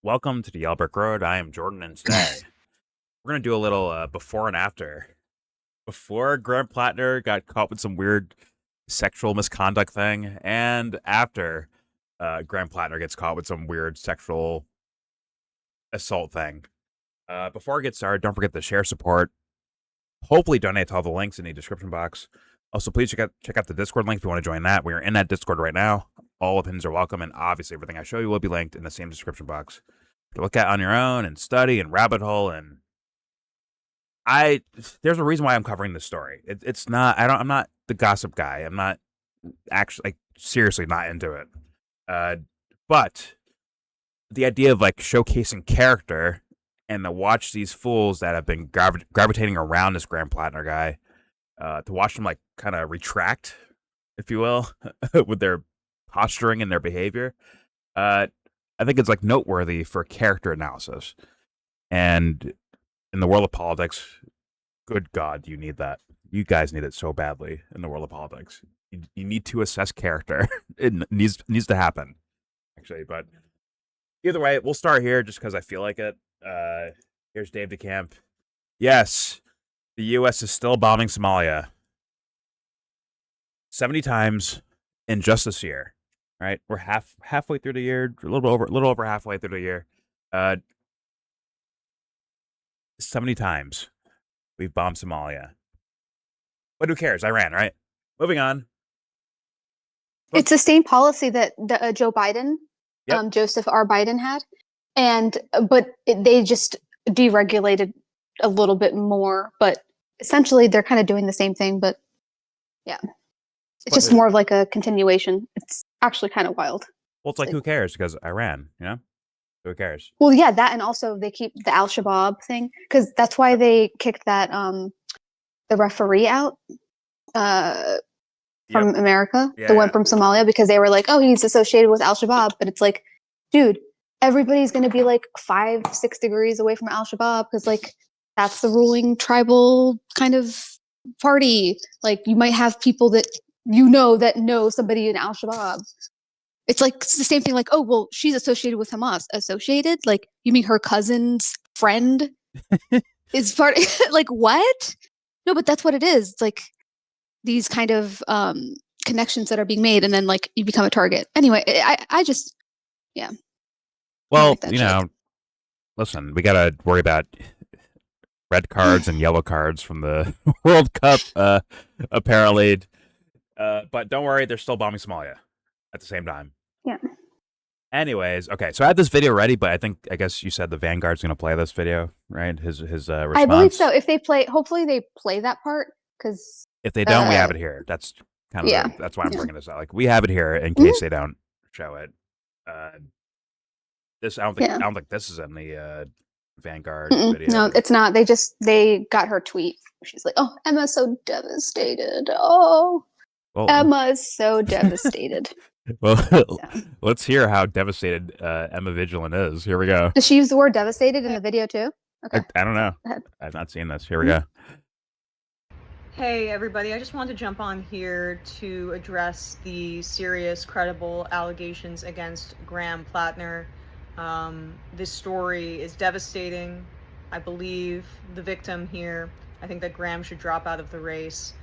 Welcome to the YellBro Road. I am Jordan, and today we're gonna do a little before and after. Before Graham Platner got caught with some weird sexual misconduct thing, and after Graham Platner gets caught with some weird sexual assault thing. Before I get started, don't forget to share, support, hopefully donate to all the links in the description box. Also, please check out the Discord link if you want to join that. We are in that Discord right now. All opinions are welcome, and obviously everything I show you will be linked in the same description box to look at on your own and study and rabbit hole. And there's a reason why I'm covering this story. It's not I'm not the gossip guy. I'm not actually seriously not into it. But the idea of showcasing character and to watch these fools that have been gravitating around this Graham Platner guy, to watch them kind of retract, if you will, with their posturing and their behavior, I think it's noteworthy for character analysis. And in the world of politics, good God, you need that. You guys need it so badly in the world of politics. You need to assess character. It needs to happen, actually. But either way, we'll start here just because I feel like it. Here's Dave DeCamp. Yes, the U.S. is still bombing Somalia 70 times in just this year. Right, we're halfway through the year, a little over halfway through the year. 70 times we've bombed Somalia. But who cares? Iran, right? Moving on. It's the same policy that Joe Biden, Yep. Joseph R. Biden had, but they just deregulated a little bit more. But essentially, they're kind of doing the same thing. But yeah, it's just more of like a continuation. It's actually kind of wild. Well, it's who cares? Because Iran, who cares? Well, yeah, that, and also they keep the Al-Shabaab thing, because that's why they kicked that the referee out from America, the one from Somalia, because they were like, oh, he's associated with Al-Shabaab. But it's like, dude, everybody's going to be 5-6 degrees away from Al-Shabaab, because that's the ruling tribal kind of party. You might have people that that know somebody in Al-Shabaab. It's the same thing. Oh, well, she's associated with Hamas. Associated? You mean her cousin's friend is part? What? No, but that's what it is. It's these kind of connections that are being made, and then you become a target. Anyway, I just, yeah. Well, listen, we gotta worry about red cards and yellow cards from the World Cup, apparently. But don't worry, they're still bombing Somalia at the same time. Yeah. Anyways, okay, so I had this video ready, but I guess you said the Vanguard's gonna play this video, right? His response. I believe so. If they play, hopefully they play that part, because if they don't, we have it here. That's kind of that's why I'm bringing this out. We have it here in case they don't show it. This I don't think this is in the Vanguard video. No, it's not. They got her tweet. She's like, "Oh, Emma's so devastated. Oh, well, Emma is so devastated." Well, let's hear how devastated Emma Vigilant is. Here we go. Does she use the word devastated in the video too? Okay. I don't know. I've not seen this. Here we go. Hey everybody, I just wanted to jump on here to address the serious, credible allegations against Graham Platner. This story is devastating. I believe the victim here. I think that Graham should drop out of the race.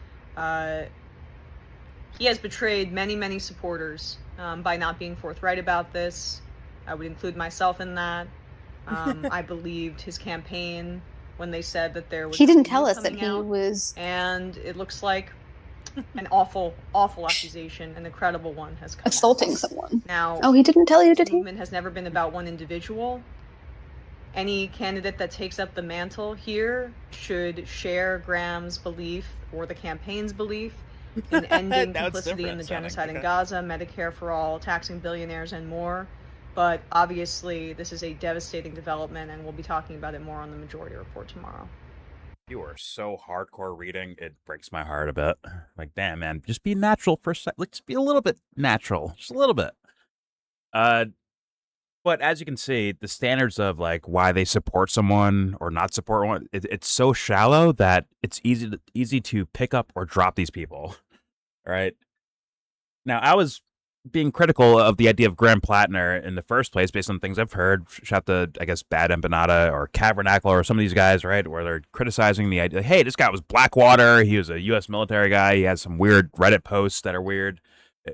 He has betrayed many, many supporters by not being forthright about this. I would include myself in that. I believed his campaign when they said that there was... He didn't tell us that he was... And it looks like an awful, awful accusation, and a credible one has come assaulting someone. Now, oh, he didn't tell you, did he? The movement has never been about one individual. Any candidate that takes up the mantle here should share Graham's belief, or the campaign's belief, in ending complicity in the genocide in Gaza, Medicare for all, taxing billionaires, and more. But obviously, this is a devastating development, and we'll be talking about it more on the Majority Report tomorrow. You are so hardcore reading, it breaks my heart a bit. Damn, man, just be natural for a sec. Just be a little bit natural, just a little bit. But as you can see, the standards of why they support someone or not support one, it's so shallow that it's easy to pick up or drop these people. All right. Now, I was being critical of the idea of Graham Platner in the first place, based on things I've heard. Shout to, I guess, Bad Empanada or Cavernacle or some of these guys, right, where they're criticizing the idea. Hey, this guy was Blackwater. He was a U.S. military guy. He has some weird Reddit posts that are weird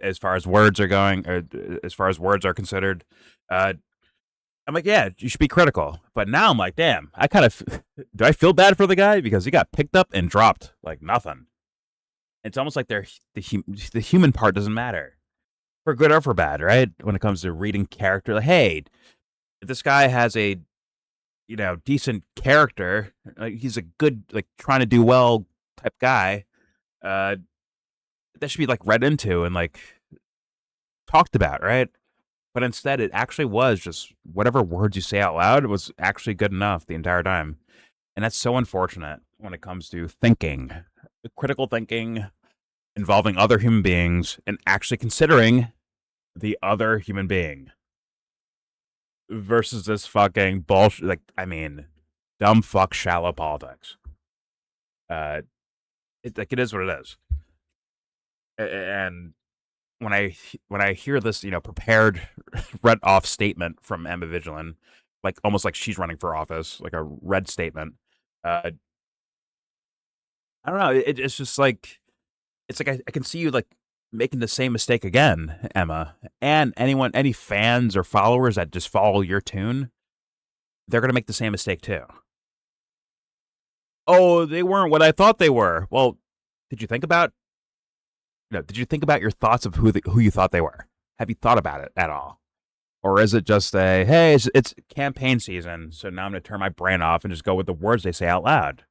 as far as words are going, or as far as words are considered. I'm like, yeah, you should be critical. But now I'm like, damn, I kind of do I feel bad for the guy because he got picked up and dropped like nothing. It's almost like the human part doesn't matter, for good or for bad, right? When it comes to reading character, like, hey, if this guy has a decent character, like he's a good, like, trying to do well type guy, that should be like read into and like talked about, right? But instead, it actually was just whatever words you say out loud was actually good enough the entire time. And that's so unfortunate when it comes to thinking, critical thinking involving other human beings and actually considering the other human being versus this fucking bullshit. Like, I mean, dumb fuck shallow politics. It is what it is. And when I hear this, prepared, read off statement from Emma Vigilant, like almost like she's running for office, like a read statement. I don't know. It's just like it's like I can see you like making the same mistake again, Emma, and any fans or followers that just follow your tune, they're gonna make the same mistake too. Oh, they weren't what I thought they were. Well, did you think about your thoughts of who you thought they were? Have you thought about it at all? Or is it just hey, it's campaign season, so now I'm going to turn my brain off and just go with the words they say out loud?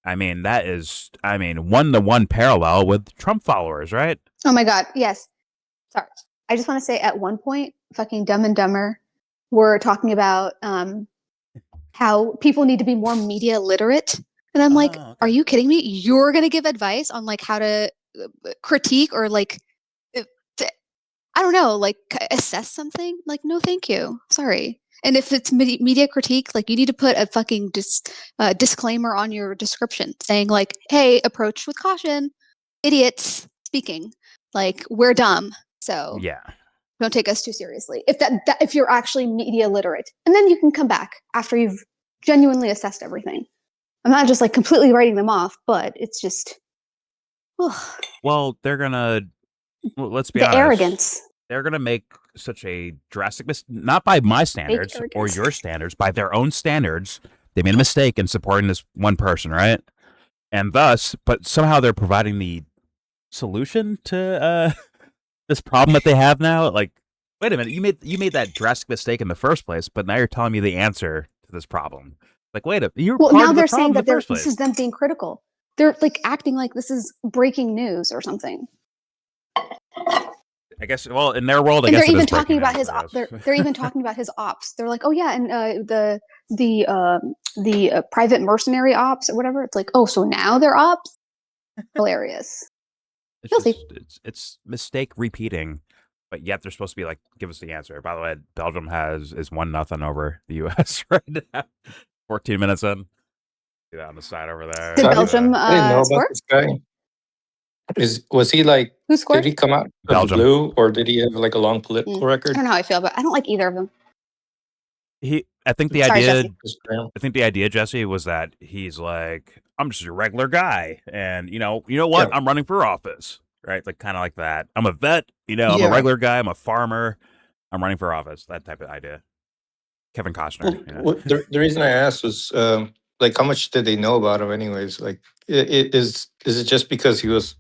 I mean, that is, one-to-one parallel with Trump followers, right? Oh my God, yes. Sorry. I just want to say at one point, fucking Dumb and Dumber were talking about how people need to be more media literate. And I'm like, okay. Are you kidding me? You're going to give advice on like how to critique or like I don't know, like assess something? Like, no, thank you. Sorry. And if it's media critique, like you need to put a fucking disclaimer on your description saying like, hey, approach with caution, idiots speaking. Like, we're dumb. So yeah, don't take us too seriously. If you're actually media literate, and then you can come back after you've genuinely assessed everything. I'm not just like completely writing them off, but it's just, well, they're gonna. Well, let's be honest. The arrogance. They're gonna make such a drastic mistake, not by my standards or your standards, by their own standards. They made a mistake in supporting this one person, right? And thus, but somehow they're providing the solution to this problem that they have now. Like, wait a minute, you made that drastic mistake in the first place, but now you're telling me the answer to this problem. Like, wait a minute, well, now they're saying that this is them being critical. They're like acting like this is breaking news or something. I guess. Well, in their world, they're even talking about his. They're even talking about his ops. They're like, oh yeah, and the private mercenary ops or whatever. It's like, oh, so now they're ops. Hilarious. It's mistake repeating, but yet they're supposed to be like, give us the answer. By the way, Belgium is 1-0 over the U.S. right now. 14 minutes in. See that on the side over there. Did Belgium I didn't know score? about this guy. Was he like? Who scored? Did he come out of Belgium. the blue, or did he have like a long political record? I don't know how I feel, but I don't like either of them. I think the idea, Jesse, was that he's like, I'm just a regular guy, and you know what? Yeah. I'm running for office, right? Like kind of like that. I'm a vet, I'm a regular guy. I'm a farmer. I'm running for office. That type of idea. Kevin Costner. Well, the reason I asked was like, how much did they know about him, anyways? Like, is it just because he was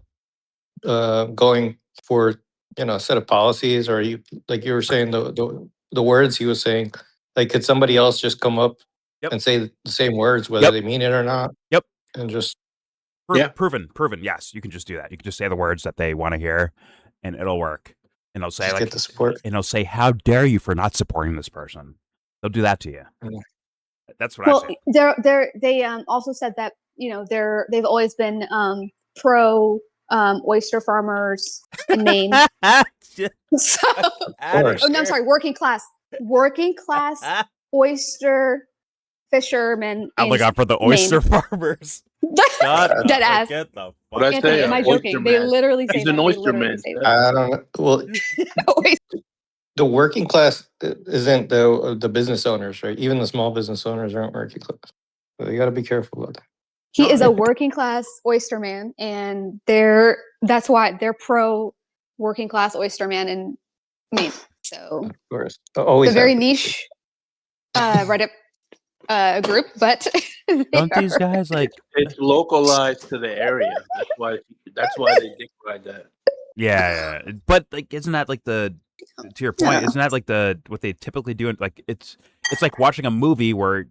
going for a set of policies, or you like you were saying the words he was saying? Like, could somebody else just come up and say the same words, whether they mean it or not? Yep. And just proven. Yes, you can just do that. You can just say the words that they want to hear, and it'll work. And they'll say just get the support. And they'll say, "How dare you for not supporting this person?" They'll do that to you. Yeah. That's what I say. They also said that they've always been pro oyster farmers in Maine. So, no, I'm sorry, working class oyster fishermen. Oh my God, for the oyster farmers. Dead ass. Get the What I fuck Anthony, say? am I Oyster joking? They man. literally say He's that. an They oyster literally man. say I don't know. Well, that. the working class isn't the business owners, right? Even the small business owners aren't working class. So you got to be careful about that. He is a working class oyster man, and that's why they're pro working class oyster man in Maine. So Of course, always it's a very have to. niche Reddit group, but Don't these guys like? It's localized to the area. That's why they think like that. Yeah, but like, isn't that like the? To your point, isn't that like what they typically do? Like it's like watching a movie where,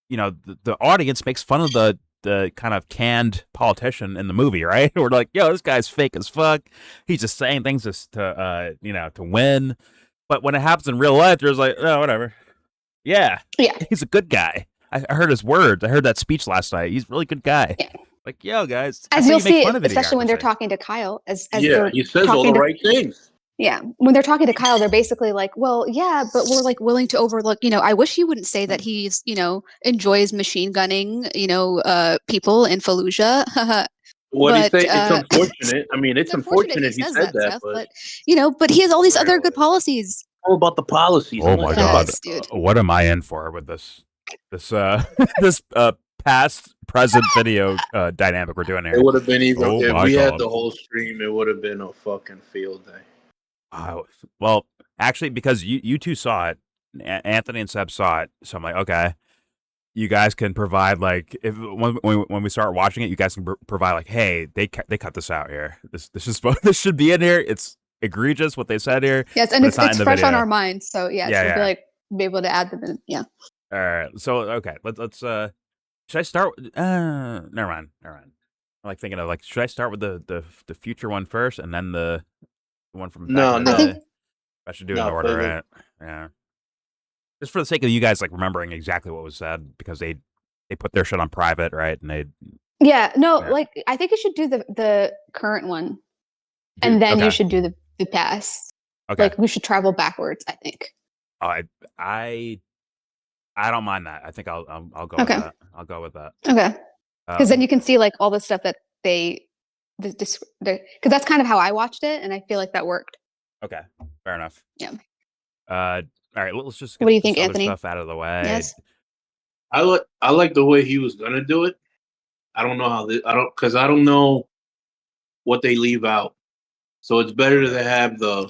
the audience makes fun of the kind of canned politician in the movie, right? We're like, yo, this guy's fake as fuck. He's just saying things to win. But when it happens in real life, there's like, oh, whatever. Yeah, he's a good guy. I heard his words. I heard that speech last night. He's a really good guy. Yeah. Like, yo, guys. As you'll see, especially when they're talking to Kyle, as they're he says all the right things. Yeah, when they're talking to Kyle, they're basically like, "Well, yeah, but we're like willing to overlook. I wish he wouldn't say that he's, enjoys machine gunning, people in Fallujah." What he say? It's unfortunate. I mean, it's unfortunate he said that, stuff, but he has all these other good policies. All about the policies. Oh my god, dude. What am I in for with this this past present video dynamic we're doing here? It would have been even if we god. had the whole stream. It would have been a fucking field day. Well, actually, because you two saw it, Anthony and Seb saw it, so I'm like, okay, you guys can provide like when we start watching it, you guys can provide like, hey, they cut this out here. This should be in here. It's egregious what they said here. Yes, and it's fresh on our minds, so we'll be able to add them in. Yeah. All right. So okay, let's should I start? Never mind. I'm like thinking of like, should I start with the future one first and then the one from back in the day? I should do it in order, right? Yeah. Just for the sake of you guys like remembering exactly what was said, because they put their shit on private, right? And like I think you should do the current one, and then you should do the past. Okay. Like we should travel backwards, I think. I don't mind that. I think I'll go with that. I'll go with that. Okay. Because then you can see like all the stuff that because that's kind of how I watched it, and I feel like that worked. Okay, fair enough. Yeah. All right. Let's just get what do you think, this Anthony? other stuff out of the way. Yes. I like the way he was gonna do it. I don't know because I don't know what they leave out. So it's better to have the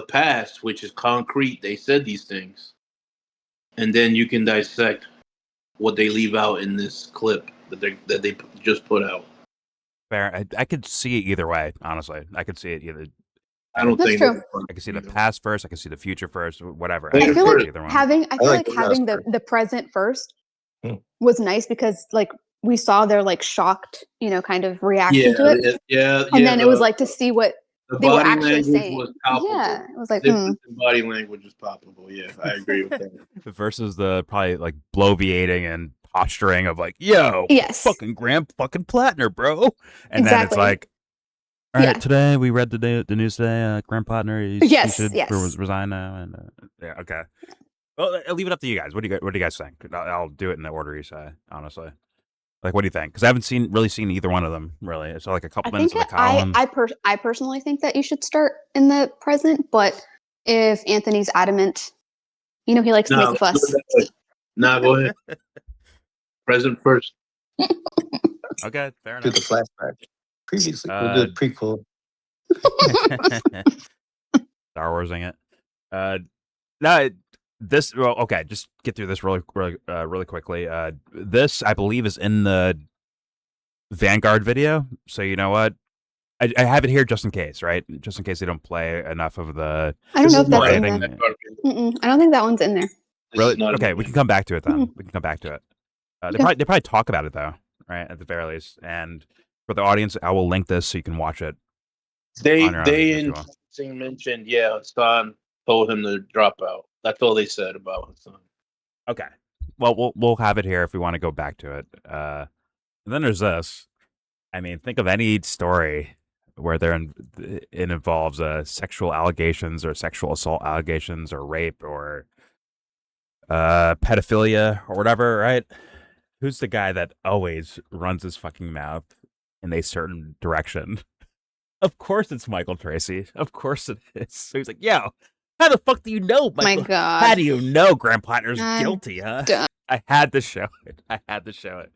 past, which is concrete. They said these things, and then you can dissect what they leave out in this clip that they just put out. Fair. I could see it either way. Honestly, I could see it either. I don't think true. I can see the past first. I can see the future first. Whatever. I feel like either one. having the present first was nice because like we saw their like shocked, kind of reaction to it. And then it was like to see what they were actually saying. Was yeah, it was like the body language was palpable. Yeah, I agree with that. Versus the probably like bloviating and posturing of like, yo, fucking Graham fucking Platner, bro. And then it's like, all right, today we read the news today. Graham Platner, he should resign now. And okay. Well, I'll leave it up to you guys. What do you guys think? I'll do it in the order you say. Honestly, like, what do you think? Because I haven't really seen either one of them. Really, it's like a couple minutes of the column. I personally think that you should start in the present, but if Anthony's adamant, he likes to make a fuss. Go ahead. Present first. Okay, fair enough. Do the flashback. Previously, we'll do the prequel. Star Warsing it. Okay, just get through this really quickly. This, I believe, is in the Vanguard video. So you know what? I have it here just in case, right? Just in case they don't play enough of the. I don't know if that's in there. I don't think that one's in there. Really? Okay, we can come back to it then. We can come back to it. They probably talk about it though, right? At the very least, and for the audience, I will link this so you can watch it. They mentioned, son told him to drop out. That's all they said about his son. Okay, well, we'll have it here if we want to go back to it. And then there's this. I mean, think of any story where it involves sexual allegations or sexual assault allegations or rape or pedophilia or whatever, right? Who's the guy that always runs his fucking mouth in a certain direction? Of course it's Michael Tracy. Of course it is. So he's like, yo, how the fuck do you know, My Michael? God. How do you know Graham Platner's I'm guilty, huh? done. I had to show it. I had to show it.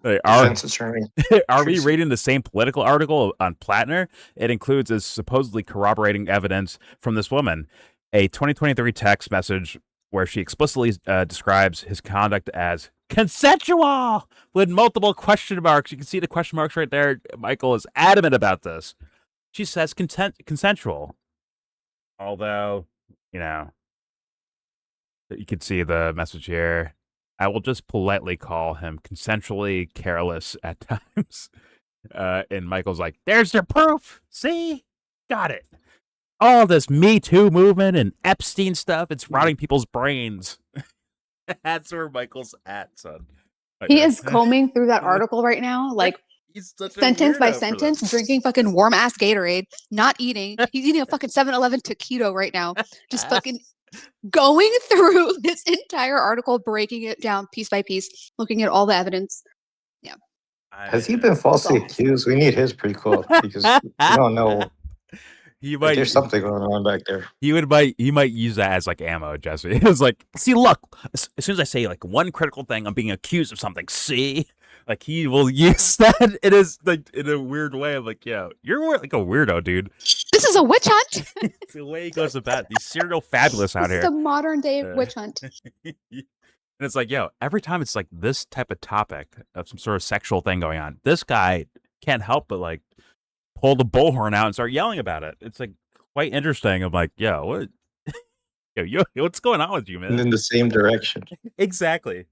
Like, Defense attorney. are we Tracy. reading the same political article on Platner? It includes as supposedly corroborating evidence from this woman, a 2023 text message where she explicitly describes his conduct as consensual with multiple question marks. You can see the question marks right there. Michael is adamant about this. She says consensual. Although, you know, you can see the message here. I will just politely call him consensually careless at times. And Michael's like, there's your proof. See? Got it. All this Me Too movement and Epstein stuff, it's rotting people's brains. That's where Michael's at, son. He is combing through that article right now, like He's such a sentence by weirdo for sentence, this. drinking fucking warm ass Gatorade, not eating. He's eating a fucking 7-Eleven taquito right now. Just fucking going through this entire article, breaking it down piece by piece, looking at all the evidence. Has he been falsely accused? We need his prequel because we don't know. He Like, might. there's something going on back there. He might use that as like ammo, Jesse. It's like, see, look, as soon as I say like one critical thing, I'm being accused of something. See, like he will use that. It is like in a weird way. I'm like, yeah, you're like a weirdo, dude. This is a witch hunt. It's the way he goes about these serial fabulous out This is here. a modern day witch hunt. And it's like, yo, every time it's like this type of topic of some sort of sexual thing going on, this guy can't help but like pull the bullhorn out and start yelling about it. It's like quite interesting. I'm like, yo, what? yo, what's going on with you, man? And in the same direction. Exactly.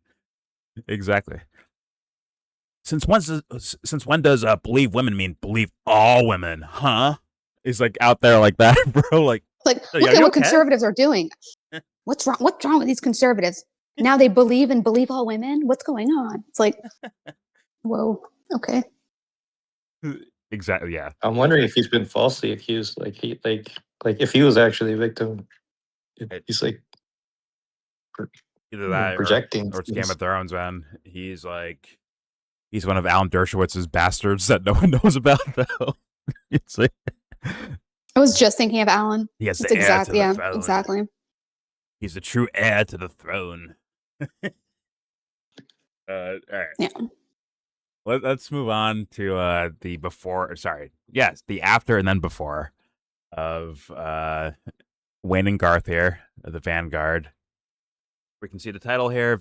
Since when does believe women mean believe all women? Huh? He's like out there like that, bro. Like, Like, Are look you at what okay? conservatives are doing. What's wrong? What's wrong with these conservatives? Now they believe all women. What's going on? It's like, whoa, okay. exactly, yeah. I'm wondering if he's been falsely accused. Like if he was actually a victim, he's like Either that projecting. or it's Game of Thrones, man. He's like, he's one of Alan Dershowitz's bastards that no one knows about, though. It's like, I was just thinking of Alan. he has It's the heir to the yeah, throne. exactly. He's the true heir to the throne. All right. Yeah. Let's move on to the before. Sorry, yes, the after and then before of Wayne and Garth here, the Vanguard. We can see the title here.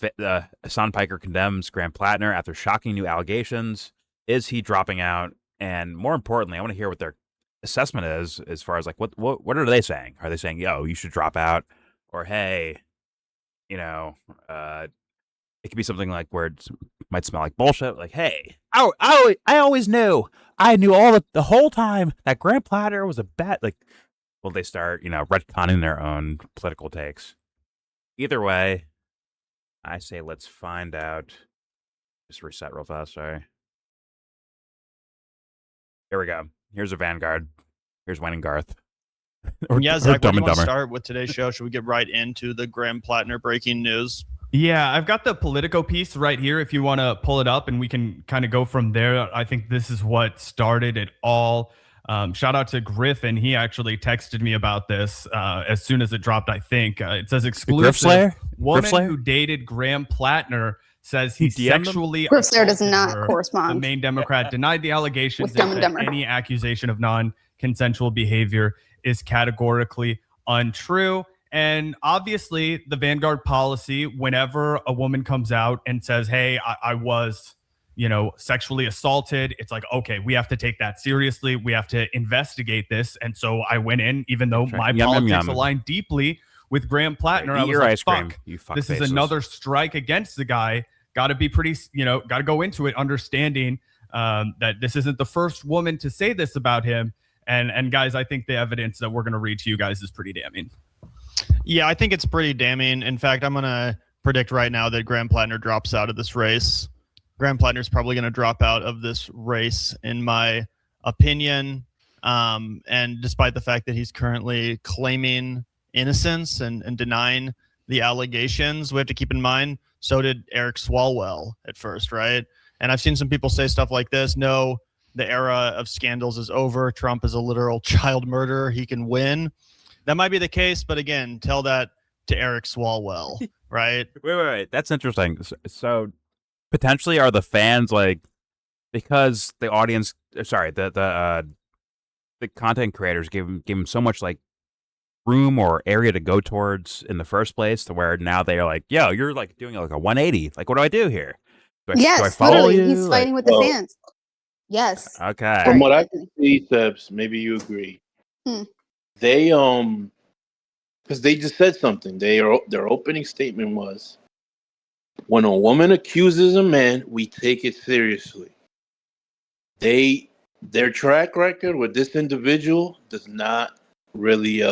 Hassan Piker condemns Graham Platner after shocking new allegations. Is he dropping out? And more importantly, I want to hear what their assessment is as far as like what are they saying? Are they saying, yo, you should drop out? Or hey, you know, it could be something like where it might smell like bullshit. Like, hey, I always knew. I knew all the whole time that Graham Platner was a bad. Like, will they start, retconning their own political takes? Either way, I say let's find out. Just reset real fast. Sorry. Here we go. Here's a Vanguard. Here's Wayne and Garth. Yeah, Zach, Dumb where do you and want to Dumber. start with today's show? Should we get right into the Graham Platner breaking news? Yeah, I've got the Politico piece right here if you want to pull it up and we can kind of go from there. I think this is what started it all. Shout out to Griffin. He actually texted me about this as soon as it dropped, I think. It says exclusive. Woman who dated Graham Platner says he sexually Griff Slayer does not assaulted her. correspond. The main Democrat denied the allegations With Dumb and and said Dumber. any accusation of non-consensual behavior is categorically untrue. And obviously, the Vanguard policy, whenever a woman comes out and says, hey, I was, sexually assaulted, it's like, okay, we have to take that seriously. We have to investigate this. And so I went in, even though my politics align deeply with Graham Platner. I was like, fuck, this is another strike against the guy. Got to be pretty, got to go into it understanding that this isn't the first woman to say this about him. And guys, I think the evidence that we're going to read to you guys is pretty damning. Yeah, I think it's pretty damning. In fact, I'm going to predict right now that Graham Platner drops out of this race. Graham Platner is probably going to drop out of this race, in my opinion. And despite the fact that he's currently claiming innocence and denying the allegations, we have to keep in mind So did Eric Swalwell at first, right? And I've seen some people say stuff like this. No, the era of scandals is over. Trump is a literal child murderer. He can win. That might be the case, but again, tell that to Eric Swalwell, right? Wait. That's interesting. So potentially are the fans like, because the audience, the content creators gave him so much like room or area to go towards in the first place, to where now they're like, yo, you're like doing like a 180. Like, what do I do here? Do I follow literally, you? he's fighting with the fans. Yes. Okay. From what I can see, Sebs, maybe you agree. They because they just said something. Their opening statement was, when a woman accuses a man, we take it seriously. Their track record with this individual does not really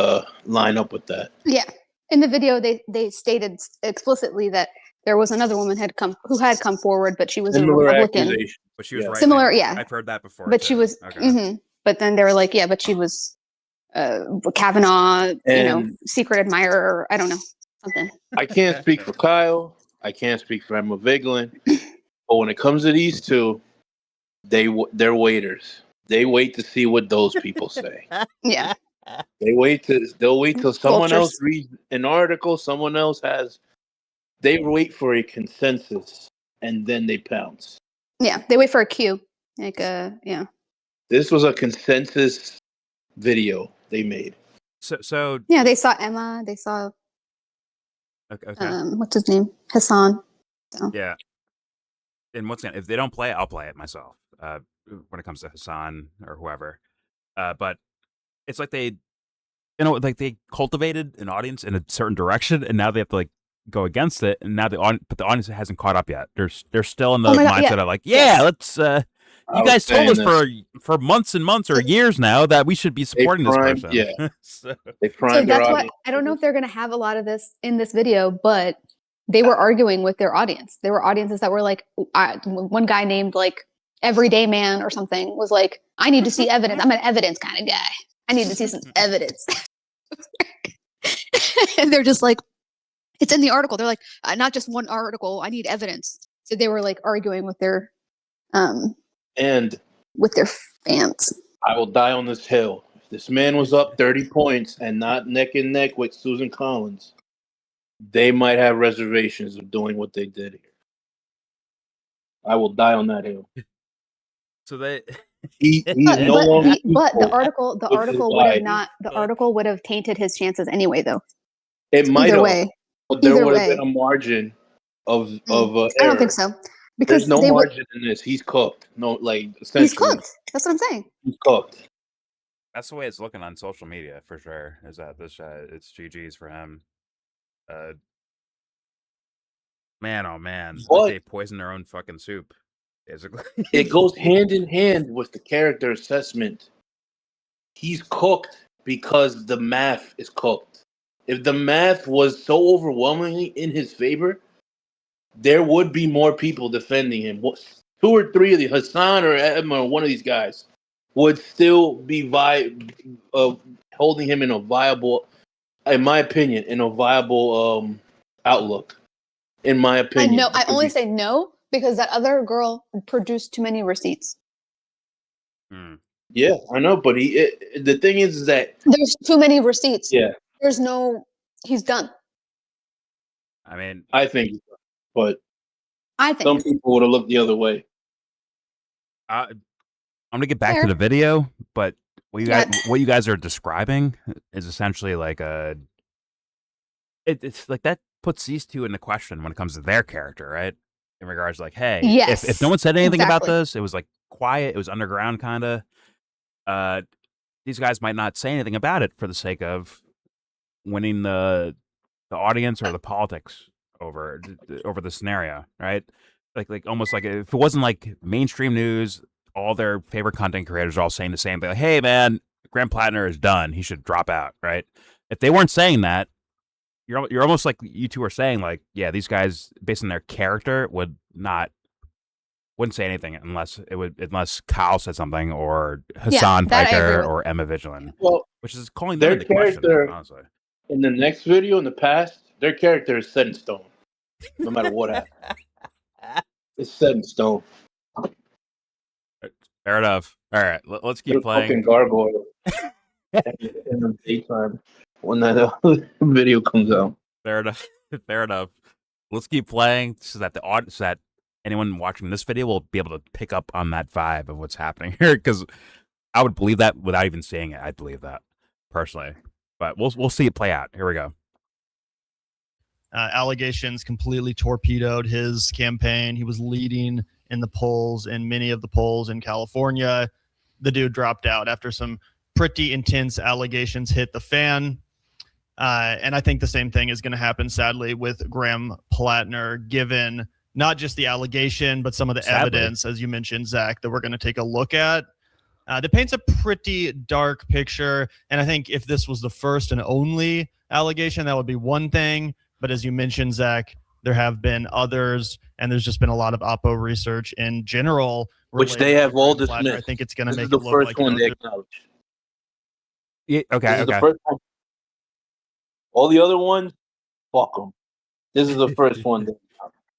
line up with that. Yeah. In the video, they stated explicitly that there was another woman who had come forward, but she was Similar a Republican. accusation. But she was right. Similar, yeah. I've heard that before. But too. she was, okay. But then they were like, yeah, but she was Kavanaugh, secret admirer. I don't know, something. I can't speak for Kyle. I can't speak for Emma Vigeland. But when it comes to these two, they're waiters. They wait to see what those people say. Yeah. They'll wait till someone else reads an article, someone else they wait for a consensus and then they pounce. Yeah, they wait for a cue. Like yeah. This was a consensus video they made. So yeah, they saw Emma, they saw okay. What's his name? Hassan. So. Yeah. And once again, if they don't play it, I'll play it myself. When it comes to Hassan or whoever. But it's like they cultivated an audience in a certain direction, and now they have to like go against it, and now the audience hasn't caught up yet. They're still in the mindset of like, let's. You guys told us for months and months or years now that we should be supporting this person. Yeah, so that's why I don't know if they're going to have a lot of this in this video, but they were arguing with their audience. There were audiences that were like, one guy named like Everyday Man or something was like, I need to see evidence. I'm an evidence kind of guy. I need to see some evidence. And they're just like, it's in the article. They're like, not just one article. I need evidence. So they were like arguing with their with their fans. I will die on this hill. If this man was up 30 points and not neck and neck with Susan Collins, they might have reservations of doing what they did here. I will die on that hill. So they but the article would have tainted his chances anyway, though. It might have. Way. But there would have been a margin of error. I don't think so. Because there's no margin in this. He's cooked. No, like essentially. He's cooked. That's what I'm saying. He's cooked. That's the way it's looking on social media for sure. Is that this? It's GG's for him. Man, oh man, they poison their own fucking soup. Basically, it goes hand in hand with the character assessment. He's cooked because the math is cooked. If the math was so overwhelmingly in his favor, there would be more people defending him. 2 or 3 of the Hassan or Emma or one of these guys would still be holding him in a viable, in my opinion, outlook. In my opinion, I only say no because that other girl produced too many receipts. Yeah, I know, but the thing is that there's too many receipts. Yeah, he's done. I mean, I think, but I think some people would have looked the other way. I'm gonna get back to the video, but what you guys are describing is essentially like it's like that puts these two into question when it comes to their character, right? In regards to like, hey, if no one said anything about this, it was like quiet, it was underground kind of. These guys might not say anything about it for the sake of winning the audience or the politics over the scenario, right? Like almost like if it wasn't like mainstream news, all their favorite content creators are all saying the same thing. Like, hey man, Graham Platner is done. He should drop out, right? If they weren't saying that, you're almost like you two are saying like, yeah, these guys based on their character wouldn't say anything unless Kyle said something or Hassan Piker or Emma Vigeland. Well, which is calling their them into character, question, honestly. In the next video, in the past, their character is set in stone. no matter what happens. It's set in stone. Fair enough. All right, let's keep You're playing. fucking gargoyle in the daytime when that video comes out. Fair enough. Fair enough. Let's keep playing so that so that anyone watching this video will be able to pick up on that vibe of what's happening here. Because I would believe that without even seeing it. I'd believe that personally. But we'll see it play out. Here we go. Allegations completely torpedoed his campaign. He was leading in the polls, in many of the polls in California. The dude dropped out after some pretty intense allegations hit the fan. And I think the same thing is going to happen, sadly, with Graham Platner, given not just the allegation, but some of the evidence, as you mentioned, Zach, that we're going to take a look at. That paints a pretty dark picture. And I think if this was the first and only allegation, that would be one thing. But as you mentioned, Zach, there have been others, and there's just been a lot of Oppo research in general, which they have all dismissed. I think it's going to make the it look first like one they acknowledge. Yeah, okay. This is the first one. All the other ones, fuck them. This is the first one.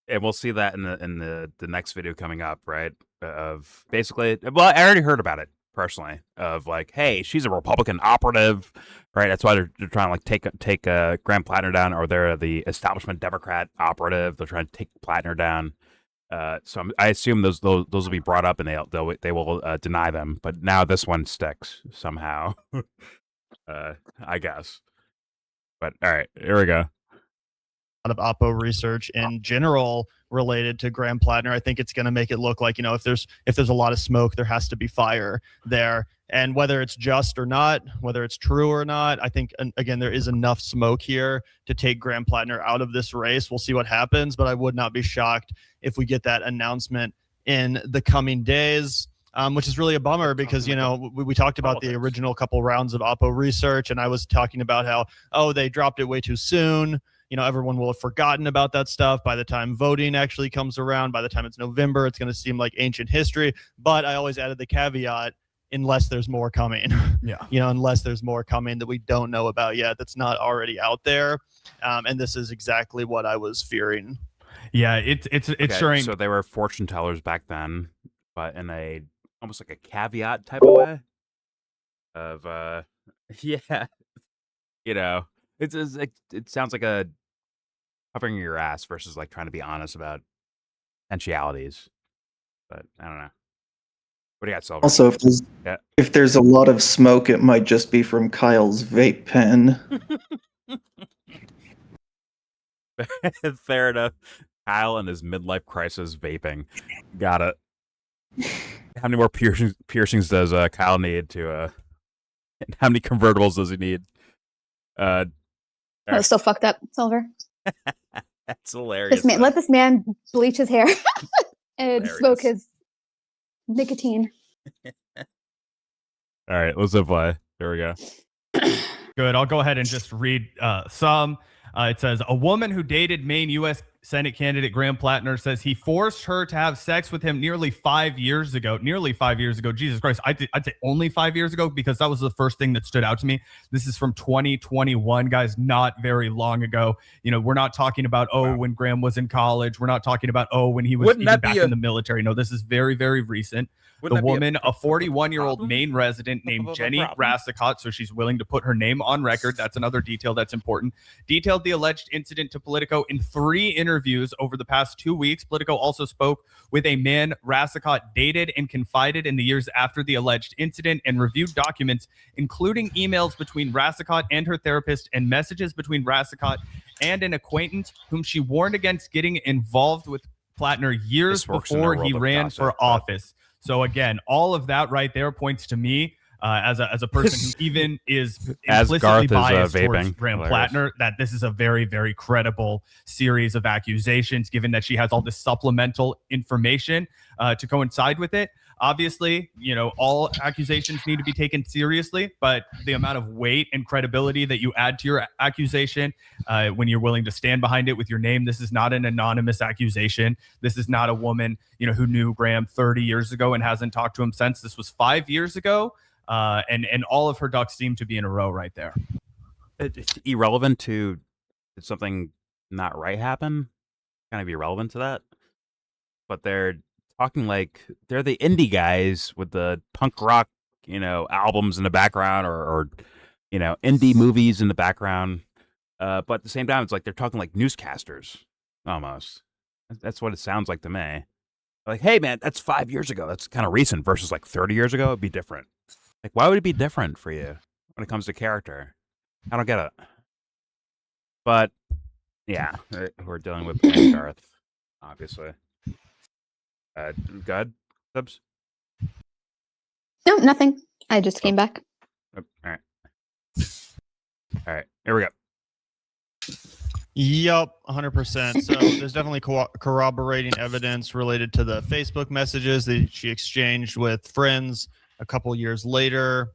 And we'll see that in the next video coming up, right? Of basically, well, I already heard about it personally. Of like, hey, she's a Republican operative, right? That's why they're trying to like take Graham Platner down, or they're the establishment Democrat operative. They're trying to take Platner down. So I assume those will be brought up, and they will deny them. But now this one sticks somehow. I guess. But all right, here we go. A lot of Oppo research in general related to Graham Platner. I think it's going to make it look like, you know, if there's a lot of smoke, there has to be fire there. And whether it's just or not, whether it's true or not, I think, again, there is enough smoke here to take Graham Platner out of this race. We'll see what happens, but I would not be shocked if we get that announcement in the coming days. Which is really a bummer because, you know, we talked about the original couple rounds of Oppo research, and I was talking about how, they dropped it way too soon. You know, everyone will have forgotten about that stuff by the time voting actually comes around. By the time it's November, it's going to seem like ancient history. But I always added the caveat, unless there's more coming. Yeah. You know, unless there's more coming that we don't know about yet, that's not already out there. And this is exactly what I was fearing. Yeah, it's Okay, showing. So they were fortune tellers back then, but in a almost like a caveat type of way. Of yeah, you know, it sounds like a covering your ass versus like trying to be honest about potentialities. But I don't know. What do you got, Silver? Also, if there's a lot of smoke, it might just be from Kyle's vape pen. Fair enough. Kyle and his midlife crisis vaping. Got it. How many more piercings does Kyle need to? How many convertibles does he need? That's so fucked up, Silver. That's hilarious. Let this man bleach his hair and Hilarious. smoke his nicotine. All right, let's play. There we go. Good. I'll go ahead and just read some. It says, a woman who dated Maine U.S. Senate candidate Graham Platner says he forced her to have sex with him nearly 5 years ago. Nearly 5 years ago. Jesus Christ. I'd say only 5 years ago, because that was the first thing that stood out to me. This is from 2021, guys, not very long ago. You know, we're not talking about, when Graham was in college. We're not talking about, when he was even back in the military. No, this is very, very recent. The woman, a 41-year-old Maine resident named Jenny Rassicott, so she's willing to put her name on record. That's another detail that's important. Detailed the alleged incident to Politico in 3 interviews over the past 2 weeks. Politico also spoke with a man Rassicott dated and confided in the years after the alleged incident, and reviewed documents, including emails between Rassicott and her therapist and messages between Rassicott and an acquaintance whom she warned against getting involved with Platner years before he ran for office. So again, all of that right there points to me as a person who even is implicitly biased towards Graham Platner, that this is a very, very credible series of accusations, given that she has all this supplemental information to coincide with it. Obviously, you know, all accusations need to be taken seriously, but the amount of weight and credibility that you add to your accusation when you're willing to stand behind it with your name. This is not an anonymous accusation. This is not a woman, you know, who knew Graham 30 years ago and hasn't talked to him since. This was 5 years ago, and all of her ducks seem to be in a row right there. It's irrelevant to, did something not right happen? kind of irrelevant to that. But they're talking like they're the indie guys with the punk rock, albums in the background or indie movies in the background. But at the same time, it's like they're talking like newscasters almost. That's what it sounds like to me. Like, hey, man, that's 5 years ago. That's kind of recent versus like 30 years ago. It'd be different. Like, why would it be different for you when it comes to character? I don't get it. But yeah, we're dealing with Garth, obviously. Good, Subs? No, nothing. I just came back. Oh, all right. Here we go. Yup, 100%. So there's definitely corroborating evidence related to the Facebook messages that she exchanged with friends a couple years later.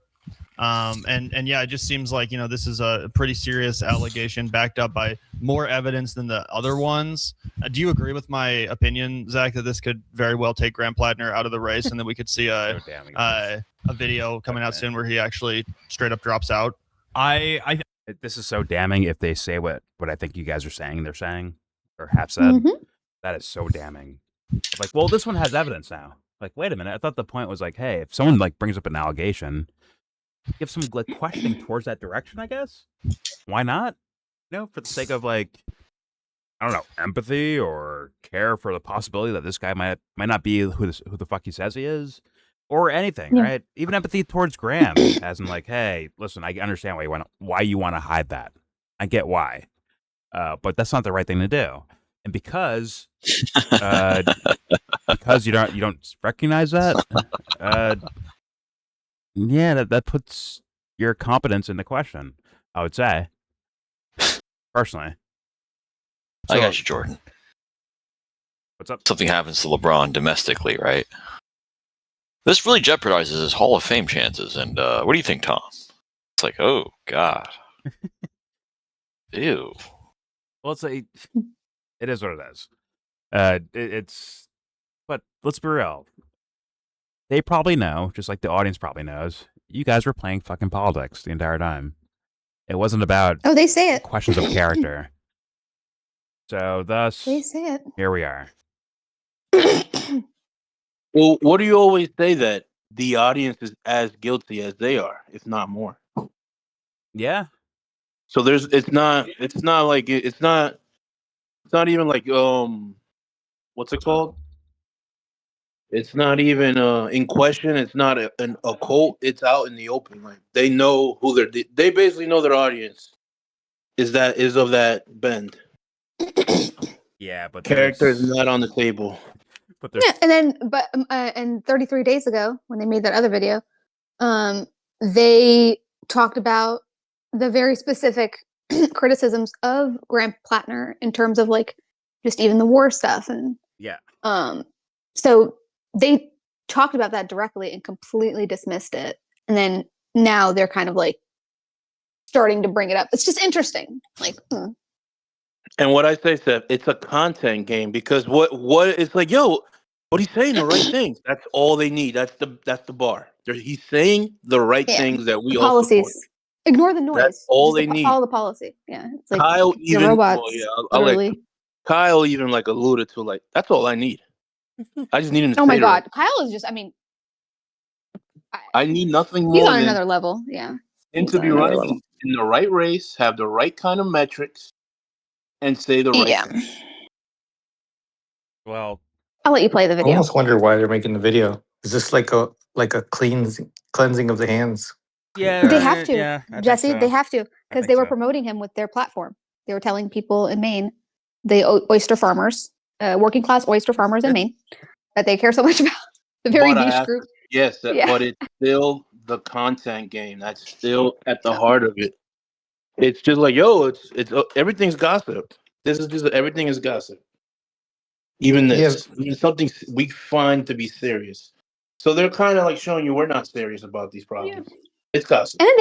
And yeah, it just seems like, this is a pretty serious allegation backed up by more evidence than the other ones. Do you agree with my opinion, Zach, that this could very well take Graham Platner out of the race and then we could see a video coming out soon where he actually straight up drops out? This is so damning if they say what I think you guys are saying they're saying or have said. Mm-hmm. That is so damning. Like, well, this one has evidence now. Like, wait a minute. I thought the point was like, hey, if someone like brings up an allegation, give some like questioning towards that direction, I guess. Why not? For the sake of like, I don't know, empathy or care for the possibility that this guy might not be who the fuck he says he is. Or anything, right? Even empathy towards Graham, as in like, hey, listen, I understand why you want to hide that. I get why, but that's not the right thing to do. And because you don't recognize that, that puts your competence into question. I would say, personally. I got you, Jordan. What's up? Something happens to LeBron domestically, right? This really jeopardizes his Hall of Fame chances. And what do you think, Tom? It's like, oh, God. Ew. Well, it is what it is. But let's be real. They probably know, just like the audience probably knows, you guys were playing fucking politics the entire time. It wasn't about they say it. questions of character. So thus, They say it. Here we are. Well, what do you always say that the audience is as guilty as they are, if not more? Yeah. So it's not even like what's it called? It's not even in question. It's not a cult. It's out in the open. Like they know who they basically know their audience is of that bend. Yeah, but character is not on the table. But and 33 days ago when they made that other video, they talked about the very specific criticisms of Graham Platner in terms of like just even the war stuff and so they talked about that directly and completely dismissed it, and then now they're kind of like starting to bring it up. It's just interesting, like. And what I say, Seth, it's a content game because what it's like, yo, what he's saying the right things. That's all they need. That's the bar. He's saying the right things that we all policies. Support. Ignore the noise. That's all just they need. Follow the policy. Yeah, it's like Kyle even robots. Kyle even like alluded to like that's all I need. I just need him to. Oh my God, Kyle is just. I mean, I need nothing more. He's on another level. Yeah. And to be running in the right race, have the right kind of metrics, and say the right thing. Well, I'll let you play the video. I almost wonder why they're making the video. Is this like a cleansing of the hands? Yeah, they have to. Yeah, Jesse, they have to because they were promoting him with their platform. They were telling people in Maine, the oyster farmers, working class oyster farmers in Maine, that they care so much about the very niche group. Yes, but it's still the content game. That's still at the heart of it. It's just like, yo, it's everything's gossip. This is just everything is gossip. Even this, even something we find to be serious. So they're kind of like showing you we're not serious about these problems. Yeah. It's gossip. And then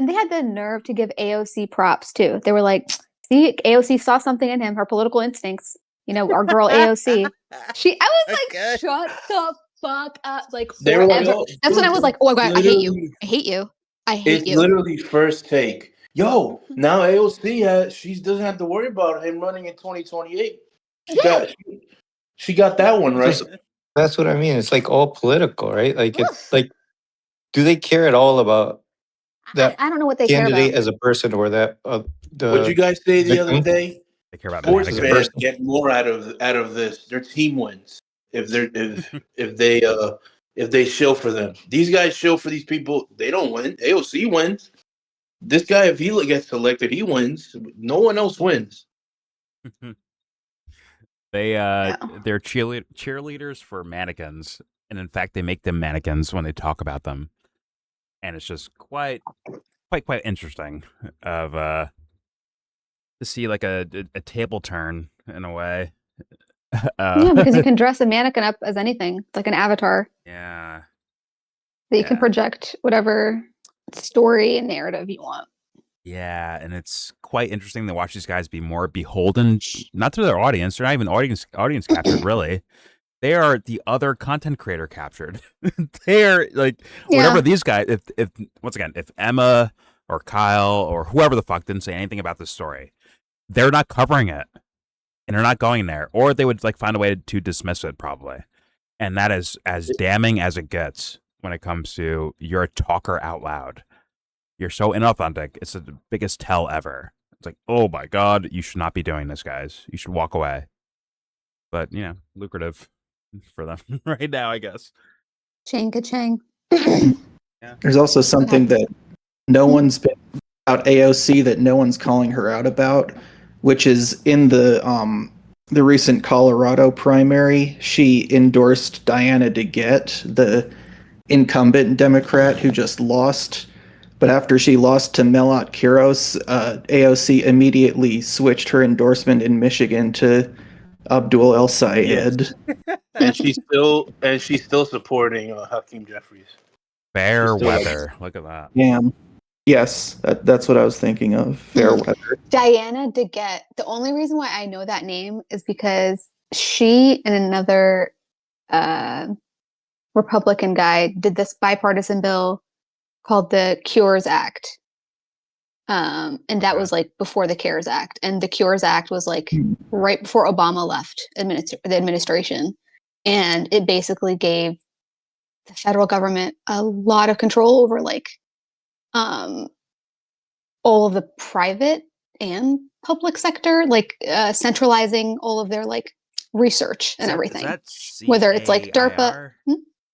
they had the nerve to give AOC props too. They were like, see, AOC saw something in him, her political instincts. You know, our girl AOC. I was like, shut the fuck up. Like, forever. Like, that's when I was like, oh my God, I hate you. I hate you. I hate you. It's literally first take. Yo, now AOC she doesn't have to worry about him running in 2028. She got that one right. That's what I mean. It's like all political, right? Like it's like, do they care at all about that I don't know what they care candidate about. as a person or that What'd you the guys say the other victim? day? They care about Sports mannequins. fans get more out of this. Their team wins if they're if they shill for them. These guys shill for these people. They don't win. AOC wins. This guy, if he gets selected, he wins. No one else wins. They're cheerleaders for mannequins, and in fact, they make them mannequins when they talk about them, and it's just quite interesting of to see like a table turn in a way. Yeah, because you can dress a mannequin up as anything. It's like an avatar Yeah. that you can project whatever story and narrative you want. Yeah, and it's quite interesting to watch these guys be more beholden, not to their audience. They're not even audience captured, really. They are the other content creator captured. They are like whatever these guys. If once again, if Emma or Kyle or whoever the fuck didn't say anything about this story, they're not covering it, and they're not going there, or they would like find a way to dismiss it probably. And that is as damning as it gets when it comes to you're a talker out loud. You're so inauthentic. It's the biggest tell ever. It's like, oh my god, you should not be doing this, guys. You should walk away. But you know, lucrative for them right now, I guess. Chang ka-chang. There's also something that no one's been about AOC that no one's calling her out about, which is in the recent Colorado primary, she endorsed Diana DeGette, the incumbent Democrat who just lost. But after she lost to Melat Kiros, AOC immediately switched her endorsement in Michigan to Abdul El Sayed. And she's still supporting Hakeem Jeffries. Fair weather. Look at that. Damn. Yes, that's what I was thinking of. Fair weather. Diana DeGette. The only reason why I know that name is because she and another Republican guy did this bipartisan bill called the Cures Act. And that was like before the CARES Act. And the Cures Act was like right before Obama left the administration. And it basically gave the federal government a lot of control over like all of the private and public sector, like centralizing all of their like research and everything. Whether it's like DARPA.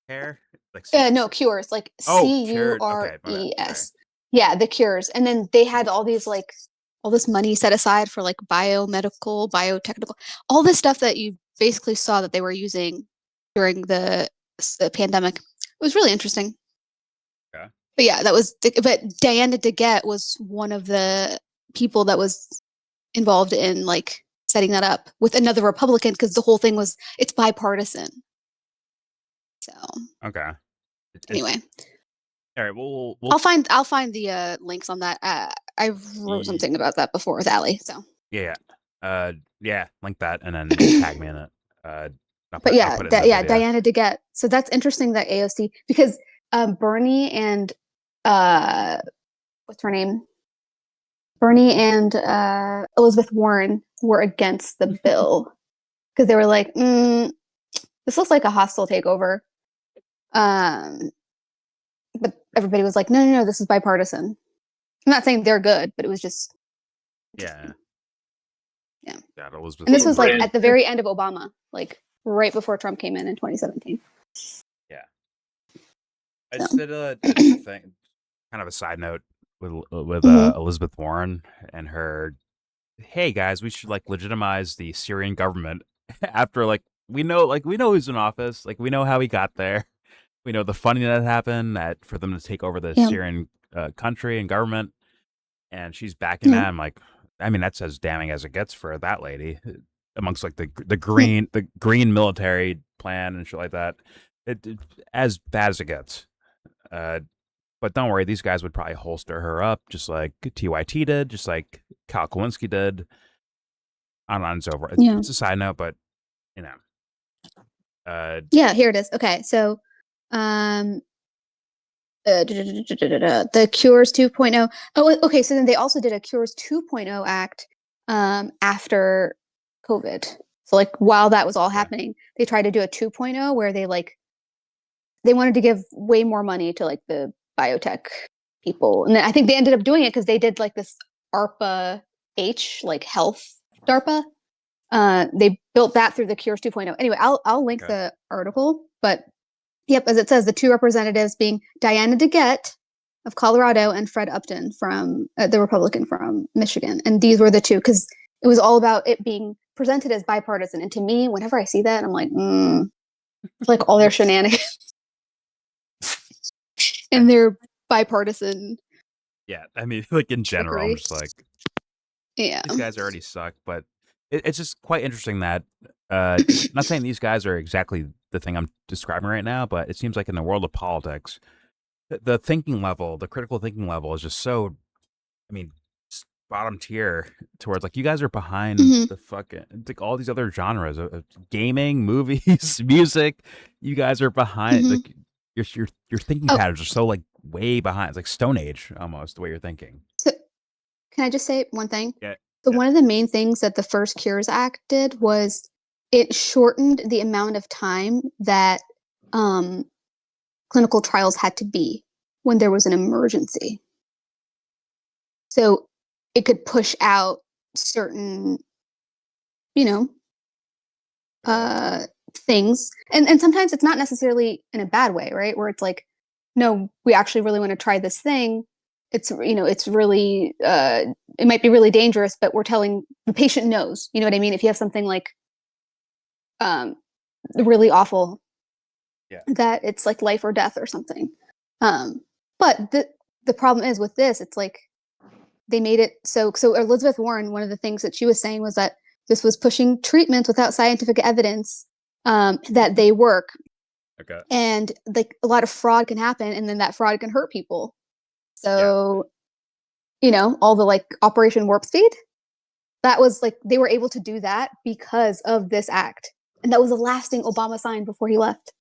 Care? Like no, Cures, like CURES. Okay, yeah, the Cures. And then they had all these like all this money set aside for like biomedical, biotechnical, all this stuff that you basically saw that they were using during the pandemic. It was really interesting. Okay. But yeah, but Diana DeGette was one of the people that was involved in like setting that up with another Republican because the whole thing it's bipartisan. So okay. Anyway, all right. We'll I'll find the links on that. I wrote something about that before with Daly. So yeah. Link that and then tag me in it. Diana DeGette. So that's interesting that AOC because Bernie and what's her name? Bernie and Elizabeth Warren were against the bill because they were like, this looks like a hostile takeover. But everybody was like, no, this is bipartisan. I'm not saying they're good, but it was just yeah. God, Elizabeth. And this was like at the very end of Obama, like right before Trump came in 2017. Yeah. I just did a thing, kind of a side note with Elizabeth Warren and her. Hey guys, we should like legitimize the Syrian government after like we know who's in office, like we know how he got there, we know the funding that happened for them to take over the Syrian country and government, and she's backing that. I'm like, I mean, that's as damning as it gets for that lady, amongst like the green military plan and shit like that. It as bad as it gets. But don't worry, these guys would probably holster her up just like TYT did, just like Kyle Kulinski did. On and so forth. It's a side note, but you know. Here it is. Okay, so the Cures 2.0. Oh, okay. So then they also did a Cures 2.0 act after COVID. So like while that was all happening, they tried to do a 2.0 where they wanted to give way more money to like the biotech people. And then I think they ended up doing it because they did like this ARPA H, like health DARPA. They built that through the Cures 2.0. Anyway, I'll link the article, but yep, as it says, the two representatives being Diana DeGette of Colorado and Fred Upton from the Republican from Michigan. And these were the two, because it was all about it being presented as bipartisan. And to me, whenever I see that, I'm like, it's like all their shenanigans. And they're bipartisan. Yeah, I mean, like in general, I'm just like, yeah, these guys already suck. But it's just quite interesting that, not saying these guys are exactly the thing I'm describing right now, but it seems like in the world of politics, the thinking level, the critical thinking level is just so, I mean, bottom tier towards like you guys are behind the fucking like all these other genres of gaming, movies, music. You guys are behind like your thinking patterns are so like way behind. It's like Stone Age almost the way you're thinking. So can I just say one thing? Yeah. So one of the main things that the first Cures Act did was it shortened the amount of time that clinical trials had to be when there was an emergency. So it could push out certain, things. And sometimes it's not necessarily in a bad way, right? Where it's like, no, we actually really want to try this thing. It's, it's really, it might be really dangerous, but we're telling the patient knows, you know what I mean? If you have something like really awful, that it's like life or death or something. But the problem is with this, it's like, they made it so Elizabeth Warren, one of the things that she was saying was that this was pushing treatments without scientific evidence that they work. Okay. And like a lot of fraud can happen, and then that fraud can hurt people. So, all the like Operation Warp Speed, that was like they were able to do that because of this act. And that was the last thing Obama signed before he left.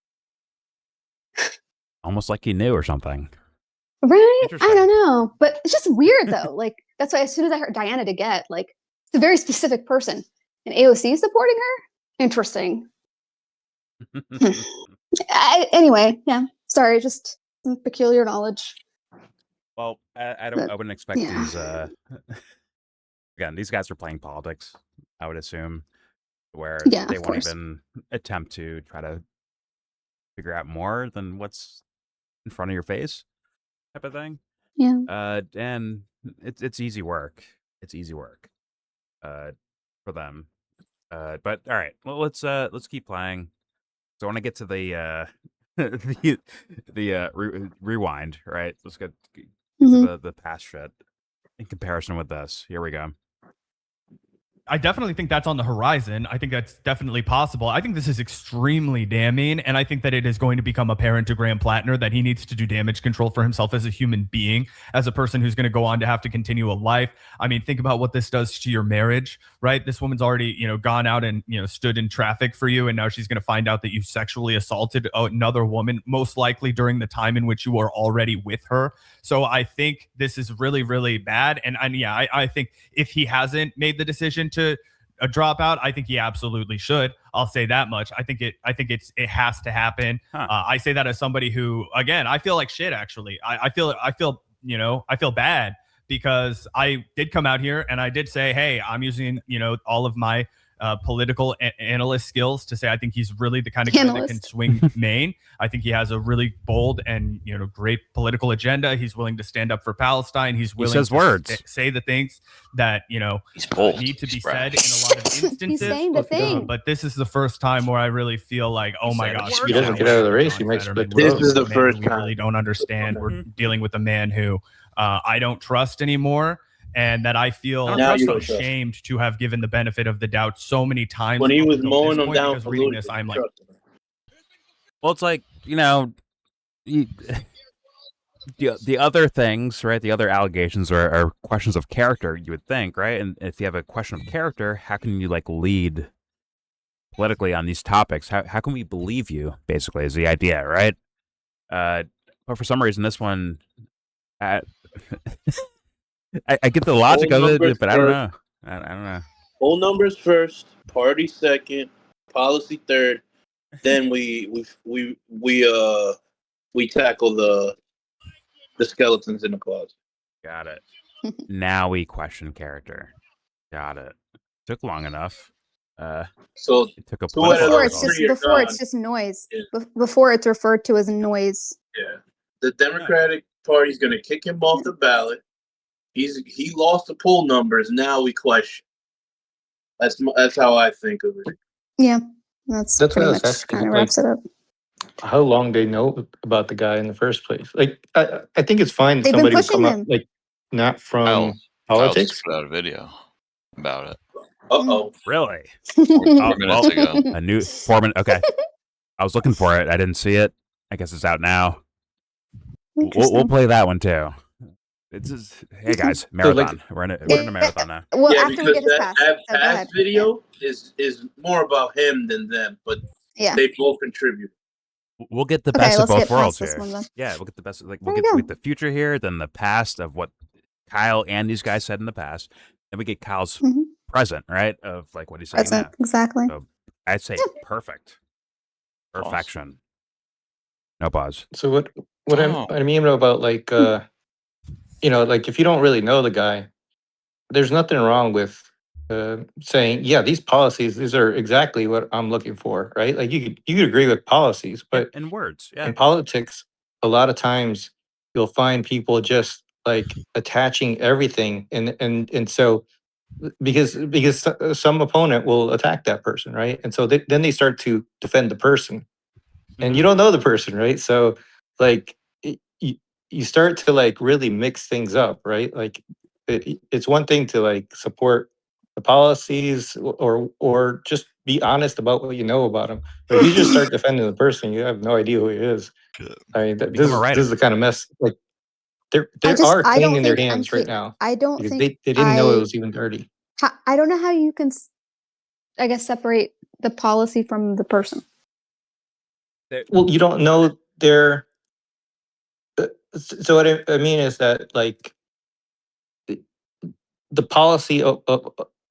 Almost like he knew or something. Right? I don't know. But it's just weird, though. Like, that's why as soon as I heard Diana DeGette, like, it's a very specific person. And AOC supporting her? Interesting. Anyway, yeah. Sorry, just some peculiar knowledge. Well, I wouldn't expect these, again, these guys are playing politics, I would assume, where they won't even attempt to try to figure out more than what's in front of your face. Type of thing. Yeah. And it's easy work. It's easy work for them. But all right, well, let's keep playing. So I want to get to the rewind, right? Let's get to the past shit in comparison with this. Here we go. I definitely think that's on the horizon. I think that's definitely possible. I think this is extremely damning, and I think that it is going to become apparent to Graham Platner that he needs to do damage control for himself as a human being, as a person who's going to go on to have to continue a life. I mean, think about what this does to your marriage, right? This woman's already, gone out and, stood in traffic for you, and now she's going to find out that you sexually assaulted another woman, most likely during the time in which you were already with her. So I think this is really, really bad. And yeah, I think if he hasn't made the decision to drop out, I think he absolutely should. I'll say that much. I think it has to happen. I say that as somebody who, again, I feel like shit. Actually, I feel bad because I did come out here and I did say, hey, I'm using all of my political analyst skills to say I think he's really the kind of guy that can swing Maine. I think he has a really bold and great political agenda. He's willing to stand up for Palestine. He's willing to say the things that he's bold. Need to be said in a lot of instances. He's saying the thing. But this is the first time where I really feel like, oh my gosh, he doesn't get out of the race. He makes split This is the first we really don't understand. We're dealing with a man who I don't trust anymore. And that I feel ashamed to have given the benefit of the doubt so many times. When he was mowing them down, because reading this, I'm like, well, it's like the other things, right? The other allegations are questions of character. You would think, right? And if you have a question of character, how can you like lead politically on these topics? How can we believe you? Basically, is the idea, right? But for some reason, this one. I get the logic of it, but I don't know. I don't know. All numbers first. party second, policy third. Then we tackle the skeletons in the closet. Got it. Now we question character. Got it. Took long enough. So it took a two out of Before those it's just three are before it's gone. just noise. Yeah. Before it's referred to as noise. Yeah, the Democratic Party's going to kick him off the ballot. He lost the poll numbers. Now we question. That's how I think of it. Yeah, that's what I pretty was much asking, kind of like, wraps it up. how long they know about the guy in the first place. Like, I think it's fine They've been somebody would pushing come up, him. like, not Kyle from politics. just put out a video about it Uh-oh. Really? 4 minutes ago. A new 4 minute. Okay. I was looking for it. I didn't see it. I guess it's out now. We'll play that one too. It's just, hey guys, marathon. We're in a marathon now. Well, Yeah, after we because get his pass. that So go pass ahead. video is more about him than them, but Yeah. they both contribute. We'll get the Okay, best of let's both get worlds past this here. one then. Yeah, we'll get the best. Like There we'll you get go. like the future here, then the past of what Kyle and these guys said in the past, and we get Kyle's Mhm. present, right? Of like what he's saying Present, now. exactly. So I'd say perfect, perfection. No pause. So what I mean about, like, like, if you don't really know the guy, there's nothing wrong with saying, yeah, these are exactly what I'm looking for, right? Like, you could agree with policies, but In words, yeah. in politics, a lot of times you'll find people just like attaching everything, and so because some opponent will attack that person, right? And so then they start to defend the person, and you don't know the person, right? So, like, you start to, like, really mix things up, right? Like, it's one thing to, like, support the policies, or just be honest about what you know about them. But if you just start defending the person, you have no idea who he is. I mean, this Become a writer. is the kind of mess. Like, they I are don't cleaning their think hands right now I don't because think they didn't know it was even dirty. I don't know how you can, I guess, separate the policy from the person. Well, you don't know their. So what I mean is that, like, the policy of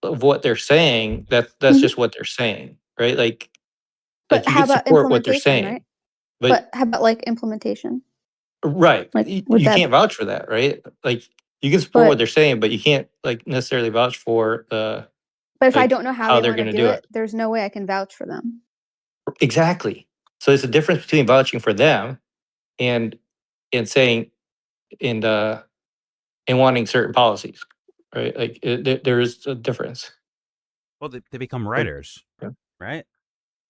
what they're saying, that's Mhm. just what they're saying, right? Like, But you how can about support what they're implementation, saying, right? but But how about like implementation? right, Like, you would that? can't vouch for that, right? Like, you can support what they're saying, but you can't, like, necessarily vouch for But if I like, don't know how how they they're want to gonna do do it, there's no way I can vouch for them. Exactly. So it's a difference between vouching for them and saying and wanting certain policies, right? Like, there is a difference. Well, they become Like, writers, yeah. right?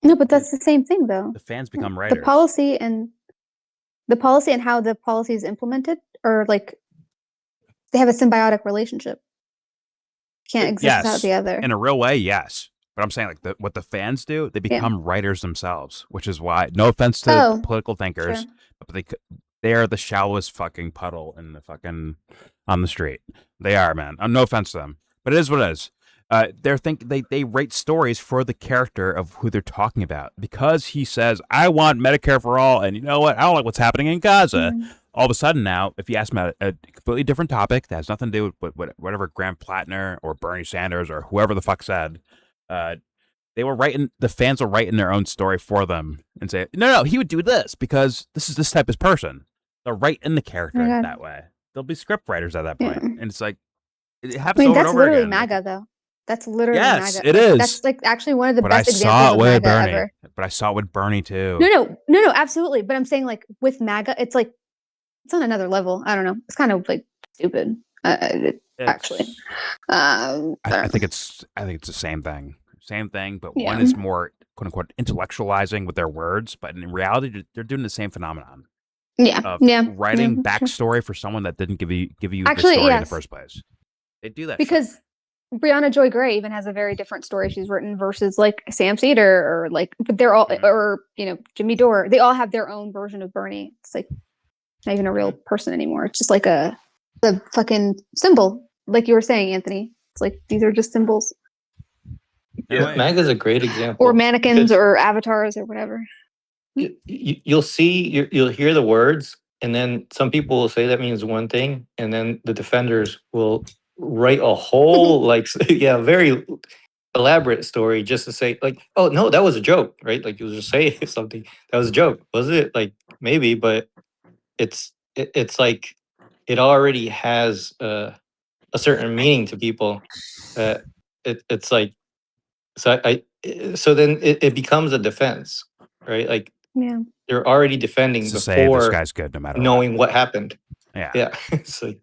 No, but that's the same thing, though. The fans become The writers. policy and how the policy is implemented, or like they have a symbiotic relationship. Can't exist without Yes, the other. in a real way, yes. But I'm saying, like, what the fans do, they become writers themselves, which is why. No offense to political thinkers, sure. but they are the shallowest fucking puddle in the fucking on the street. They are, man. No offense to them, but it is what it is. They write stories for the character of who they're talking about, because he says, "I want Medicare for all," and you know what? I don't like what's happening in Gaza. All of a sudden now, if you ask me about a completely different topic that has nothing to do with whatever Graham Platner or Bernie Sanders or whoever the fuck said, they were writing. The fans will write in their own story for them and say, "No, he would do this because this is this type of person." They'll write in the character that way. They'll be script writers at that point, and it's like it happens over and over literally again. MAGA, though. That's literally yes, MAGA. it is. That's like actually one of the but best I examples saw it of with MAGA Bernie. ever. But I saw it with Bernie too. No, absolutely. But I'm saying, like, with MAGA, it's like it's on another level. I don't know. It's kind of like stupid, actually. I think it's the same thing. Same thing, but one is more quote unquote intellectualizing with their words, but in reality, they're doing the same phenomenon. Writing backstory for someone that didn't give you the story in the first place. They do that because Brianna Joy Gray even has a very different story she's written versus like Sam Cedar or like, but they're all or Jimmy Dore. They all have their own version of Bernie. It's like not even a real person anymore. It's just like the fucking symbol, like you were saying, Anthony. It's like these are just symbols. Yeah, MAGA is a great example. Or mannequins or avatars or whatever. You'll see, you'll hear the words, and then some people will say that means one thing, and then the defenders will write a whole very elaborate story just to say like, oh no, that was a joke, right? Like you just say something that was a joke, was it? Like maybe, but it's like it already has a certain meaning to people. It's like so then it becomes a defense, right? Like Yeah. you're already defending To say this before guy's good no matter knowing what happened. Yeah. Yeah. It's like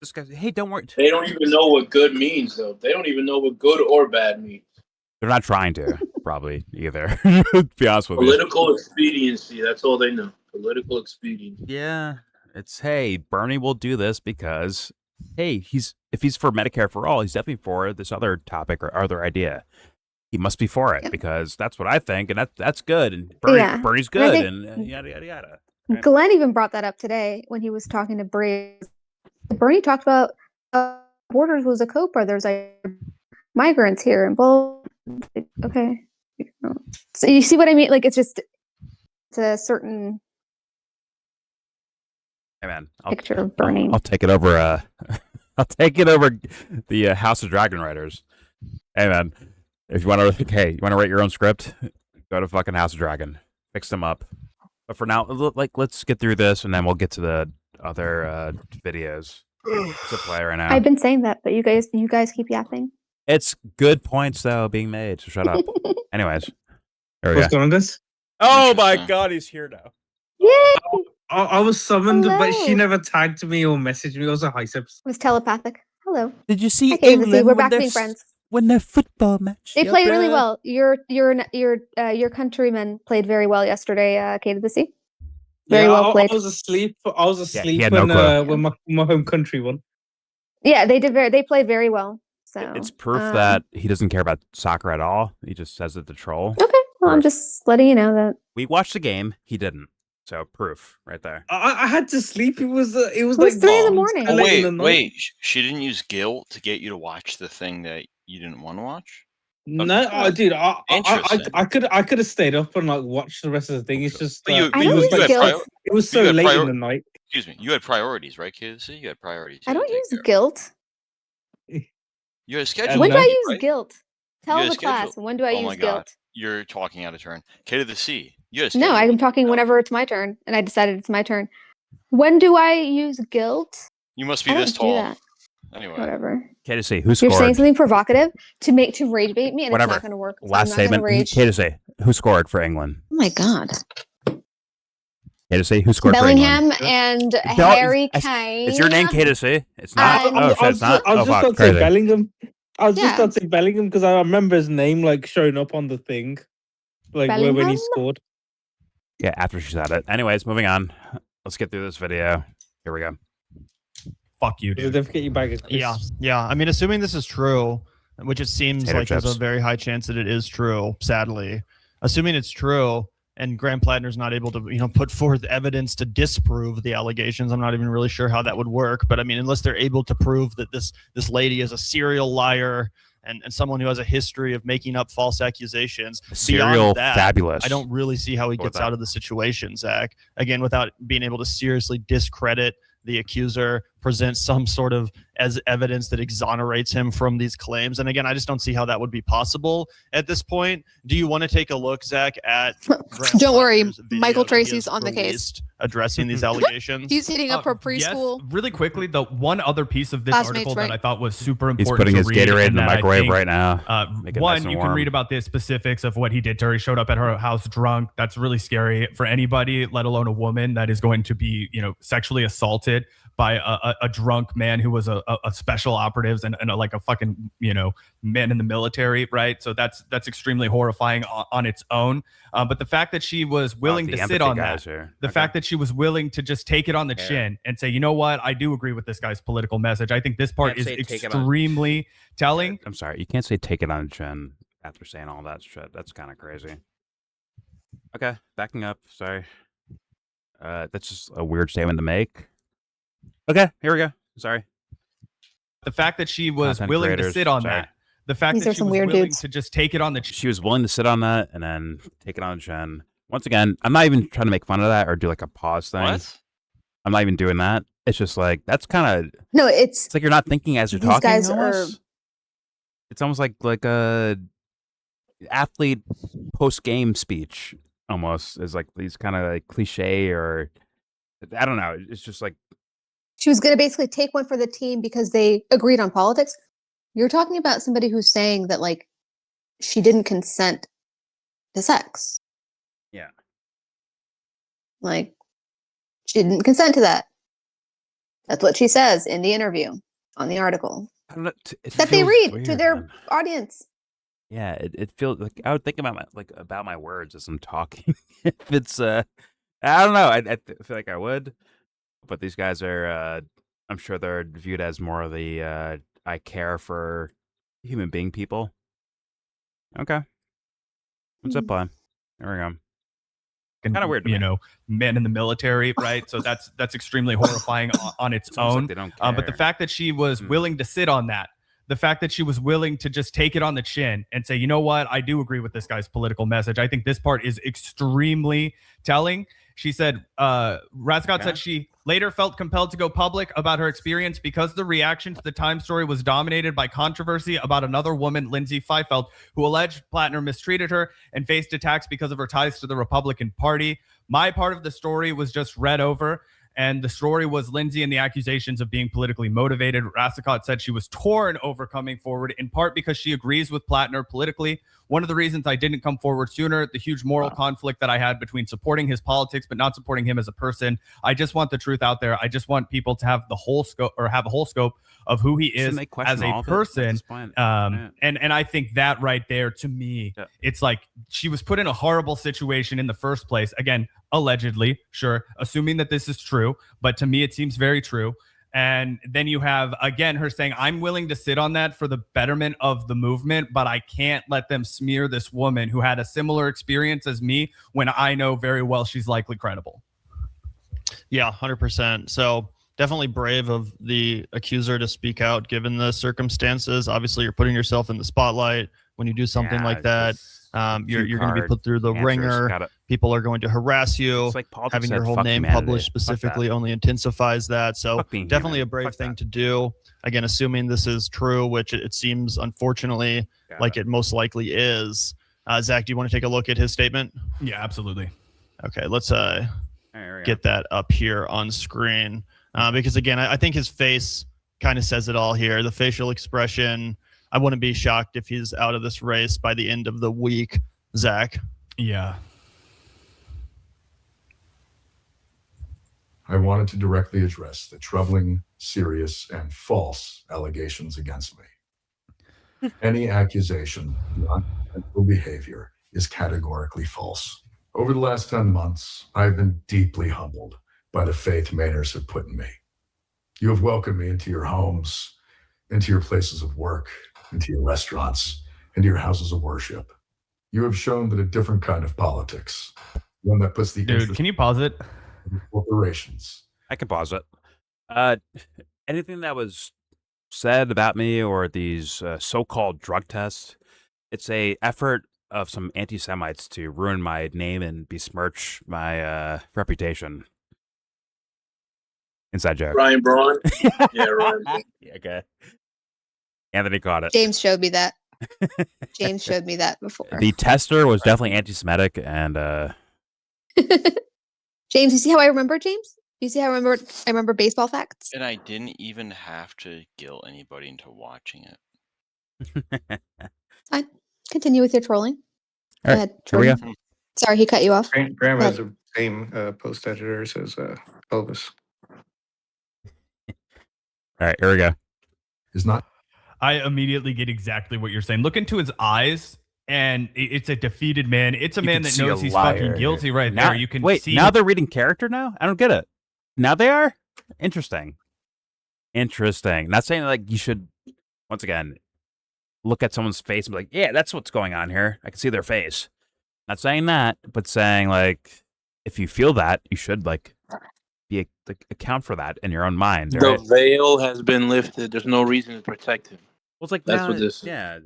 This guy's, hey, don't worry. They don't even know what good means, though. They don't even know what good or bad means. They're not trying to, probably, either. To be honest with you. Political expediency. That's all they know. Political expediency. Yeah. It's, hey, Bernie will do this because, hey, if he's for Medicare for all, he's definitely for this other topic or other idea. He must be for it because that's what I think, and that's good. And Bernie's good, and yada, yada, yada. Right? Glenn even brought that up today when he was talking to Bree. Bernie talked about borders was a Koch brothers, migrants here, and both. Okay. So you see what I mean? Like it's a certain picture of Bernie. I'll take it over. I'll take it over the House of Dragon writers. Hey man, if you want to, write your own script, go to fucking House of Dragon, fix them up. But for now, let's get through this, and then we'll get to the other videos to play right now. I've been saying that, but you guys keep yapping. It's good points though being made, so shut up. Anyways, there we What's going on, guys? Oh my god, he's here now. Yay! I was summoned, Hello. but she never tagged me or messaged me. Also, hi, Sips. It was telepathic. Hello. Did you see England? We're back being friends. When their football match? They played really well. Your countrymen played very well yesterday, Kate of the Sea. Very well played. I was asleep. I was asleep he had no clue. when my home country won. Yeah, they played very well. So it's proof that he doesn't care about soccer at all. He just says it to troll. Okay, well, I'm just letting you know that we watched the game. He didn't. So proof right there. I had to sleep. It was like 3 in the morning. Oh, wait. She didn't use guilt to get you to watch the thing that you didn't want to watch? No, dude, I could have stayed up and like watched the rest of the thing. It's just it was so late in the night. Excuse me, you had priorities, right, kids? You had priorities. I don't use guilt. You had a schedule. When do I use guilt? Tell the schedule. class. When do I use guilt? You're talking out of turn. K to the C. You had a no, I'm talking whenever it's my turn, and I decided it's my turn. When do I use guilt? You must be this tall. Anyway, whatever. K to C. Who scored? You're saying something provocative to rage bait me, and it's not going to work. Last statement. K to C. Who scored for England? Oh my god. K to C. Who scored Bellingham for England? and Harry Kane. It's your name, K to C. It's not. It's not. I was just about to say Bellingham. I was just about to say Bellingham because I remember his name like showing up on the thing, like when he scored. Yeah, after she said it. Anyways, moving on. Let's get through this video. Here we go. Fuck you, dude. Don't forget your bag of crisps. Yeah. I mean, assuming this is true, which it seems like there's a very high chance that it is true, sadly. Assuming it's true, and Graham Platner's not able to, put forth evidence to disprove the allegations, I'm not even really sure how that would work. But I mean, unless they're able to prove that this lady is a serial liar and someone who has a history of making up false accusations, serial fabulous. I don't really see how he gets out of the situation, Zach. Again, without being able to seriously discredit the accuser, present some sort of as evidence that exonerates him from these claims. And again, I just don't see how that would be possible at this point. Do you want to take a look, Zach, at don't worry, Michael Tracy's on the case addressing these allegations? He's hitting up her preschool. Yes. Really quickly, the one other piece of this article that I thought was super important. He's putting his Gatorade in the microwave right now. One, you can read about the specifics of what he did to her. He showed up at her house drunk. That's really scary for anybody, let alone a woman that is going to be, sexually assaulted by a drunk man who was a special operatives and like a fucking, man in the military, right? So that's extremely horrifying on its own. But the fact that she was willing to sit on that, fact that she was willing to just take it on the chin and say, you know what, I do agree with this guy's political message. I think this part is extremely telling. I'm sorry, you can't say take it on the chin after saying all that shit. That's kind of crazy. Okay, backing up. Sorry. That's just a weird statement to make. Okay, here we go. Sorry. The fact that she was willing to sit on that. The fact that she was willing to just take it on the chin. She was willing to sit on that and then take it on the chin. Once again, I'm not even trying to make fun of that or do like a pause thing. What? I'm not even doing that. It's just like, that's kind of... No, it's like you're not thinking as you're talking. These guys almost. it's almost like a athlete post game speech. Almost is like these kind of like cliche, or I don't know. It's just like she was going to basically take one for the team because they agreed on politics. You're talking about somebody who's saying that like she didn't consent to sex. Yeah. Like she didn't consent to that. That's what she says in the interview on the article I don't know, that they read weird, to their man. audience. Yeah, it feels like I would think about my words as I'm talking. If it's I don't know. I feel like I would, but these guys are. I'm sure they're viewed as more of the I care for human being people. Okay, what's up, Plan? There we go. Kind of weird, to you me. know, men in the military, right? So that's extremely horrifying on its It's almost own. like they don't care. But the fact that she was willing to sit on that, the fact that she was willing to just take it on the chin and say, you know what, I do agree with this guy's political message. I think this part is extremely telling. She said, Rascott said she later felt compelled to go public about her experience because the reaction to the Time story was dominated by controversy about another woman, Lindsay Feifeld, who alleged Platner mistreated her and faced attacks because of her ties to the Republican Party. My part of the story was just read over, and the story was Lindsay and the accusations of being politically motivated. Rascott said she was torn over coming forward, in part because she agrees with Platner politically. One of the reasons I didn't come forward sooner, the huge moral conflict that I had between supporting his politics but not supporting him as a person. I just want the truth out there. I just want people to have the whole scope, or have a whole scope of who he is as a person. And I think that right there, to me, it's like she was put in a horrible situation in the first place. Again, allegedly, sure, assuming that this is true, but to me it seems very true. And then you have, again, her saying, I'm willing to sit on that for the betterment of the movement, but I can't let them smear this woman who had a similar experience as me when I know very well she's likely credible. Yeah, 100%. So definitely brave of the accuser to speak out given the circumstances. Obviously, you're putting yourself in the spotlight when you do something like that. You're going to be put through the ringer. People are going to harass you. Like having your whole name published specifically only intensifies that. So definitely a brave thing to do. Again, assuming this is true, which it seems unfortunately like it most likely is. Zach, do you want to take a look at his statement? Yeah, absolutely. Okay, let's get that up here on screen. Because again, I think his face kind of says it all here. The facial expression. I wouldn't be shocked if he's out of this race by the end of the week. Zach. Yeah. I wanted to directly address the troubling, serious, and false allegations against me. Any accusation of non-consensual behavior is categorically false. Over the last 10 months, I've been deeply humbled by the faith Mainers have put in me. You have welcomed me into your homes, into your places of work, into your restaurants, into your houses of worship. You have shown that a different kind of politics, one that puts the Dude, can you pause it? Corporations. I can pause it. Anything that was said about me or these so-called drug tests, it's a effort of some anti-Semites to ruin my name and besmirch my reputation. Inside joke. Ryan Braun. Yeah, Ryan. Okay. Anthony caught it. James showed me that. James showed me that before. The tester was definitely anti-Semitic, and James, you see how I remember, James? You see how I remember baseball facts? And I didn't even have to guilt anybody into watching it. Fine. Continue with your trolling. All Go right, ahead. here we go. Sorry, he cut you off. Graham has the same post editors as Elvis. All right, here we go. Is not. I immediately get exactly what you're saying. Look into his eyes, and it's a defeated man. It's a man that knows he's fucking guilty right now, there. You can see. Now they're reading character now? I don't get it. Now they are? Interesting. Not saying like you should, once again, look at someone's face and be like, yeah, that's what's going on here. I can see their face. Not saying that, but saying like, if you feel that, you should like account for that in your own mind. The veil has been lifted. There's no reason to protect him. Well, it's like that's now, what this is. Yeah,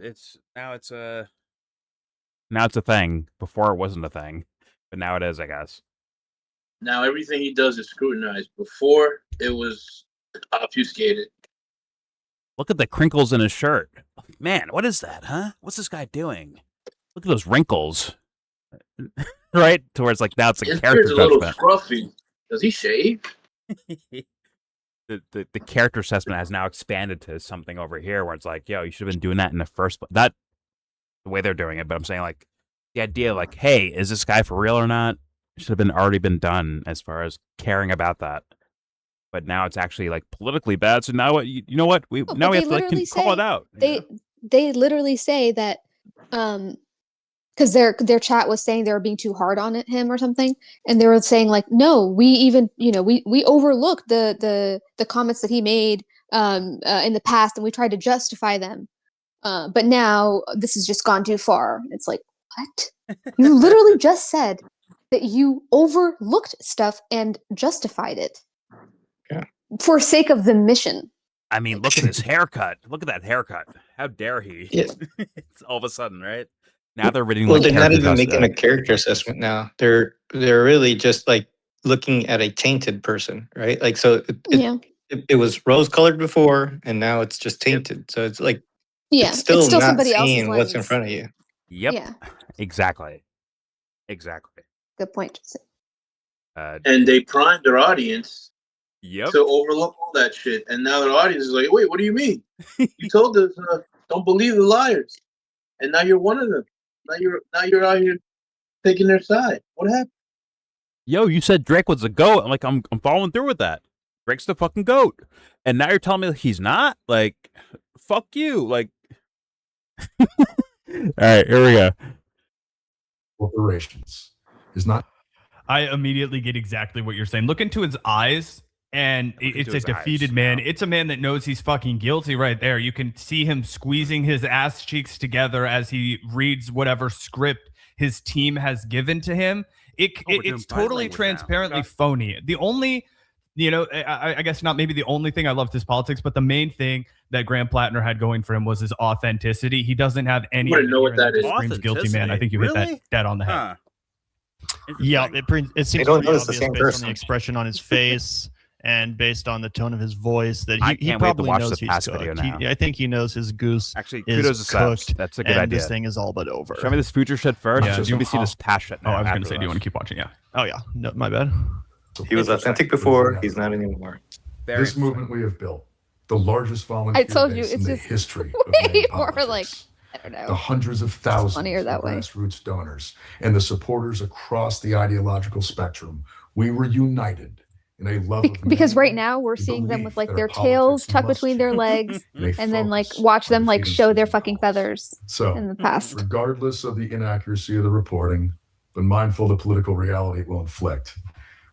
now it's a thing. Before it wasn't a thing, but now it is, I guess. Now everything he does is scrutinized. Before it was obfuscated. Look at the crinkles in his shirt. Man, what is that, huh? What's this guy doing? Look at those wrinkles. Right? Towards like now it's a His character beard's a little judgment. scruffy. Does he shave? the character assessment has now expanded to something over here where it's like, yo, you should have been doing that in the first place. That the way they're doing it, but I'm saying like the idea like, hey, is this guy for real or not? It should have already been done as far as caring about that. But now it's actually like politically bad. So now what you know what? We now we have to like call it out. They literally say that because their chat was saying they were being too hard on him or something, and they were saying like, no, we even we overlooked the comments that he made in the past, and we tried to justify them, but now this has just gone too far. It's like, what? You literally just said that you overlooked stuff and justified it for sake of the mission. I mean, look at his haircut. Look at that haircut. How dare he? Yeah. It's all of a sudden, right? Now they're reading. Well, like, they're not even making a character assessment now. They're really just like looking at a tainted person, right? Like, so it was rose colored before, and now it's just tainted. So it's like, it's still not somebody else's seeing what's in lens. front of you. Yep. Yeah. Exactly. Good point. And they primed their audience to overlook all that shit. And now the audience is like, wait, what do you mean? You told us don't believe the liars. And now you're one of them. Now you're out here taking their side. What happened? Yo, you said Drake was a goat. I'm like, I'm following through with that. Drake's the fucking goat. And now you're telling me he's not? Like, fuck you. Like, all right, here we go. Corporations is not. I immediately get exactly what you're saying. Look into his eyes, and it's a defeated man. It's a man that knows he's fucking guilty right there. You can see him squeezing his ass cheeks together as he reads whatever script his team has given to him. It's totally transparently phony. The only, I guess not maybe the only thing I loved his politics, but the main thing that Graham Platner had going for him was his authenticity. He doesn't have any. I know what that is. Screams guilty man. I think you hit that dead on the head. Yeah, it seems don't pretty know it's the obvious same based on person. the expression on his face and based on the tone of his voice that I he can't wait to probably watch knows the he's past cooked. video now. I think he knows his goose Actually, is kudos to Sebs. cooked. That's a good and idea. This thing is all but over. Show me this future shit first. Yeah, Just let me see this past shit. Oh, I was going after to say, do you this. want to keep watching? Yeah. Oh yeah, no, my bad. He was authentic before. He's not anymore. Very This movement we have built, the largest volunteer told you, base in it's the just history way of main more politics. like, I don't know. The hundreds of thousands funnier that of way. grassroots donors and the supporters across the ideological spectrum, we were united in a love of Because man, right now we're the seeing them belief with like that their our tails politics tucked must between their change, legs, a and then like focus watch on them like defeating show their Susan fucking Collins. feathers So, in the past. regardless of the inaccuracy of the reporting, but mindful of the political reality it will inflict,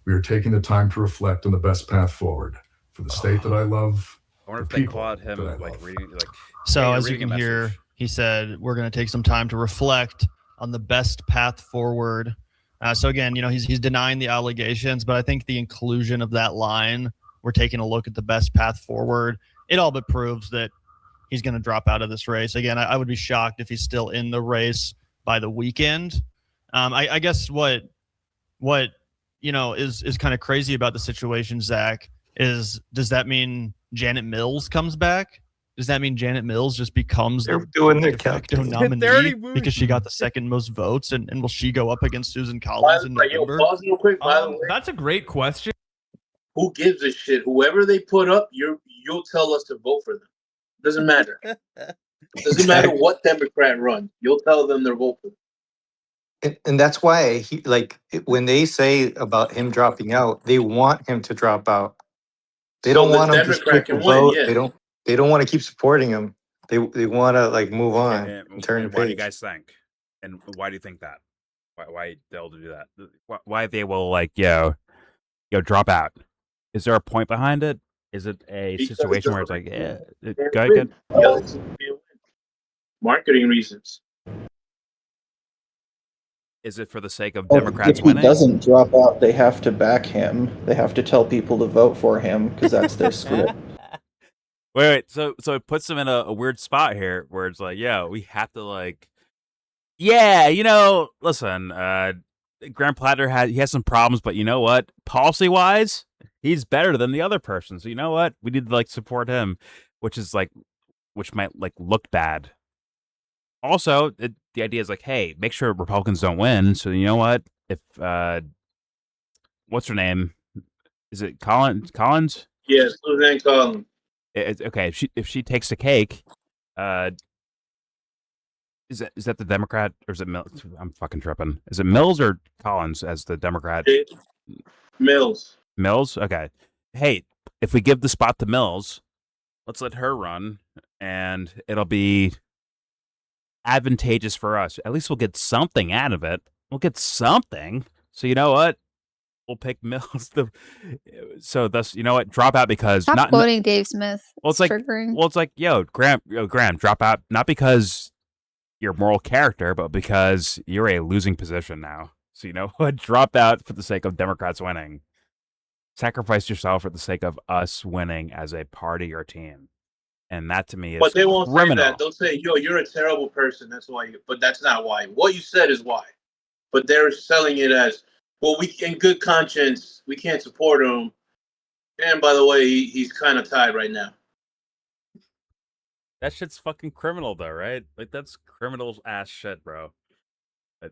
we are taking the time to reflect on the best path forward for the state that I love. I wonder if the they people caught him that I like love. reading like. So hey, you're as you reading can a hear, message. he said we're going to take some time to reflect on the best path forward. So again, he's denying the allegations, but I think the inclusion of that line, we're taking a look at the best path forward, it all but proves that he's going to drop out of this race. Again, I would be shocked if he's still in the race by the weekend. I guess what is kind of crazy about the situation, Zach, is does that mean Janet Mills comes back? Does that mean Janet Mills just becomes They're the doing their de facto calculation. nominee because she got the second most votes, and will she go up against Susan Collins in November? Pause real quick. By the way, That's a great question. who gives a shit? Whoever they put up, you'll tell us to vote for them. Doesn't matter. Doesn't matter what Democrat run. You'll tell them to vote for them. And that's why when they say about him dropping out, they want him to drop out. They So don't the want him to Democrat split the can win, vote. yeah. They don't want to keep supporting him. They want to like move on And and turn the why do you page. guys think? And why do you think that? Why they'll do that? Why they will like yo drop out? Is there a point behind it? Is it a Because situation where it's like go win. good? The other team can't win. Marketing reasons. Is it for the sake of Oh, Democrats if he winning? doesn't drop out, they have to back him. They have to tell people to vote for him because that's their script. Wait. So it puts them in a weird spot here where it's like, yeah, we have to like, yeah, listen, Graham Platter has some problems, but you know what? Policy wise, he's better than the other person. So you know what? We need to like support him, which is like which might like look bad. Also, the idea is like, hey, make sure Republicans don't win. So you know what? If what's her name? Is it Collins? Yes, Suzanne Collins. Okay, if she takes the cake, is that the Democrat or is it Mills? I'm fucking tripping. Is it Mills or Collins as the Democrat? Mills. Mills. Okay. Hey, if we give the spot to Mills, let's let her run, and it'll be advantageous for us. At least we'll get something out of it. We'll get something. So you know what? We'll pick Mills. So thus, you know what? Drop out because Stop quoting Dave Smith. Well, it's like triggering. Well, it's like Graham, drop out. Not because you're a moral character, but because you're a losing position now. So you know what? Drop out for the sake of Democrats winning. Sacrifice yourself for the sake of us winning as a party or team. And that to me is But they won't criminal. say that. They'll say, yo, you're a terrible person. That's why but that's not why. What you said is why. But they're selling it as, well, we in good conscience, we can't support him. And by the way, he's kind of tied right now. That shit's fucking criminal though, right? Like that's criminal ass shit, bro.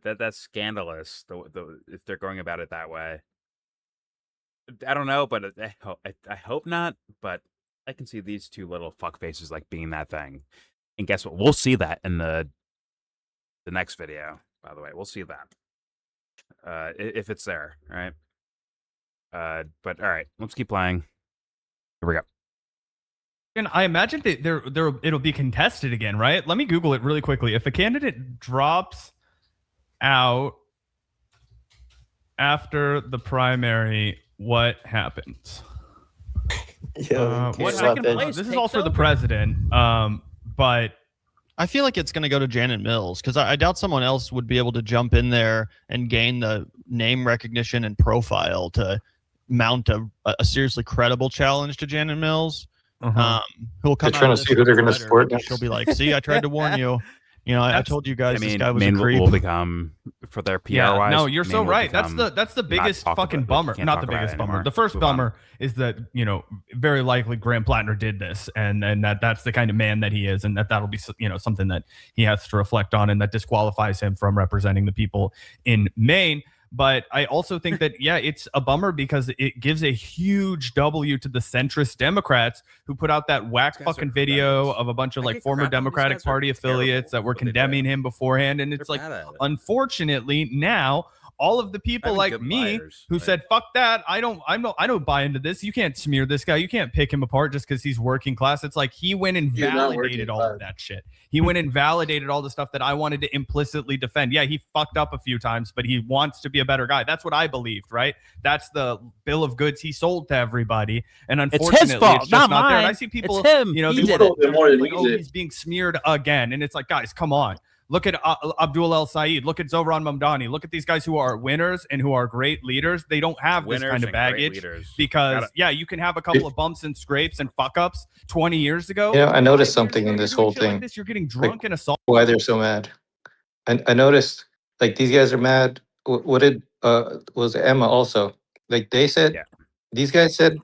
That's scandalous. If they're going about it that way. I don't know, but I hope not. But I can see these two little fuck faces like being that thing. And guess what? We'll see that in the next video. By the way, we'll see that if it's there, right? But all right, let's keep playing. Here we go. And I imagine that it'll be contested again, right? Let me Google it really quickly. If a candidate drops out after the primary, what happens? This is all for the president, but I feel like it's going to go to Janet Mills because I doubt someone else would be able to jump in there and gain the name recognition and profile to mount a seriously credible challenge to Janet Mills. Who'll come They're trying to see who they're going to support. She'll be like, "See, I tried to warn you. You know, I told you guys this guy was a creep." Will become for their PR wise. No, you're so right. That's the biggest fucking bummer. Not the biggest bummer. The first bummer is that very likely Graham Platner did this, and that's the kind of man that he is, and that'll be something that he has to reflect on, and that disqualifies him from representing the people in Maine. But I also think that, it's a bummer because it gives a huge W to the centrist Democrats who put out that whack fucking video of a bunch of like former Democratic Party affiliates that were condemning him beforehand. And it's like, unfortunately, now all of the people like me who said, fuck that, I don't buy into this. You can't smear this guy. You can't pick him apart just because he's working class. It's like he went and validated all of that shit. He went and validated all the stuff that I wanted to implicitly defend. Yeah, he fucked up a few times, but he wants to be a better guy. That's what I believed, right? That's the bill of goods he sold to everybody. And unfortunately, it's his fault, just not there. mine. And I see people, it's him. They did want it. like, he's being smeared again. And it's like, guys, come on. Look at Abdul El Sayed. Look at Zohran Mamdani. Look at these guys who are winners and who are great leaders. They don't have this kind of baggage because, you can have a couple of bumps and scrapes and fuck ups 20 years ago. Yeah, I noticed something in this whole thing. You're getting drunk and assaulted. Why they're so mad? I noticed like these guys are mad. What did was Emma also like? They said these guys said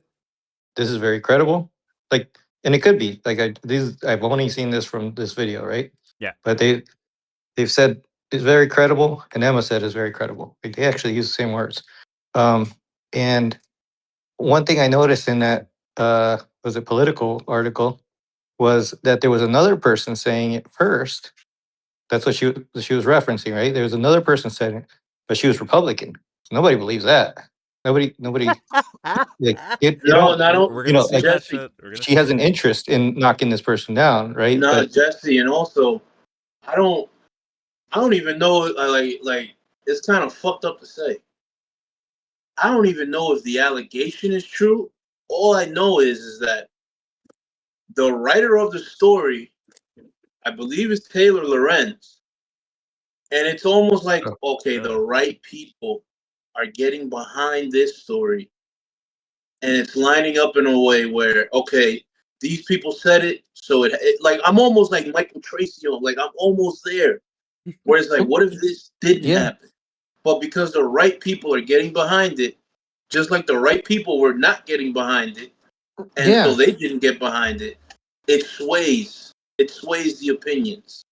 this is very credible. Like, and it could be like I've only seen this from this video, right? Yeah, but they've said it's very credible, and Emma said it's very credible. Like, they actually use the same words. And one thing I noticed in that was a political article was that there was another person saying it first. That's what she was referencing, right? There was another person saying it, but she was Republican. So nobody believes that. Nobody. Like, she has an interest in knocking this person down, right? No, Jesse, and also, I don't even know. Like it's kind of fucked up to say. I don't even know if the allegation is true. All I know is that the writer of the story, I believe, is Taylor Lorenz, and it's almost like the right people are getting behind this story, and it's lining up in a way where these people said it, so it like I'm almost like Michael Tracy on, like I'm almost there. Where it's like, what if this didn't happen? But because the right people are getting behind it, just like the right people were not getting behind it, and so they didn't get behind it, it sways it sways the opinions.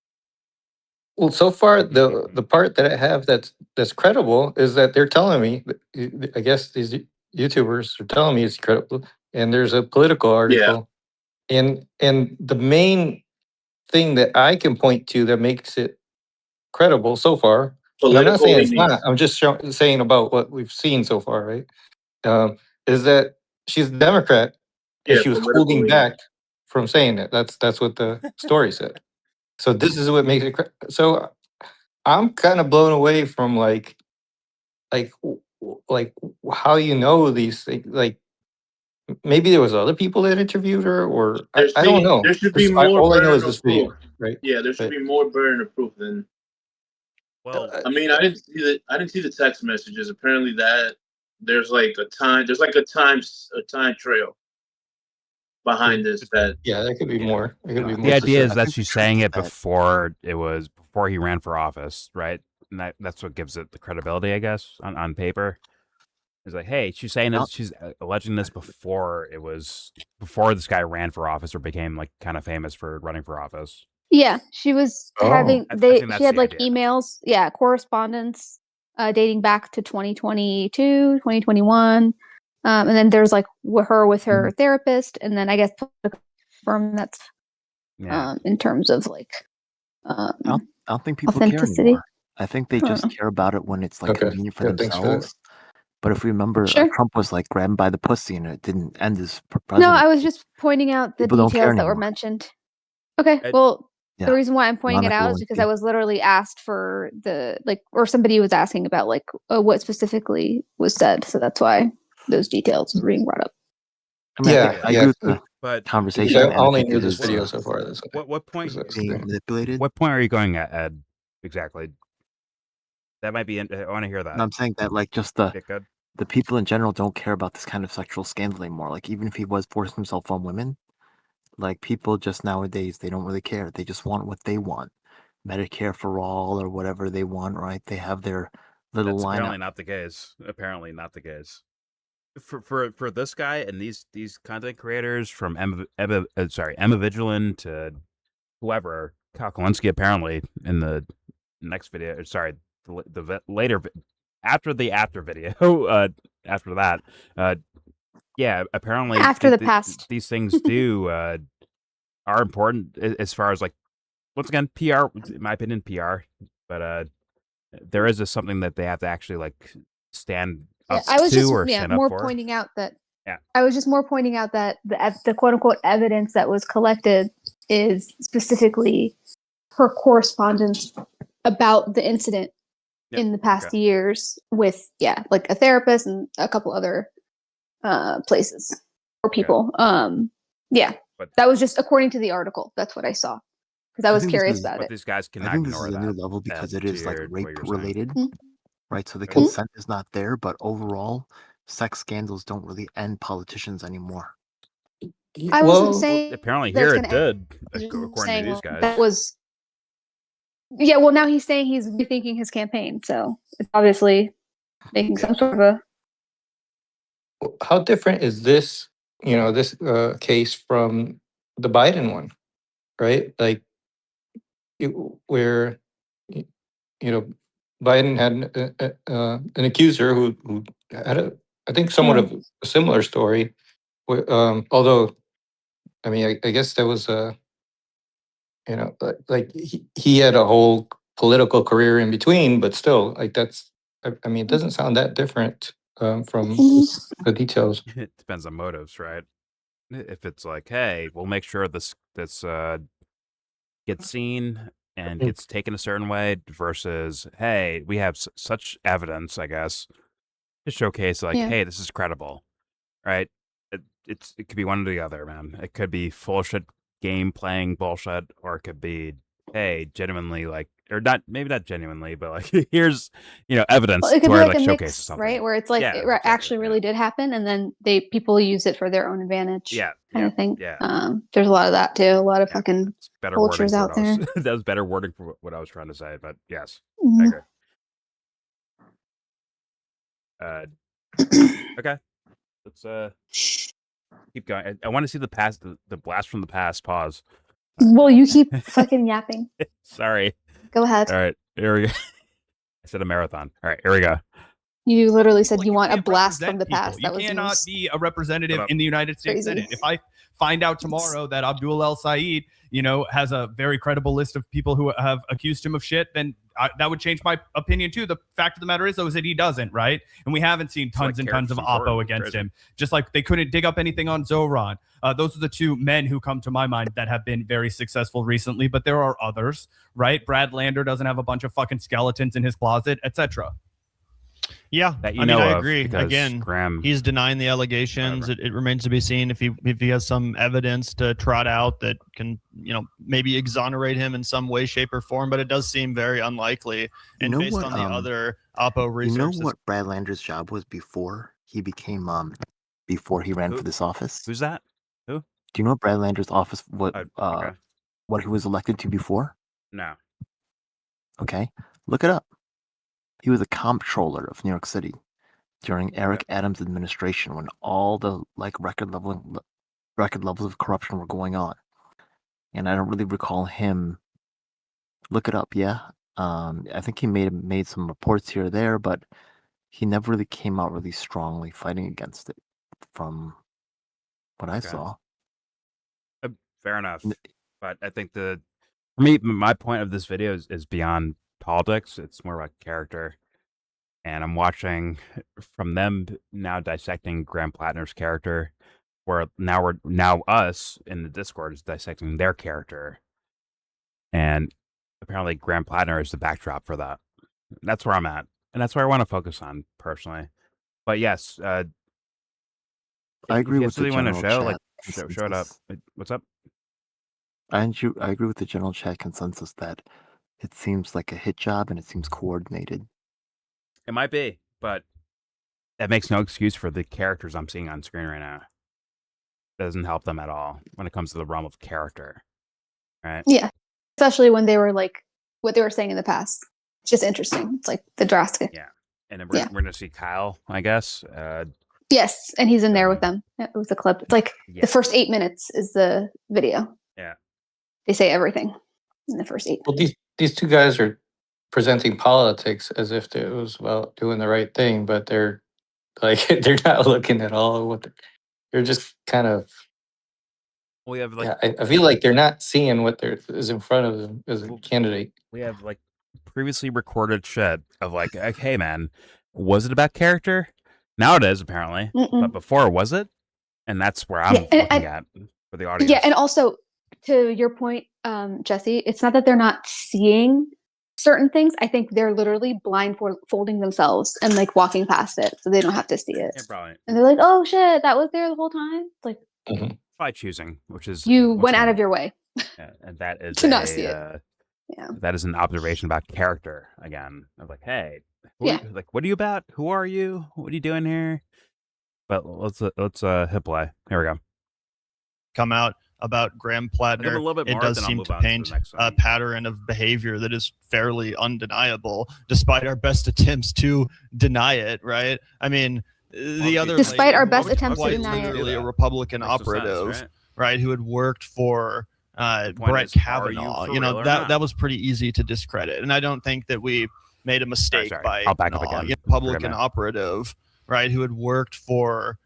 Well, so far the part that I have that's credible is that they're telling me. I guess these YouTubers are telling me it's credible, and there's a political article, and the main thing that I can point to that makes it credible so far. And I'm not saying it's not. I'm just saying about what we've seen so far, right? Is that she's a Democrat and she was holding back from saying it. That's what the story said. So this is what makes it. So I'm kind of blown away from like how you know these things. Like maybe there was other people that interviewed her, or I don't know. There should be more All I know is burden this of proof. video, right? Yeah, there should But be more burden of proof than. Well, I mean, I didn't see the text messages. Apparently, that there's like a time trail behind this. That there could be more. There could be more. the idea is specific. that she's saying it before he ran for office, right? And that's what gives it the credibility, I guess, on paper. It's like, hey, she's saying this, she's alleging this before this guy ran for office or became like kind of famous for running for office. Yeah, she was having I think she had the like idea. emails, correspondence dating back to 2022, 2021. And then there's like her with her therapist, and then I guess confirm that's in terms of like I don't think people authenticity. care anymore. I think they just care about it when it's like convenient for themselves. But if we remember, Trump was like grabbed by the pussy, and it didn't end as president. No, I was just pointing out the People don't care details that were anymore. mentioned. Okay, well, the reason why I'm pointing it Monica out is because I was literally asked for or somebody was asking about what specifically was said, so that's why those details were being brought up. I mean, I agree with the but conversation. I only knew this video so far. What point being manipulated? What point are you going at, Ed? Exactly. That might be. I want to hear that. And I'm saying that just the people in general don't care about this kind of sexual scandal anymore. Like even if he was forcing himself on women, like people just nowadays they don't really care. They just want what they want, Medicare for all or whatever they want. Right? They have their little lineup. Apparently not the case. Apparently not the case. For this guy and these content creators from Emma Vigilant to whoever, Kulinski apparently in the next video. Sorry, the later after video. After that, apparently after the past, these things do are important as far as like once again PR. In my opinion, PR, but there is something that they have to actually like stand. I was just more for. pointing out that I was just more pointing out that the quote unquote evidence that was collected is specifically her correspondence about the incident in the past years with like a therapist and a couple other places or people. But that was just according to the article. That's what I saw because I was curious about it. These guys cannot I think this ignore is a that new level because it is like rape related. Right, so the Mhm. consent is not there, but overall, sex scandals don't really end politicians anymore. I wasn't saying apparently here it did, according to these guys. That was well, now he's saying he's rethinking his campaign, so it's obviously making some sort of a. How different is this? This case from the Biden one, right? Like where Biden had an accuser who had I think somewhat of a similar story. Although, I mean, I guess there was like he had a whole political career in between, but still, like that's. I mean, it doesn't sound that different from the details. It depends on motives, right? If it's like, hey, we'll make sure this gets seen and gets taken a certain way versus, hey, we have such evidence, I guess, to showcase like, hey, this is credible, right? It could be one or the other, man. It could be full shit game playing bullshit, or it could be, hey, genuinely like, or not, maybe not genuinely, but like here's evidence. Well, it could where be like it a showcases mix, something, right? Where it's like it actually really did happen, and then people use it for their own advantage. Kind of thing. There's a lot of that too. A lot of fucking cultures out there. That was better wording for what I was trying to say, but yes, Mhm. I agree. Okay, let's keep going. I want to see the past, the blast from the past. Pause. Well, you keep fucking yapping. Sorry. Go ahead. All right, here we go. I said a marathon. All right, here we go. You literally said you want a blast from the people. past. You That was cannot be a representative Shut up. in the United States Crazy. Senate. If I find out tomorrow that Abdul El Said, has a very credible list of people who have accused him of shit, then that would change my opinion too. The fact of the matter is, though, is that he doesn't, right? And we haven't seen tons and tons of oppo against him. Just like they couldn't dig up anything on Zoran. Those are the two men who come to my mind that have been very successful recently, but there are others, right? Brad Lander doesn't have a bunch of fucking skeletons in his closet, etc. Yeah, That I agree. because Again, Graham, he's denying the allegations. It remains to be seen if he has some evidence to trot out that can, maybe exonerate him in some way, shape, or form. But it does seem very unlikely. And based on the other oppo research, you know what Brad Lander's job was before he became before he ran for this office? Who's that? Who? Do you know what Brad Lander's office Okay. what he was elected to before? No. Okay, look it up. He was a comptroller of New York City during Eric Adams' administration when all the record levels of corruption were going on. And I don't really recall him. Look it up, yeah. I think he made some reports here or there, but he never really came out really strongly fighting against it from what I saw. Fair enough. But I think for me, my point of this video is beyond politics. It's more about character. And I'm watching from them now dissecting Graham Platner's character, where now us in the Discord is dissecting their character. And apparently Graham Platner is the backdrop for that. That's where I'm at. And that's where I want to focus on personally. But yes, I agree with the general chat. Show it up. What's up? I agree with the general chat consensus that it seems like a hit job and it seems coordinated. It might be, but that makes no excuse for the characters I'm seeing on screen right now. Doesn't help them at all when it comes to the realm of character, right? Yeah, especially when they were what they were saying in the past. It's just interesting. It's like the drastic. Yeah, and then we're gonna see Kyle, I guess. Yes, and he's in there with them. It was a clip. It's like the first 8 minutes is the video. Yeah, they say everything in the first 8. Well, these two guys are presenting politics as if it was about doing the right thing, but they're they're not looking at all at what they're just kind of. We have I feel like they're not seeing what is in front of them as a candidate. We have previously recorded shit of hey man, was it about character? Now it is apparently, but before was it? And that's where I'm looking at for the audience. Yeah, and also to your point, Jesse, it's not that they're not seeing certain things. I think they're literally blindfolding themselves and walking past it, so they don't have to see it. Yeah, probably. And they're like, "Oh shit, that was there the whole time." By choosing, which is you went out of your way. Yeah, and that is to not see it. Yeah, that is an observation about character again. Of hey, what are you about? Who are you? What are you doing here? But let's hit play. Here we go. Come out about Graham Platner. It does seem to paint a pattern of behavior that is fairly undeniable, despite our best attempts to deny it. Right? I mean, the other despite our best attempts to deny it, literally a Republican operative, right, who had worked for Brett Kavanaugh. That was pretty easy to discredit, and I don't think that we made a mistake by Republican operative, right, who had worked for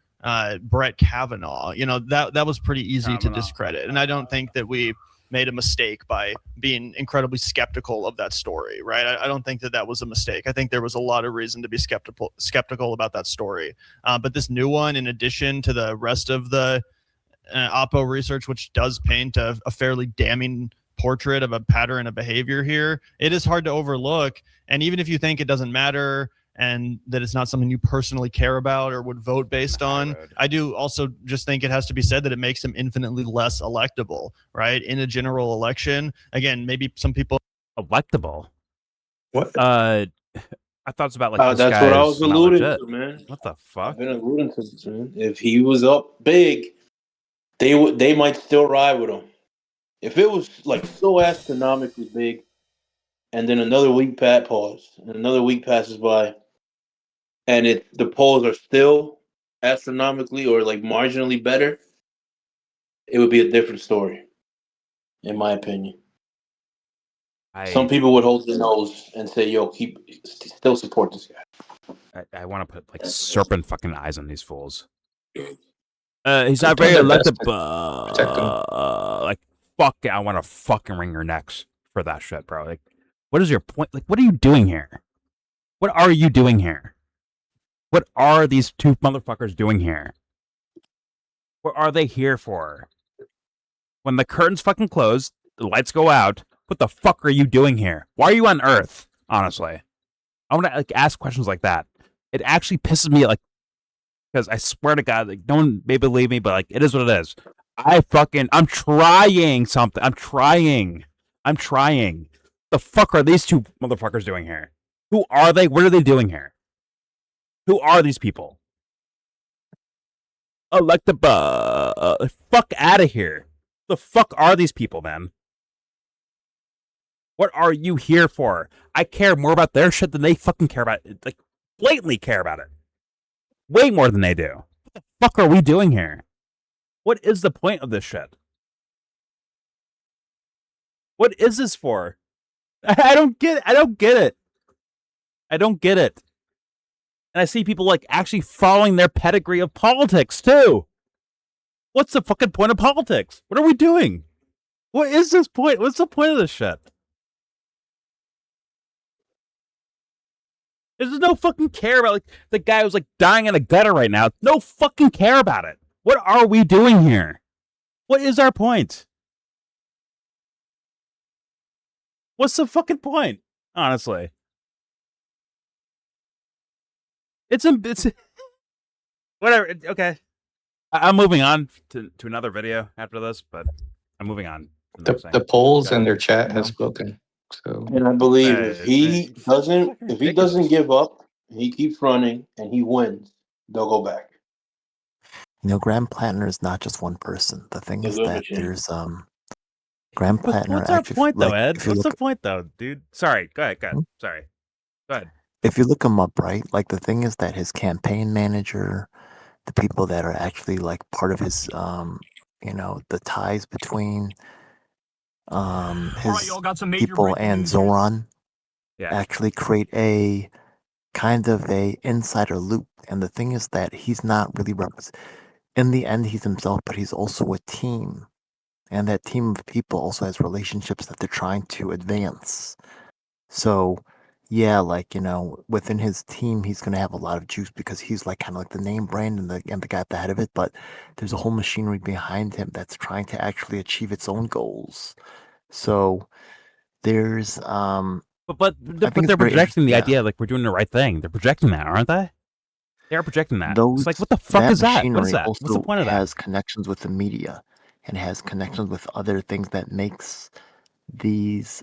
Brett Kavanaugh. That was pretty easy to discredit, and I don't think that we made a mistake by being incredibly skeptical of that story, right? I don't think that was a mistake. I think there was a lot of reason to be skeptical about that story. But this new one, in addition to the rest of the oppo research, which does paint a fairly damning portrait of a pattern of behavior here, it is hard to overlook. And even if you think it doesn't matter and that it's not something you personally care about or would vote based on, I do also just think it has to be said that it makes him infinitely less electable, right? In a general election. Again, maybe some people... Electable? What? I thought it's about that's what I was alluding to, man. What the fuck? I've been alluding to this, man. If he was up big, they might still ride with him. If it was so astronomically big, and then another week passes by, and the polls are still astronomically or marginally better, it would be a different story. in my opinion. Some people would hold their nose and say, "Yo, still support this guy." I want to put like serpent fucking eyes on these fools. He's not very electable. Like, fuck, I want to fucking wring your necks for that shit, bro. Like, what is your point? Like, what are you doing here? What are you doing here? What are these two motherfuckers doing here? What are they here for? When the curtains fucking close, the lights go out, what the fuck are you doing here? Why are you on Earth? Honestly. I want to like ask questions like that. It actually pisses me like, because I swear to God, like, no one may believe me, but like, it is what it is. I'm trying something. I'm trying. The fuck are these two motherfuckers doing here? Who are they? What are they doing here? Who are these people? Fuck out of here. The fuck are these people, man? What are you here for? I care more about their shit than they fucking care about it. Like, blatantly care about it. Way more than they do. What the fuck are we doing here? What is the point of this shit? What is this for? I don't get it. I don't get it. And I see people like actually following their pedigree of politics too. What's the fucking point of politics? What are we doing? What is this point? What's the point of this shit? There's no fucking care about like the guy who's like dying in a gutter right now. No fucking care about it. What are we doing here? What is our point? What's the fucking point? Honestly. It's whatever. Okay. I'm moving on to another video after this, but I'm moving on. The polls and their chat has spoken. So, and I believe if he doesn't give up, he keeps running and he wins, they'll go back. You know, Graham Platner is not just one person. The thing is that there's Graham Platner. What's our point though, Ed? What's the point though, dude? Sorry, go ahead. Sorry, go ahead. If you look him up, right, like the thing is that his campaign manager, the people that are actually like part of his, the ties between his people and Zoran actually create a kind of a insider loop. And the thing is that he's not really in the end, he's himself, but he's also a team. And that team of people also has relationships that they're trying to advance. So, yeah, like, within his team, he's going to have a lot of juice because he's like kind of like the name brand and the guy at the head of it. But there's a whole machinery behind him that's trying to actually achieve its own goals. So there's but they're projecting the idea like we're doing the right thing. They're projecting that, aren't they? They are projecting that. It's like, what the fuck is that? What is that? What's the point of that? Has connections with the media and has connections with other things that makes these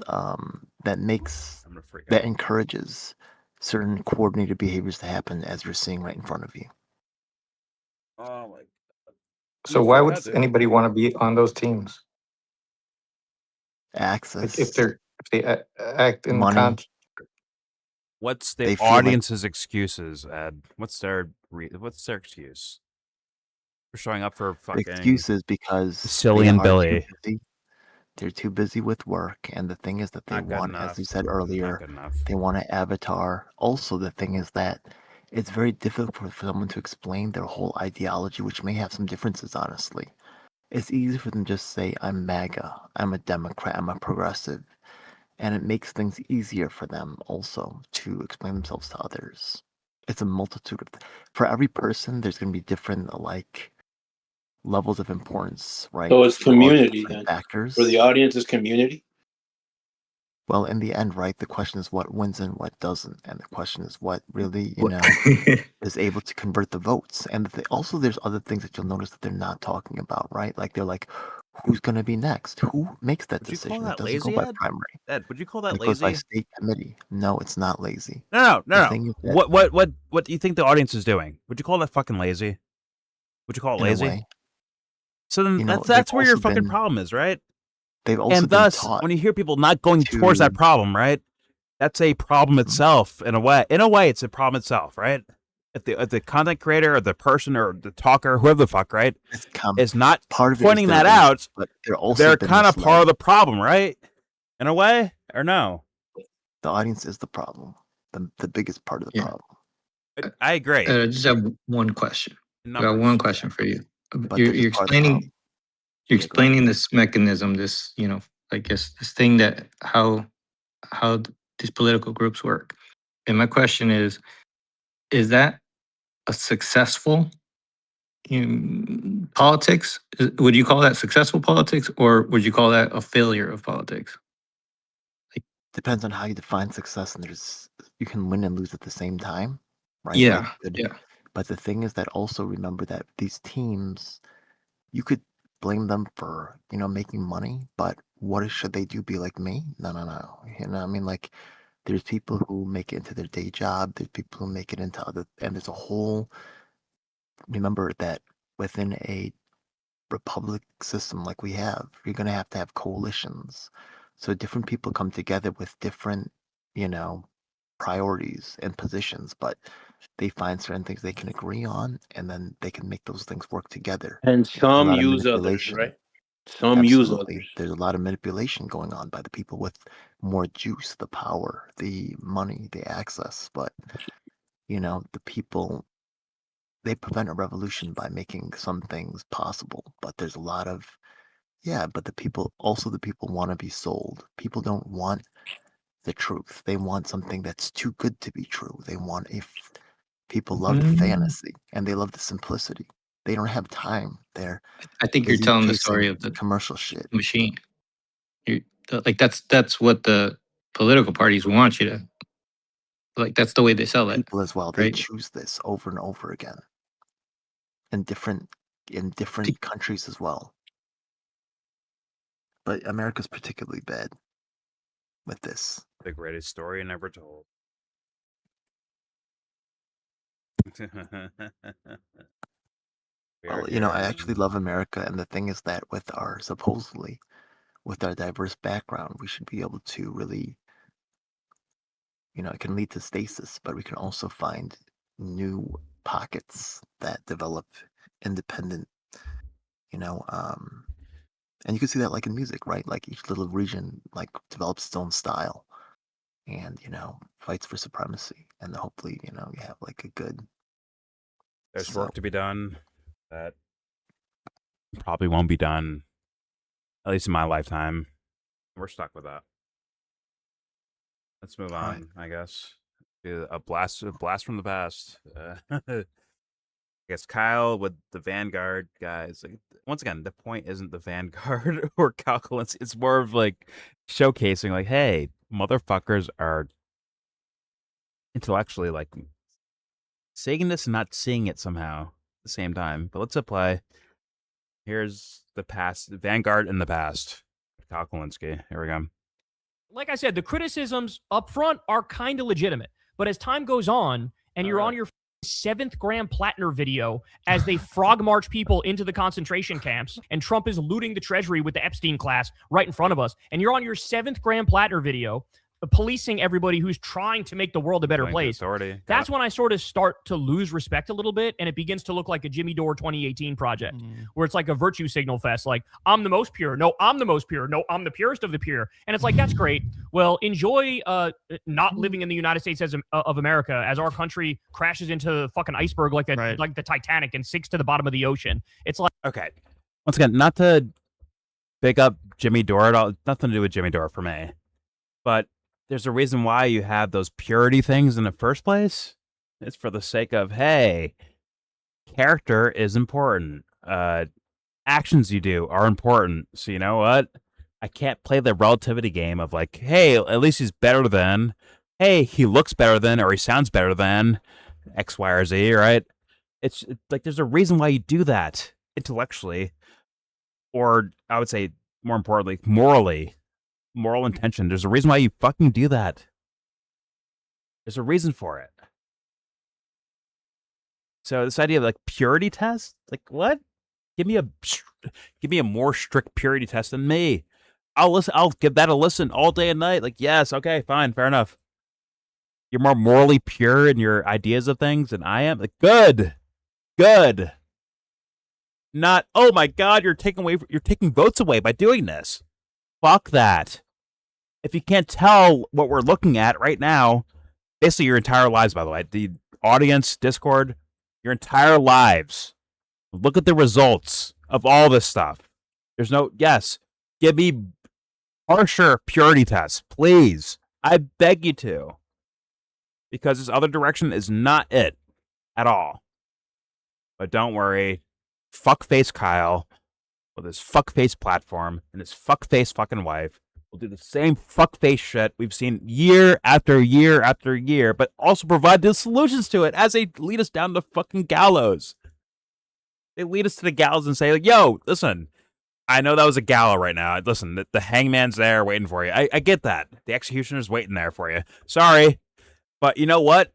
that encourages certain coordinated behaviors to happen as you're seeing right in front of you. Oh my God. So why would anybody want to be on those teams? Access. Like if they act in money. What's the audience's excuses, Ed? What's their excuse for showing up for fucking? The excuse is because Silly and Billy. They're too busy with work, and the thing is that they want, as you said earlier, they want an avatar. Also, the thing is that it's very difficult for someone to explain their whole ideology, which may have some differences, honestly. It's easy for them to just say, I'm MAGA, I'm a Democrat, I'm a progressive. And it makes things easier for them also to explain themselves to others. It's a multitude of... For every person, there's going to be different, like, levels of importance, right? So it's community then. Factors. For the audience, is community? Well, in the end, right, the question is what wins and what doesn't. And the question is what really, is able to convert the votes. And also there's other things that you'll notice that they're not talking about, right? Like they're like, who's going to be next? Who makes that decision? It doesn't go by primary. Ed, would you call that it lazy? It goes by state committee. No, it's not lazy. No. What do you think the audience is doing? Would you call that fucking lazy? Would you call it lazy? So then that's where your fucking problem is, right? They've also and thus, when you hear people not going towards that problem, right? That's a problem itself in a way. In a way, it's a problem itself, right? if the content creator or the person or the talker, whoever the fuck, right, is not part of pointing that out, they're kind of part of the problem, right? In a way, or no? The audience is the problem. The biggest part of the problem. I agree. I just have one question. I got Numbers, one question for you. But You're, they're you're just part of the explaining you're explaining this mechanism, this, I guess this thing that how these political groups work. And my question is that a successful politics? Would you call that successful politics, or would you call that a failure of politics? Depends on how you define success, and you can win and lose at the same time, right? Yeah, yeah. But the thing is that also remember that these teams, you could blame them for making money, but what should they do? Be like me? No. I mean, like, there's people who make it into their day job. There's people who make it into other, and there's a whole. Remember that within a republic system like we have, you're going to have coalitions. So different people come together with different, priorities and positions, but they find certain things they can agree on, and then they can make those things work together. And some use others, right? Some use others. There's a lot of manipulation going on by the people with more juice, the power, the money, the access. But, the people, they prevent a revolution by making some things possible. But there's a lot of, but the people want to be sold. People don't want the truth. They want something that's too good to be true. They want people love the fantasy, and they love the simplicity. They don't have time. I think you're telling the story of the commercial shit machine. That's what the political parties want you to that's the way they sell it. People as well. They choose this over and over again in different countries as well. But America's particularly bad with this. The greatest story never told. Well, I actually love America, and the thing is that with our diverse background, we should be able to really, it can lead to stasis, but we can also find new pockets that develop independent, and you can see that like in music, right? Like each little region develops its own style, and fights for supremacy, and hopefully you have like a good. There's work to be done that probably won't be done, at least in my lifetime. We're stuck with that. Let's move on, I guess. A blast from the past. I guess Kyle with the Vanguard guys. Once again, the point isn't the Vanguard or calculus. It's more of showcasing, hey, motherfuckers are intellectually saying this and not seeing it somehow at the same time. But let's apply. Here's the past, Vanguard in the past. Kyle Kulinski. Here we go. Like I said, the criticisms up front are kind of legitimate. But as time goes on, and you're on your 7th Graham Platner video as they frog march people into the concentration camps, and Trump is looting the treasury with the Epstein class right in front of us, and you're on your 7th Graham Platner video policing everybody who's trying to make the world a better place. That's when I sort of start to lose respect a little bit, and it begins to look like a Jimmy Dore 2018 project, where it's like a virtue signal fest. I'm the most pure. No, I'm the most pure. No, I'm the purest of the pure. And it's that's great. Well, enjoy not living in the United States of America as our country crashes into the fucking iceberg like the Titanic and sinks to the bottom of the ocean. It's okay. Once again, not to big up Jimmy Dore at all. Nothing to do with Jimmy Dore for me, but there's a reason why you have those purity things in the first place. It's for the sake of, hey, character is important. Actions you do are important. So you know what? I can't play the relativity game of hey, at least he's better than. Hey, he looks better than, or he sounds better than X, Y, or Z, right? It's there's a reason why you do that intellectually, or I would say more importantly, morally. Moral intention. There's a reason why you fucking do that. There's a reason for it. So this idea of purity test, what? Give me a more strict purity test than me. I'll give that a listen all day and night. Yes, okay, fine, fair enough. You're more morally pure in your ideas of things than I am. Like, good. Not, oh my God, you're taking votes away by doing this. Fuck that. If you can't tell what we're looking at right now, basically your entire lives, by the way, the audience, Discord, your entire lives. Look at the results of all this stuff. There's no, yes, give me harsher purity tests, please. I beg you to. Because this other direction is not it at all. But don't worry, fuckface Kyle with his fuckface platform and his fuckface fucking wife will do the same fuckface shit we've seen year after year after year, but also provide the solutions to it as they lead us down the fucking gallows. They lead us to the gallows and say, like, yo, listen, I know that was a gallows right now. Listen, the hangman's there waiting for you. I get that. The executioner's waiting there for you. Sorry. But you know what?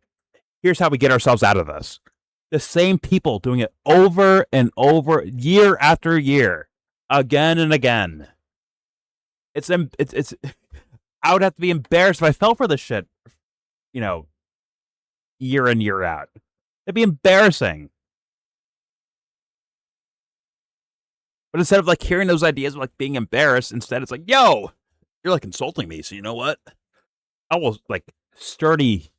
Here's how we get ourselves out of this. The same people doing it over and over, year after year, again and again. It's I would have to be embarrassed if I fell for this shit, year in, year out. It'd be embarrassing. But instead of like hearing those ideas of like being embarrassed, instead it's like, yo, you're like insulting me. So you know what? I will like sturdy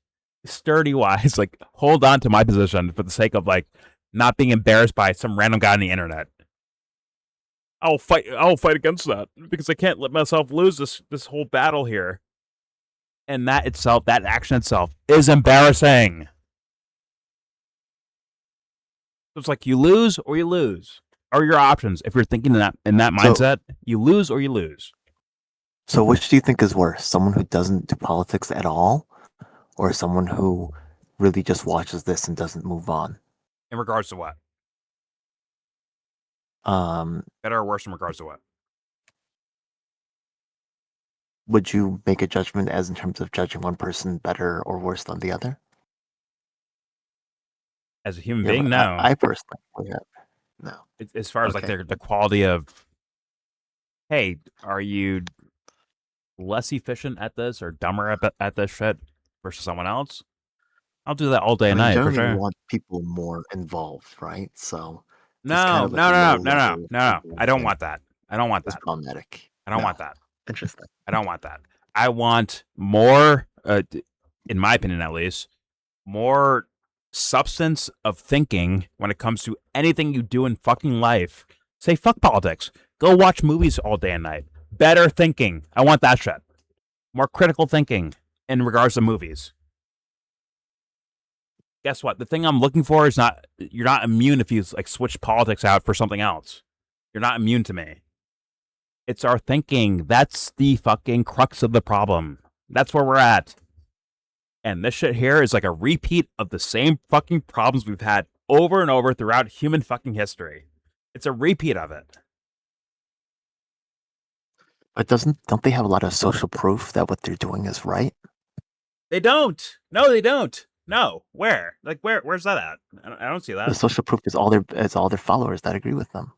wise, like hold on to my position for the sake of like not being embarrassed by some random guy on the internet. I'll fight against that because I can't let myself lose this whole battle here. And that action itself is embarrassing. So it's like you lose or you lose. Are your options if you're thinking in that mindset, you lose or you lose. So which do you think is worse? Someone who doesn't do politics at all, or someone who really just watches this and doesn't move on? In regards to what? Better or worse in regards to what? Would you make a judgment as in terms of judging one person better or worse than the other? As a human being, no. I personally would have. No. As far as like the quality of, hey, are you less efficient at this or dumber at this shit versus someone else? I'll do that all day and night for sure. You want people more involved, right? So no. I don't want that. I don't want that. It's problematic. I don't want that. Interesting. I don't want that. I want more, in my opinion at least, more substance of thinking when it comes to anything you do in fucking life. Say fuck politics. Go watch movies all day and night. Better thinking. I want that shit. More critical thinking in regards to movies. Guess what? The thing I'm looking for is not, you're not immune if you like switch politics out for something else. You're not immune to me. It's our thinking. That's the fucking crux of the problem. That's where we're at. And this shit here is like a repeat of the same fucking problems we've had over and over throughout human fucking history. It's a repeat of it. But don't they have a lot of social proof that what they're doing is right? They don't. No, they don't. No. Where? Like where's that at? I don't see that. The social proof is all their followers that agree with them.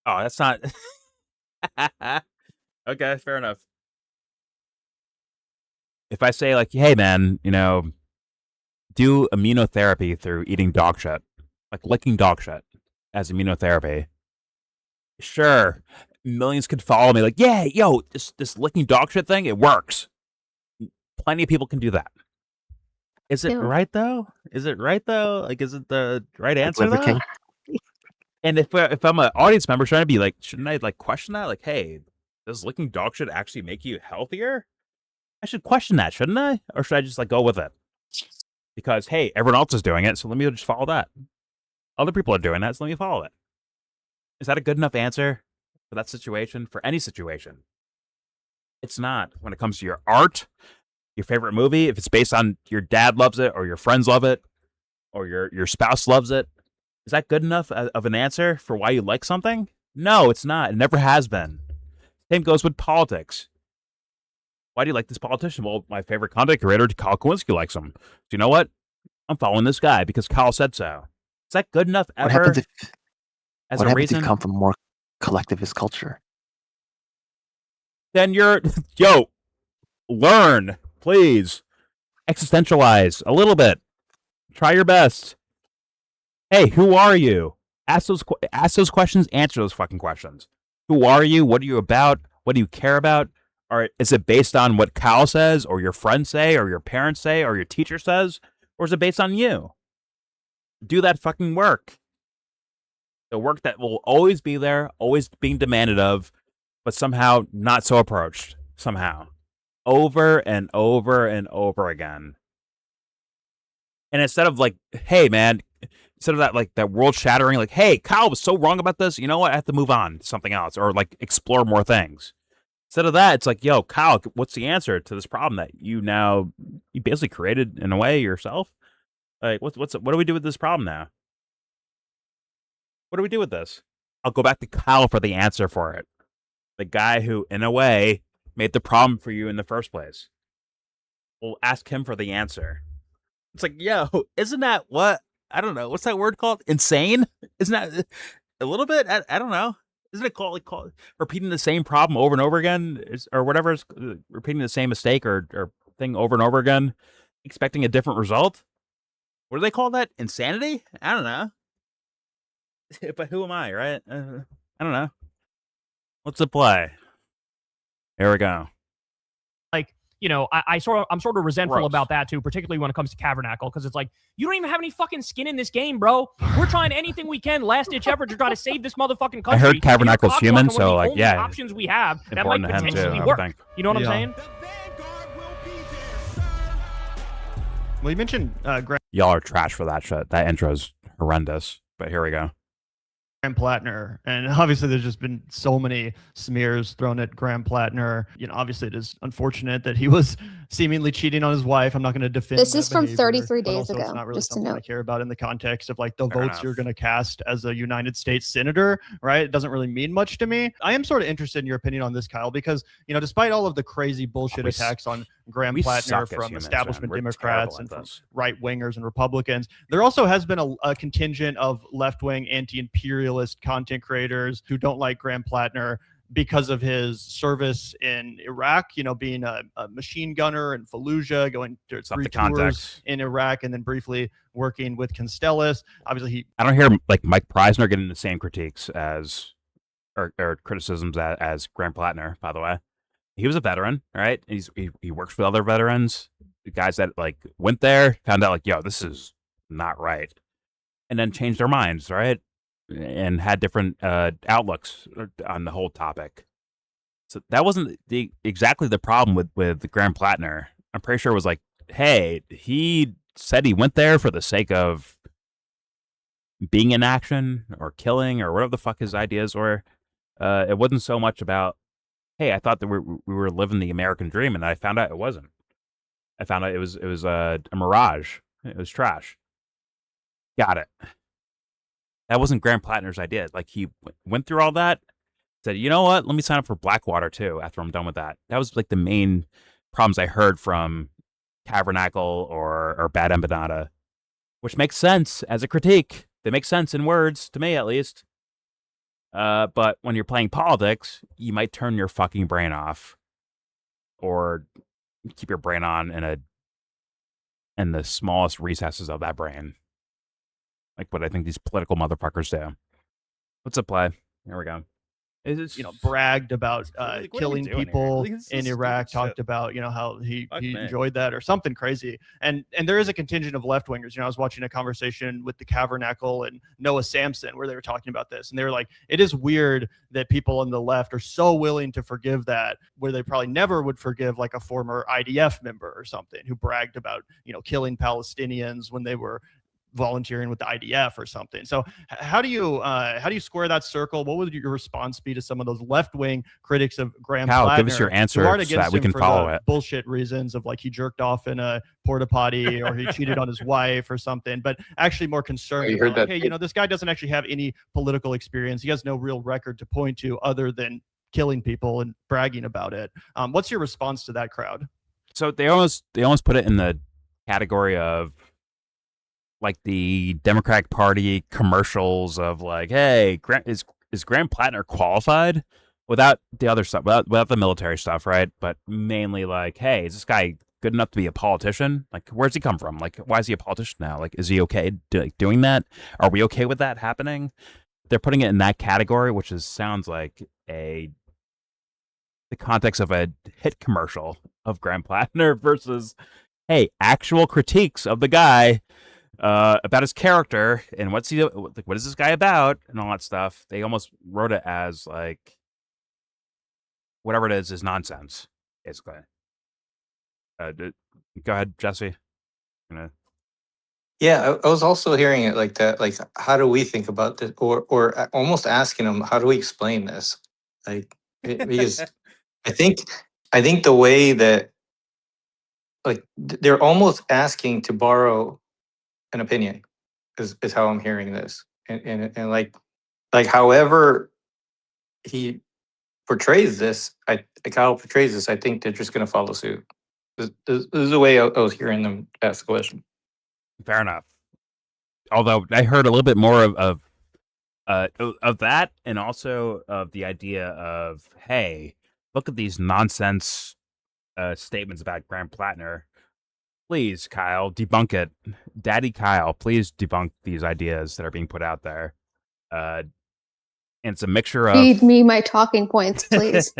Oh, that's not okay, fair enough. If I say like, hey man, do immunotherapy through eating dog shit, like licking dog shit as immunotherapy, sure, millions could follow me like, yeah, yo, this licking dog shit thing, it works. Plenty of people can do that. Is it right though? Is it right though? Like, is it the right answer though? And if I'm an audience member trying to be like, shouldn't I like question that? Like, hey, does licking dog shit actually make you healthier? I should question that, shouldn't I? Or should I just like go with it? Because hey, everyone else is doing it, so let me just follow that. Other people are doing that, so let me follow it. Is that a good enough answer for that situation? For any situation? It's not. When it comes to your art, your favorite movie, if it's based on your dad loves it, or your friends love it, or your spouse loves it, is that good enough of an answer for why you like something? No, it's not. It never has been. Same goes with politics. Why do you like this politician? Well, my favorite content creator, Kyle Kulinski, likes him. So you know what? I'm following this guy because Kyle said so. Is that good enough ever? What happens if reason? You come from more collectivist culture? Then learn, please. existentialize a little bit. Try your best. Hey, who are you? Ask those questions. Answer those fucking questions. Who are you? What are you about? What do you care about? Or is it based on what Kyle says, or your friends say, or your parents say, or your teacher says, or is it based on you? Do that fucking work. The work that will always be there, always being demanded of, but somehow not so approached. Somehow. Over and over and over again. And instead of like, hey man, instead of that like that world shattering, like, hey, Kyle was so wrong about this, you know what? I have to move on to something else or like explore more things. Instead of that, it's like, yo, Kyle, what's the answer to this problem that you basically created in a way yourself? Like, what do we do with this problem now? What do we do with this? I'll go back to Kyle for the answer for it. The guy who, in a way, made the problem for you in the first place. We'll ask him for the answer. It's like, yo, isn't that what? I don't know. What's that word called? Insane? Isn't that a little bit? I don't know. Isn't it called repeating the same problem over and over again, or whatever? Repeating the same mistake or thing over and over again, expecting a different result? What do they call that? Insanity? I don't know. But who am I, right? I don't know. What's the play? Here we go. Like, you know, I'm sort of resentful Gross. about that too, particularly when it comes to Tabernacle, because it's like, you don't even have any fucking skin in this game, bro. We're trying anything we can, last ditch effort, to try to save this motherfucking country. I heard Tabernacle's And you're human, cockblocking one of so the like, only yeah, options we have that might important to him, too, potentially I would work. think. You know what I'm saying? Well, you mentioned Y'all are trash for that shit. That intro's horrendous. But here we go. Graham Platner, and obviously there's just been so many smears thrown at Graham Platner. You know, obviously it is unfortunate that he was seemingly cheating on his wife. I'm not going to defend This that is from behavior, 33 but days also ago, It's not really just to something I note. care about in the context of like the Fair votes enough. you're going to cast as a United States senator, right? It doesn't really mean much to me. I am sort of interested in your opinion on this, Kyle, because you know, despite all of the crazy bullshit attacks on Graham we Platner suck as from humans, establishment man. We're Democrats terrible and at from this. right wingers and Republicans, there also has been a contingent of left wing anti-imperialist content creators who don't like Graham Platner because of his service in Iraq, you know, being a machine gunner in Fallujah, going to Stop 3 the tours context. in Iraq, and then briefly working with Constellus. Obviously, I don't hear like Mike Preisner getting the same critiques as or criticisms as Graham Platner, by the way. He was a veteran, right? He works with other veterans, the guys that like went there, found out like, yo, this is not right, and then changed their minds, right? And had different outlooks on the whole topic. So that wasn't exactly the problem with Graham Platner. I'm pretty sure it was like, hey, he said he went there for the sake of being in action or killing or whatever the fuck his ideas were. It wasn't so much about, hey, I thought that we were living the American dream, and I found out it wasn't. I found out it was a mirage. It was trash. Got it. That wasn't Graham Platner's idea. Like, he went through all that, said, you know what? Let me sign up for Blackwater too after I'm done with that. That was like the main problems I heard from Tabernacle or Bad Empanada, which makes sense as a critique. They make sense in words, to me at least. But when you're playing politics, you might turn your fucking brain off, or keep your brain on in the smallest recesses of that brain, like what I think these political motherfuckers do. What's up, play? Here we go. you know, bragged about what are we killing doing here? people Like, this is in stupid Iraq, shit. talked about, you know, how he Fuck me. enjoyed that or something crazy. And there is a contingent of left wingers. You know, I was watching a conversation with the Tabernacle and Noah Sampson where they were talking about this. And they were like, it is weird that people on the left are so willing to forgive that, where they probably never would forgive like a former IDF member or something who bragged about, you know, killing Palestinians when they were volunteering with the IDF or something. So how do you square that circle? What would your response be to some of those left-wing critics of Graham Cal, Platner give us your answer who aren't so that against we him can for follow the it. bullshit reasons of like he jerked off in a porta potty or he cheated on his wife or something, but actually more concerned you about heard like, that hey, you know, this guy doesn't actually have any political experience. He has no real record to point to other than killing people and bragging about it. What's your response to that crowd? So they almost put it in the category of like the Democratic Party commercials of like, hey, is Graham Platner qualified? Without the other stuff, without the military stuff, right? But mainly like, hey, is this guy good enough to be a politician? Like, where's he come from? Like, why is he a politician now? Like, is he okay doing that? Are we okay with that happening? They're putting it in that category, which sounds like the context of a hit commercial of Graham Platner versus, hey, actual critiques of the guy about his character and what is this guy about and all that stuff. They almost wrote it as like whatever it is nonsense, basically. Go ahead, Jesse. Yeah, I was also hearing it like that. Like, how do we think about this, or almost asking them, how do we explain this? Like, because I think the way that, like, they're almost asking to borrow an opinion is how I'm hearing this, and like however he portrays this, Kyle portrays this, I think they're just going to follow suit. This is the way I was hearing them ask the question. Fair enough. Although I heard a little bit more of that, and also of the idea of, hey, look at these nonsense statements about Graham Platner. Please, Kyle, debunk it. Daddy Kyle, please debunk these ideas that are being put out there. And it's a mixture of feed me my talking points, please.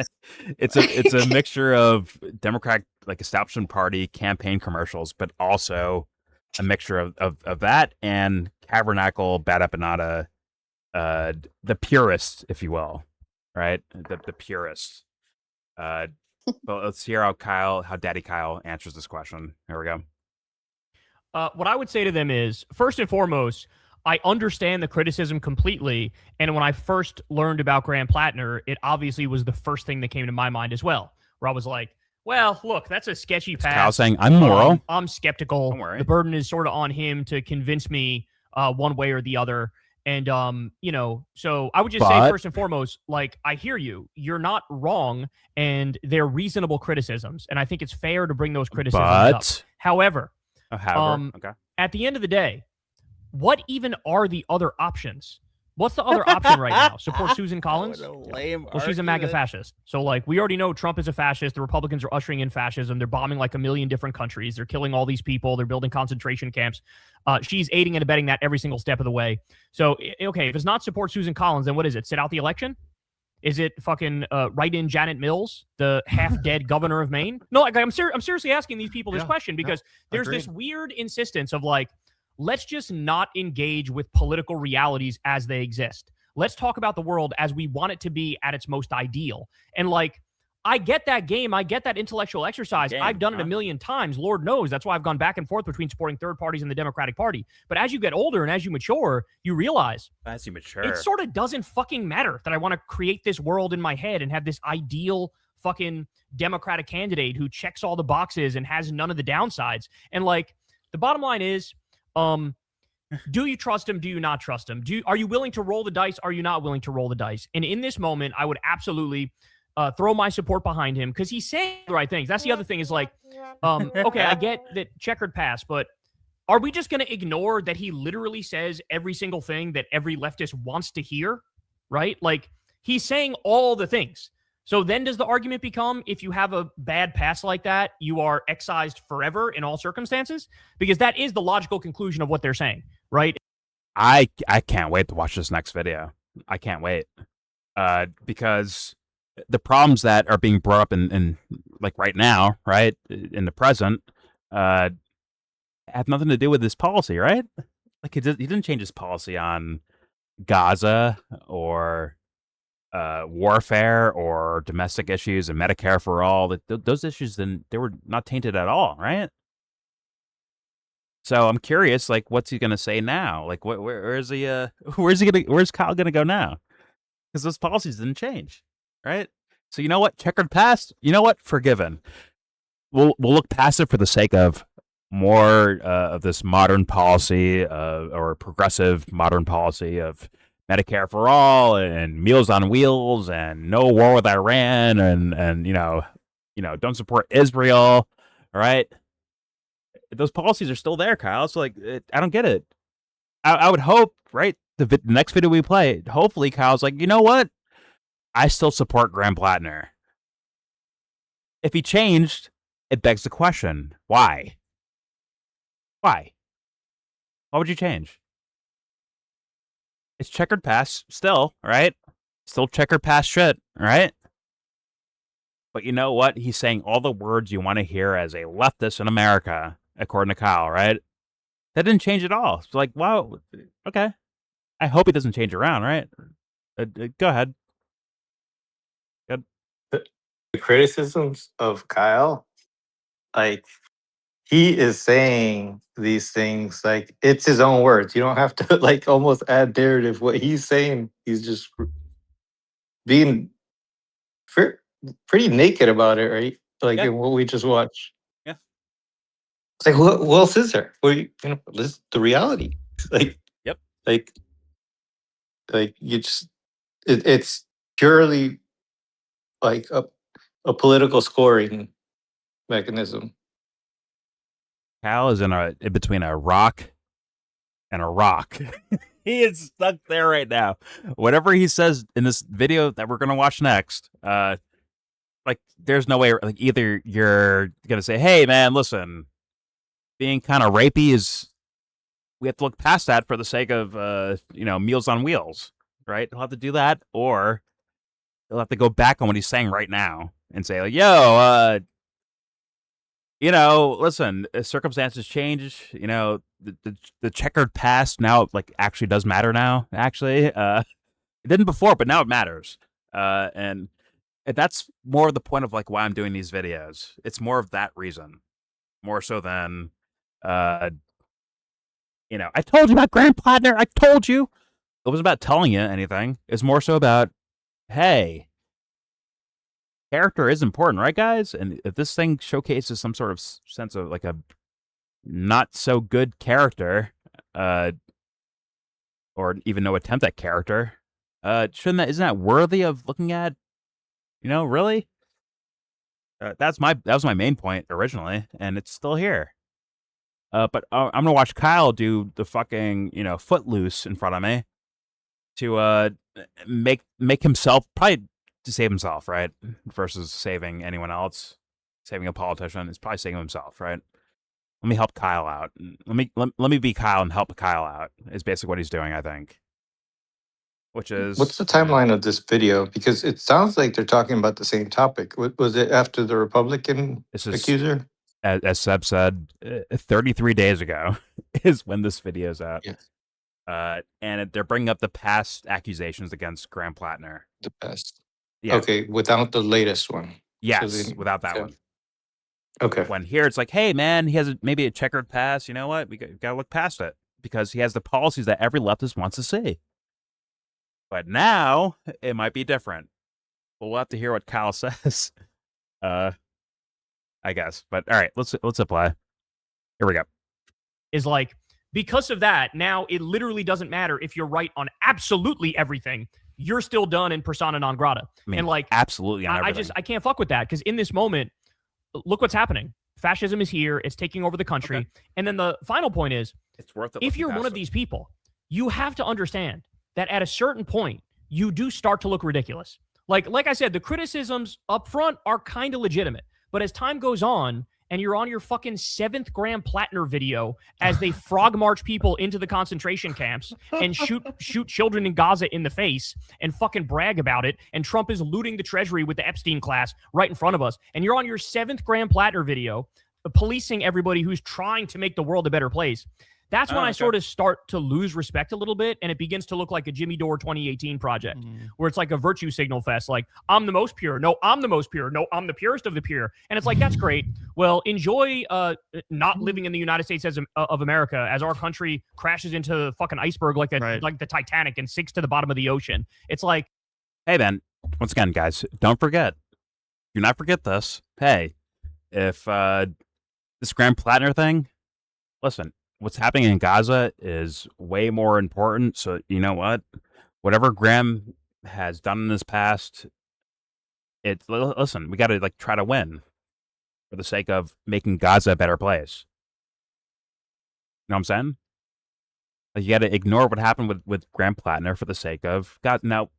it's a mixture of Democratic, like, establishment party campaign commercials, but also a mixture of that and Tabernacle Bad Empanada, the purists, if you will, right? The purists. But let's hear how Daddy Kyle answers this question. Here we go. What I would say to them is, first and foremost, I understand the criticism completely. And when I first learned about Graham Platner, it obviously was the first thing that came to my mind as well, where I was like, well, look, that's a sketchy path. Kyle saying, I'm moral. I'm skeptical. Don't worry. The burden is sort of on him to convince me one way or the other. And, so I would just say, first and foremost, like, I hear you. You're not wrong, and they're reasonable criticisms. And I think it's fair to bring those criticisms up. However, okay. At the end of the day, what even are the other options? What's the other option right now? Support Susan Collins? Well, she's a MAGA fascist. So, like, we already know Trump is a fascist. The Republicans are ushering in fascism. They're bombing like 1 million different countries. They're killing all these people. They're building concentration camps. She's aiding and abetting that every single step of the way. So, okay, if it's not support Susan Collins, then what is it? Sit out the election? Is it fucking write in Janet Mills, the half-dead governor of Maine? No, like, I'm seriously asking these people this question because there's this weird insistence of, like, let's just not engage with political realities as they exist. Let's talk about the world as we want it to be at its most ideal. And, like, I get that game. I get that intellectual exercise. I've done it 1 million times. Lord knows. That's why I've gone back and forth between supporting third parties and the Democratic Party. But as you get older and as you mature, you realize it sort of doesn't fucking matter that I want to create this world in my head and have this ideal fucking Democratic candidate who checks all the boxes and has none of the downsides. And, like, the bottom line is, do you trust him? Do you not trust him? Are you willing to roll the dice? Are you not willing to roll the dice? And in this moment, I would absolutely throw my support behind him because he's saying the right things. That's the other thing is, like, okay, I get that checkered pass, but are we just going to ignore that he literally says every single thing that every leftist wants to hear, right? Like, he's saying all the things. So then does the argument become, if you have a bad pass like that, you are excised forever in all circumstances? Because that is the logical conclusion of what they're saying, right? I can't wait to watch this next video. I can't wait. Because the problems that are being brought up in like right now, right, in the present, have nothing to do with this policy, right? Like, he didn't change his policy on Gaza or warfare or domestic issues and Medicare for all. Those issues, then, they were not tainted at all, right? So I'm curious, like, what's he gonna say now? Like, where's Kyle gonna go now? Because those policies didn't change, right? So you know what, checkered past. You know what, forgiven. We'll look past it for the sake of more of this modern policy, or progressive modern policy of Medicare for all and Meals on Wheels and no war with Iran and don't support Israel. All right, those policies are still there, Kyle. So, like, I don't get it. I would hope, right, the next video we play, hopefully Kyle's like, you know what, I still support Graham Platner. If he changed, it begs the question: why? Why? Why would you change? It's checkered past still, right? Still checkered past shit, right? But you know what? He's saying all the words you want to hear as a leftist in America, according to Kyle, right? That didn't change at all. It's like, wow, okay. I hope he doesn't change around, right? Go ahead. Good. The criticisms of Kyle, like, he is saying these things like it's his own words. You don't have to like almost add narrative. What he's saying, he's just being pretty naked about it, right? Like in what we just watched. Yeah. It's like, what else is there? Well, this is the reality. Like, yep. Like you just, it's purely like a political scoring mechanism. Cal is in between a rock and a rock. He is stuck there right now. Whatever he says in this video that we're gonna watch next, like there's no way. Like either you're gonna say, "Hey, man, listen, being kind of rapey is we have to look past that for the sake of Meals on Wheels, right?" He'll have to do that, or he'll have to go back on what he's saying right now and say, like, "Yo, listen, circumstances change. The checkered past now like actually does matter now. Actually, it didn't before, but now it matters. And that's more of the point of like why I'm doing these videos. It's more of that reason, more so than, I told you about Graham Platner. I told you. It wasn't about telling you anything. It's more so about, hey, character is important, right, guys? And if this thing showcases some sort of sense of like a not so good character, or even no attempt at character, isn't that worthy of looking at? Really? That was my main point originally, and it's still here. But I'm gonna watch Kyle do the fucking footloose in front of me to make himself, probably to save himself, right? Versus saving anyone else. Saving a politician is probably saving himself, right? Let me help Kyle out. Let me be Kyle and help Kyle out is basically what he's doing, I think. Which is, what's the timeline of this video? Because it sounds like they're talking about the same topic. Was it after the Republican accuser? As Seb said, 33 days ago is when this video's out. Yes. And they're bringing up the past accusations against Graham Platner. The past. Yeah. Okay, without the latest one. Yes, without that one. Okay. When here it's like, hey, man, he has maybe a checkered past. You know what? We got to look past it because he has the policies that every leftist wants to see. But now it might be different. We'll have to hear what Kyle says. I guess. But all right, let's apply. Here we go. Is like, because of that, now it literally doesn't matter if you're right on absolutely everything. You're still done in persona non grata. I mean, and like absolutely on everything. I can't fuck with that because in this moment, look what's happening. Fascism is here. It's taking over the country. Okay. And then the final point is, it's worth it. If you're one of these people, you have to understand that at a certain point, you do start to look ridiculous. Like I said, the criticisms up front are kind of legitimate. But as time goes on, and you're on your fucking 7th Graham Platner video as they frog march people into the concentration camps and shoot children in Gaza in the face and fucking brag about it, and Trump is looting the treasury with the Epstein class right in front of us, and you're on your 7th Graham Platner video policing everybody who's trying to make the world a better place. That's when I sort of start to lose respect a little bit, and it begins to look like a Jimmy Dore 2018 project, where it's like a virtue signal fest. Like, I'm the most pure. No, I'm the most pure. No, I'm the purest of the pure. And it's like, that's great. Well, enjoy not living in the United States of America as our country crashes into the fucking iceberg like the Titanic and sinks to the bottom of the ocean. It's like, hey, man, once again, guys, don't forget. Do not forget this. Hey, if this Graham Platner thing, listen, what's happening in Gaza is way more important. So you know what? Whatever Graham has done in his past, listen, we got to like try to win for the sake of making Gaza a better place. You know what I'm saying? Like, you got to ignore what happened with Graham Platner for the sake of God. Now,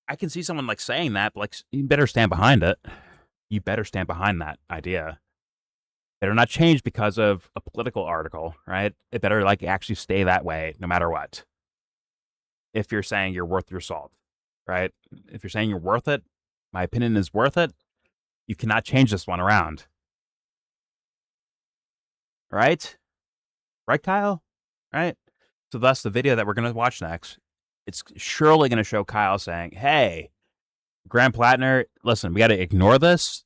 I can see someone like saying that, but like, you better stand behind it. You better stand behind that idea. better not change because of a political article, right? It better like actually stay that way no matter what. If you're saying you're worth your salt, right? If you're saying you're worth it, my opinion is worth it, you cannot change this one around. Right? Right, Kyle? Right? So thus the video that we're going to watch next, it's surely going to show Kyle saying, hey, Graham Platner, listen, we got to ignore this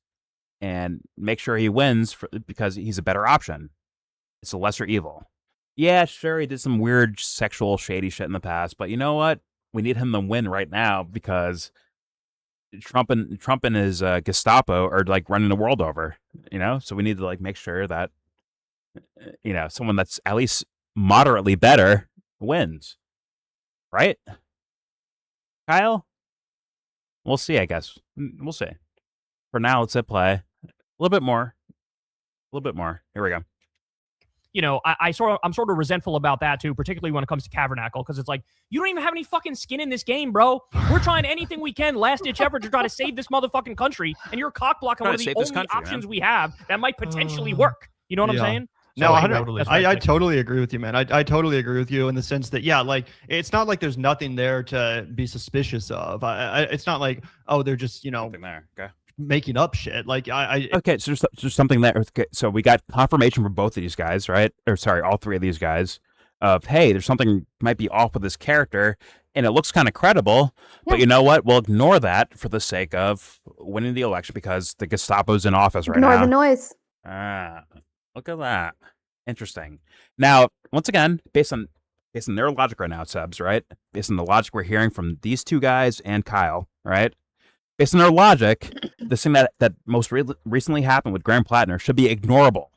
and make sure he wins because he's a better option. It's a lesser evil. Yeah, sure, he did some weird sexual shady shit in the past, but you know what? We need him to win right now because Trump and his Gestapo are like running the world over, you know? So we need to like make sure that someone that's at least moderately better wins. Right? Kyle? We'll see, I guess. We'll see. For now, let's hit play. A little bit more. Here we go. I'm sort of resentful about that too, particularly when it comes to Tabernacle, because it's like, you don't even have any fucking skin in this game, bro. We're trying anything we can, last ditch effort to try to save this motherfucking country, and you're cock blocking one of the only options we have that might potentially work. You know what I'm saying? No, I totally agree with you, man. I totally agree with you in the sense that, yeah, like, it's not like there's nothing there to be suspicious of. It's not like, oh, they're just, something there. Okay. Making up shit. Like, okay, so there's something there. Okay, so we got confirmation from both of these guys, right? Or sorry, all three of these guys of, hey, there's something might be off with this character, and it looks kind of credible, but you know what? We'll ignore that for the sake of winning the election because the Gestapo's in office right now. Ignore the noise. Look at that. Interesting. Now, once again, based on their logic right now, Sebs, right? Based on the logic we're hearing from these two guys and Kyle, right? Based on their logic, the thing that most recently happened with Graham Platner should be ignorable.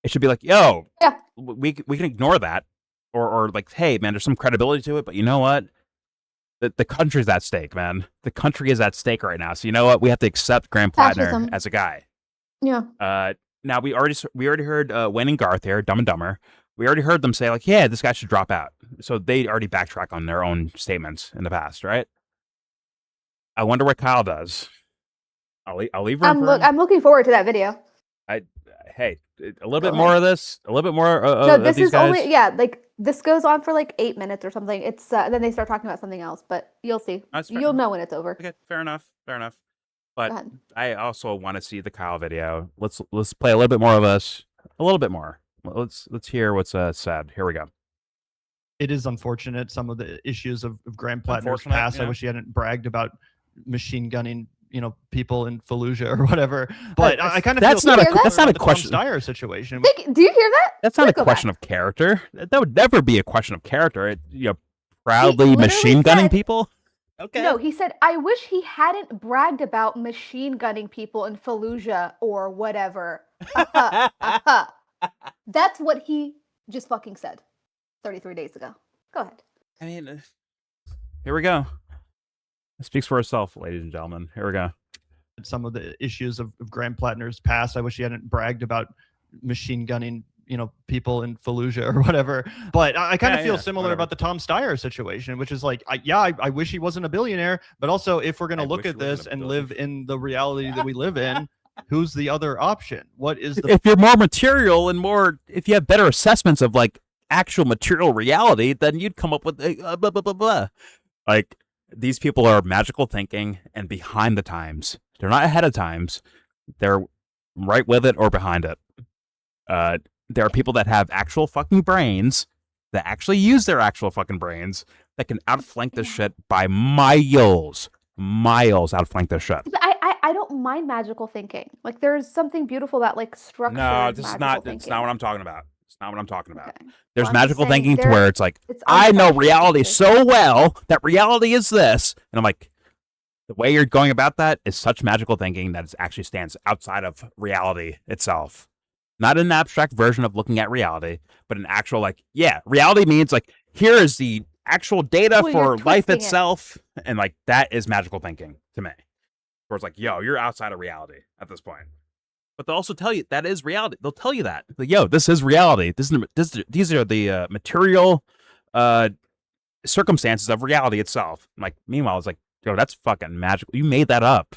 It should be like, yo, yeah, we can ignore that, or like, hey, man, there's some credibility to it, but you know what? The country's at stake, man. The country is at stake right now. So you know what? We have to accept Graham Platner as a guy. Yeah. Now we already heard Wayne and Garth here, Dumb and Dumber. We already heard them say like, yeah, this guy should drop out. So they already backtrack on their own statements in the past, right? I wonder what Kyle does. I'll leave room for him. I'm looking forward to that video. Hey, a little bit more of this, a little bit more. No, this is only like this goes on for like 8 minutes or something. It's then they start talking about something else, but you'll see. You'll know when it's over. Okay, fair enough. But I also want to see the Kyle video. Let's play a little bit more of this. A little bit more. Let's hear what's said. Here we go. It is unfortunate, some of the issues of Graham Platner's past. I wish he hadn't bragged about machine gunning, people in Fallujah or whatever. But I kind of that's not a question. Steyer situation. Do you hear that? That's not a question of character. That would never be a question of character. Proudly machine gunning people. Okay. No, he said, I wish he hadn't bragged about machine gunning people in Fallujah or whatever. That's what he just fucking said 33 days ago. Go ahead. I mean, here we go. It speaks for itself, ladies and gentlemen. Here we go. Some of the issues of Graham Platner's past. I wish he hadn't bragged about machine gunning people in Fallujah or whatever. But I kind of feel similar about the Tom Steyer situation, which is like, I wish he wasn't a billionaire, but also if we're going to look at this and live in the reality that we live in, who's the other option? What is the... If you're more material and if you have better assessments of like actual material reality, then you'd come up with blah, blah, blah, blah. Like, these people are magical thinking and behind the times. They're not ahead of times. They're right with it or behind it. There are people that have actual fucking brains, that actually use their actual fucking brains, that can outflank this shit by miles. Outflank this shit. But I don't mind magical thinking. Like, there's something beautiful about like structure. No, it's not what I'm talking about. It's not what I'm talking about. Okay. There's magical thinking to where it's like, I know reality so well that reality is this. And I'm like, the way you're going about that is such magical thinking that it actually stands outside of reality itself. Not an abstract version of looking at reality, but an actual, like, yeah, reality means like, here is the actual data for life itself. And like, that is magical thinking to me. Where it's like, yo, you're outside of reality at this point. But they'll also tell you that is reality. They'll tell you that. Like, yo, this is reality. These are the material circumstances of reality itself. Like, meanwhile, it's like, yo, that's fucking magical. You made that up.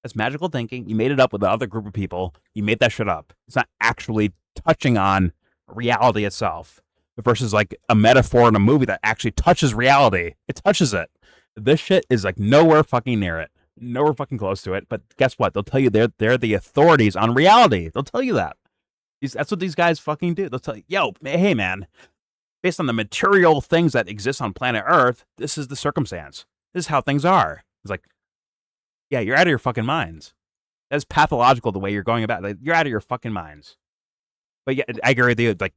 That's magical thinking. You made it up with another group of people. You made that shit up. It's not actually touching on reality itself versus like a metaphor in a movie that actually touches reality. It touches it. This shit is like nowhere fucking near it. Nowhere fucking close to it. But guess what? They'll tell you they're the authorities on reality. They'll tell you that. That's what these guys fucking do. They'll tell you, yo, hey man, based on the material things that exist on planet Earth, this is the circumstance. This is how things are. It's like, yeah, you're out of your fucking minds. That's pathological the way you're going about it. Like, you're out of your fucking minds. But yeah, I agree with you. Like,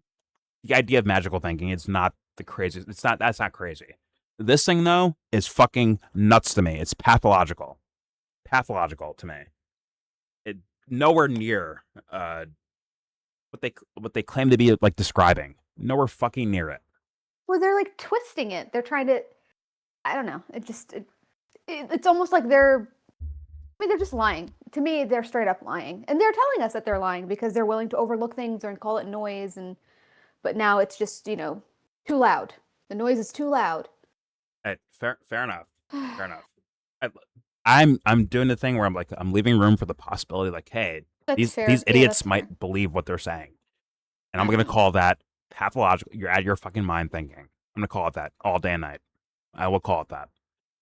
the idea of magical thinking, it's not the craziest. That's not crazy. This thing, though, is fucking nuts to me. It's pathological. Pathological to me. It nowhere near what they claim to be like describing. Nowhere fucking near it. Well, they're like twisting it. They're trying to, I don't know. It's almost like they're just lying. To me, they're straight up lying. And they're telling us that they're lying because they're willing to overlook things and call it noise. But now it's just, too loud. The noise is too loud. Fair enough. Fair enough. I'm doing the thing where I'm leaving room for the possibility, like, hey, these idiots might believe what they're saying. And I'm going to call that pathological. You're out of your fucking mind thinking. I'm going to call it that all day and night. I will call it that.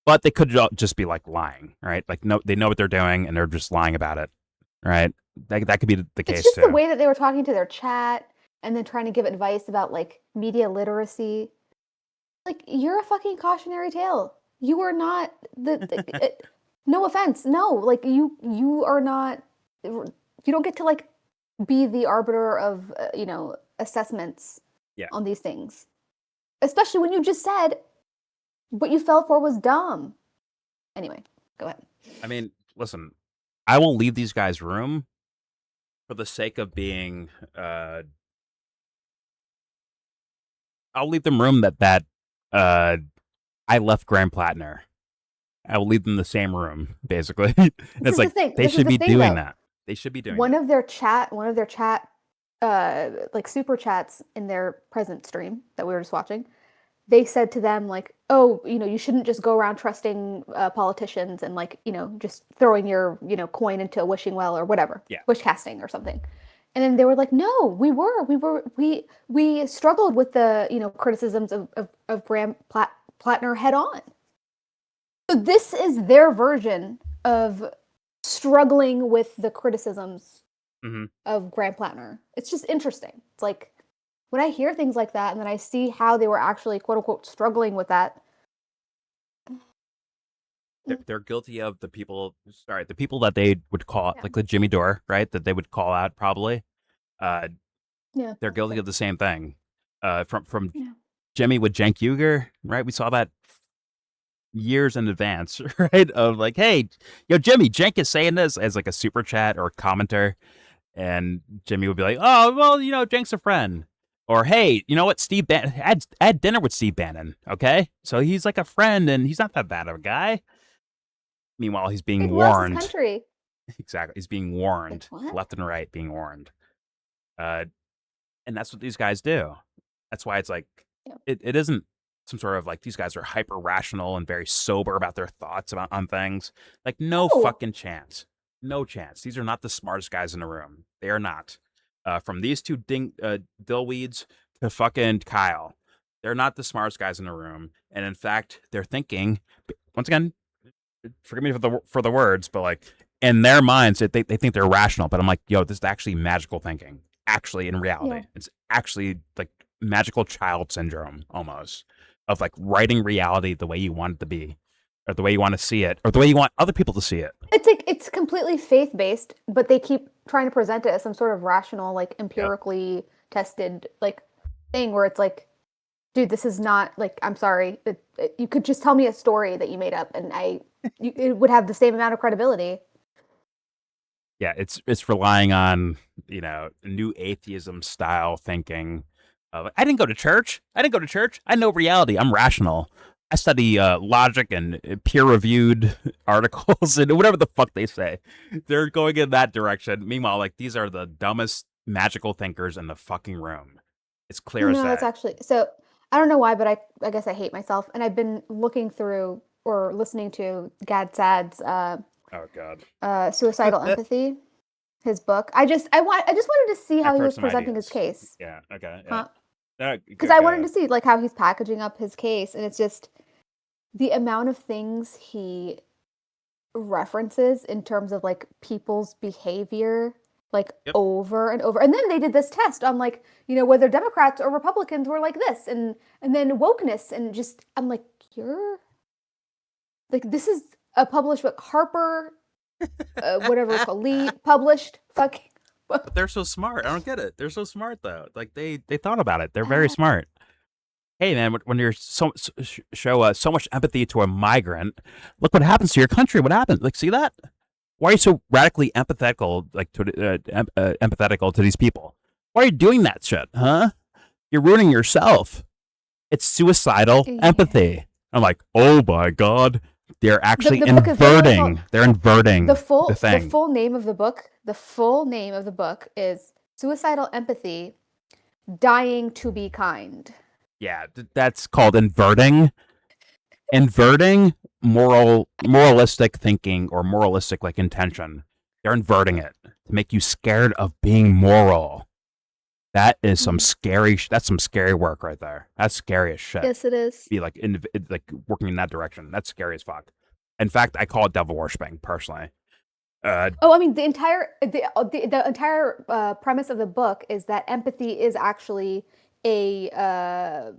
But they could just be like lying, right? Like, no, they know what they're doing and they're just lying about it, right? That could be the case too. It's just the way that they were talking to their chat and then trying to give advice about like media literacy. Like, you're a fucking cautionary tale. You are not no offense, no. Like you are not. You don't get to like be the arbiter of assessments on these things, especially when you just said what you fell for was dumb. Anyway, go ahead. I mean, listen, I will leave these guys room for the sake of being. I'll leave them room that I left Graham Platner. I will leave them in the same room, basically. It's like they should be doing that. They should be doing one of their chat like super chats in their present stream that we were just watching. They said to them like, oh, you shouldn't just go around trusting politicians and like, just throwing your, coin into a wishing well or whatever, wish casting or something. And then they were like, no, we struggled with the, criticisms of Graham Platner head on. So this is their version of struggling with the criticisms of Graham Platner. It's just interesting. It's like, when I hear things like that and then I see how they were actually, quote unquote, struggling with that. They're guilty of the people that they would call like the Jimmy Dore, right? That they would call out probably. They're guilty of the same thing. From Jimmy with Cenk Uygur, right? We saw that years in advance, right? Of like, hey, Jimmy, Cenk is saying this as like a super chat or a commenter. And Jimmy would be like, oh, well, Cenk's a friend. Or, hey, you know what, Steve Bannon, I had dinner with Steve Bannon, okay? So he's like a friend, and he's not that bad of a guy. Meanwhile, he's being warned. Loves his country. Exactly. He's being warned, left and right, being warned. And that's what these guys do. That's why it's like, it isn't some sort of like, these guys are hyper rational and very sober about their thoughts on things. Like, no fucking chance. No chance. These are not the smartest guys in the room. They are not. From these two dillweeds to fucking Kyle, they're not the smartest guys in the room, and in fact, they're thinking. Once again, forgive me for the words, but like in their minds, they think they're rational. But I'm like, yo, this is actually magical thinking. Actually, in reality, it's actually like magical child syndrome almost of like writing reality the way you want it to be, or the way you want to see it, or the way you want other people to see it. It's like it's completely faith-based, but they keep trying to present it as some sort of rational, like empirically tested like thing where it's like, dude, this is not like, I'm sorry, you could just tell me a story that you made up and it would have the same amount of credibility. Yeah, it's relying on, new atheism style thinking. I didn't go to church. I know reality. I'm rational. I study logic and peer-reviewed articles and whatever the fuck they say. They're going in that direction. Meanwhile, like, these are the dumbest magical thinkers in the fucking room. It's clear as that. No, it's actually so. I don't know why, but I guess I hate myself. And I've been looking through or listening to Gad Sad's Oh God. Suicidal Empathy, his book. I just wanted to see how he was presenting his case. Yeah. Okay. Yeah. Because I wanted to see like how he's packaging up his case, and it's just the amount of things he references in terms of like people's behavior, like over and over. And then they did this test on like, whether Democrats or Republicans were like this, and then wokeness, and just I'm like, you're like, this is a published book. Harper, whatever it's called, Lee published fucking. But they're so smart. I don't get it. They're so smart though. Like they thought about it. They're very smart. Hey man, when you're show so much empathy to a migrant, look what happens to your country. What happens? Like, see that? Why are you so radically empathetical, like empathetical to these people? Why are you doing that shit, huh? You're ruining yourself. It's suicidal empathy. I'm like, oh my God, they're actually inverting. They're inverting the thing. The full name of the book. The full name of the book is Suicidal Empathy: Dying to Be Kind. Yeah, that's called inverting. Inverting moralistic thinking or moralistic like intention. They're inverting it to make you scared of being moral. That is some scary. That's some scary work right there. That's scary as shit. Yes, it is. Be like working in that direction. That's scary as fuck. In fact, I call it devil worshipping personally. I mean, the entire premise of the book is that empathy is actually an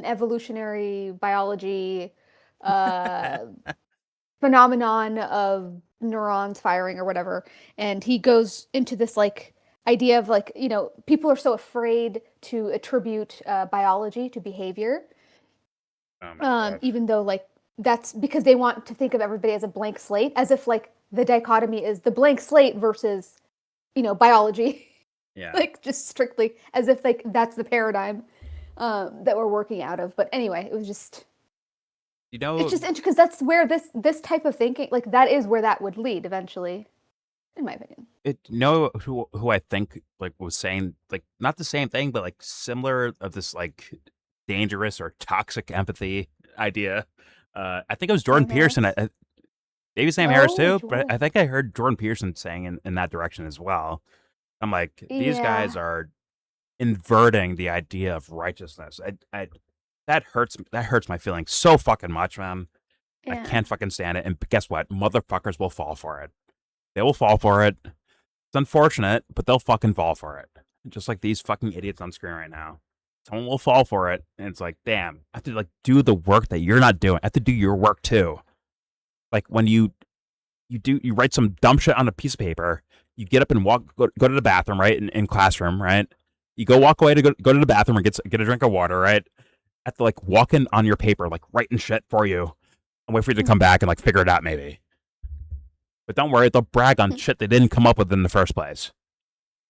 evolutionary biology phenomenon of neurons firing or whatever. And he goes into this like idea of like, people are so afraid to attribute biology to behavior, even though like that's because they want to think of everybody as a blank slate, as if like the dichotomy is the blank slate versus biology. Yeah. Like just strictly as if like that's the paradigm that we're working out of. But anyway, it was just it's just interesting because that's where this type of thinking, like that is where that would lead eventually, in my opinion. Who I think like was saying like not the same thing but like similar of this like dangerous or toxic empathy idea. I think it was Jordan Peterson. Maybe Sam Harris too, but I think I heard Jordan Peterson saying in that direction as well. I'm like, these guys are inverting the idea of righteousness. That hurts my feelings so fucking much, man. I can't fucking stand it. And guess what? Motherfuckers will fall for it. They will fall for it. It's unfortunate, but they'll fucking fall for it. Just like these fucking idiots on screen right now. Someone will fall for it, and it's like, damn, I have to like do the work that you're not doing. I have to do your work too. Like when you write some dumb shit on a piece of paper, you get up and go to the bathroom, right? In classroom, right? You go walk away to go to the bathroom and get a drink of water, right? Have to like walk in on your paper, like writing shit for you, and wait for you to come back and like figure it out maybe. But don't worry, they'll brag on shit they didn't come up with in the first place.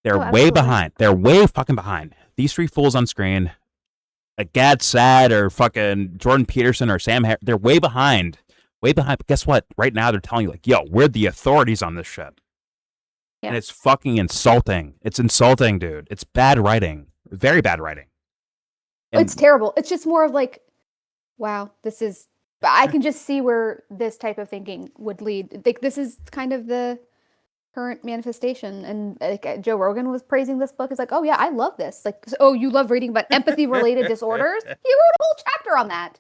They're way behind. They're way fucking behind. These three fools on screen, like Gad Sad or fucking Jordan Peterson or Sam Harris, they're way behind. Way behind. But guess what? Right now they're telling you like, yo, we're the authorities on this shit. Yeah. And it's fucking insulting. It's insulting, dude. It's bad writing. Very bad writing. And it's terrible. It's just more of like, wow, this is... I can just see where this type of thinking would lead. Like, this is kind of the current manifestation. And like, Joe Rogan was praising this book. It's like, oh yeah, I love this. Like, oh, you love reading about empathy-related disorders? He wrote a whole chapter on that.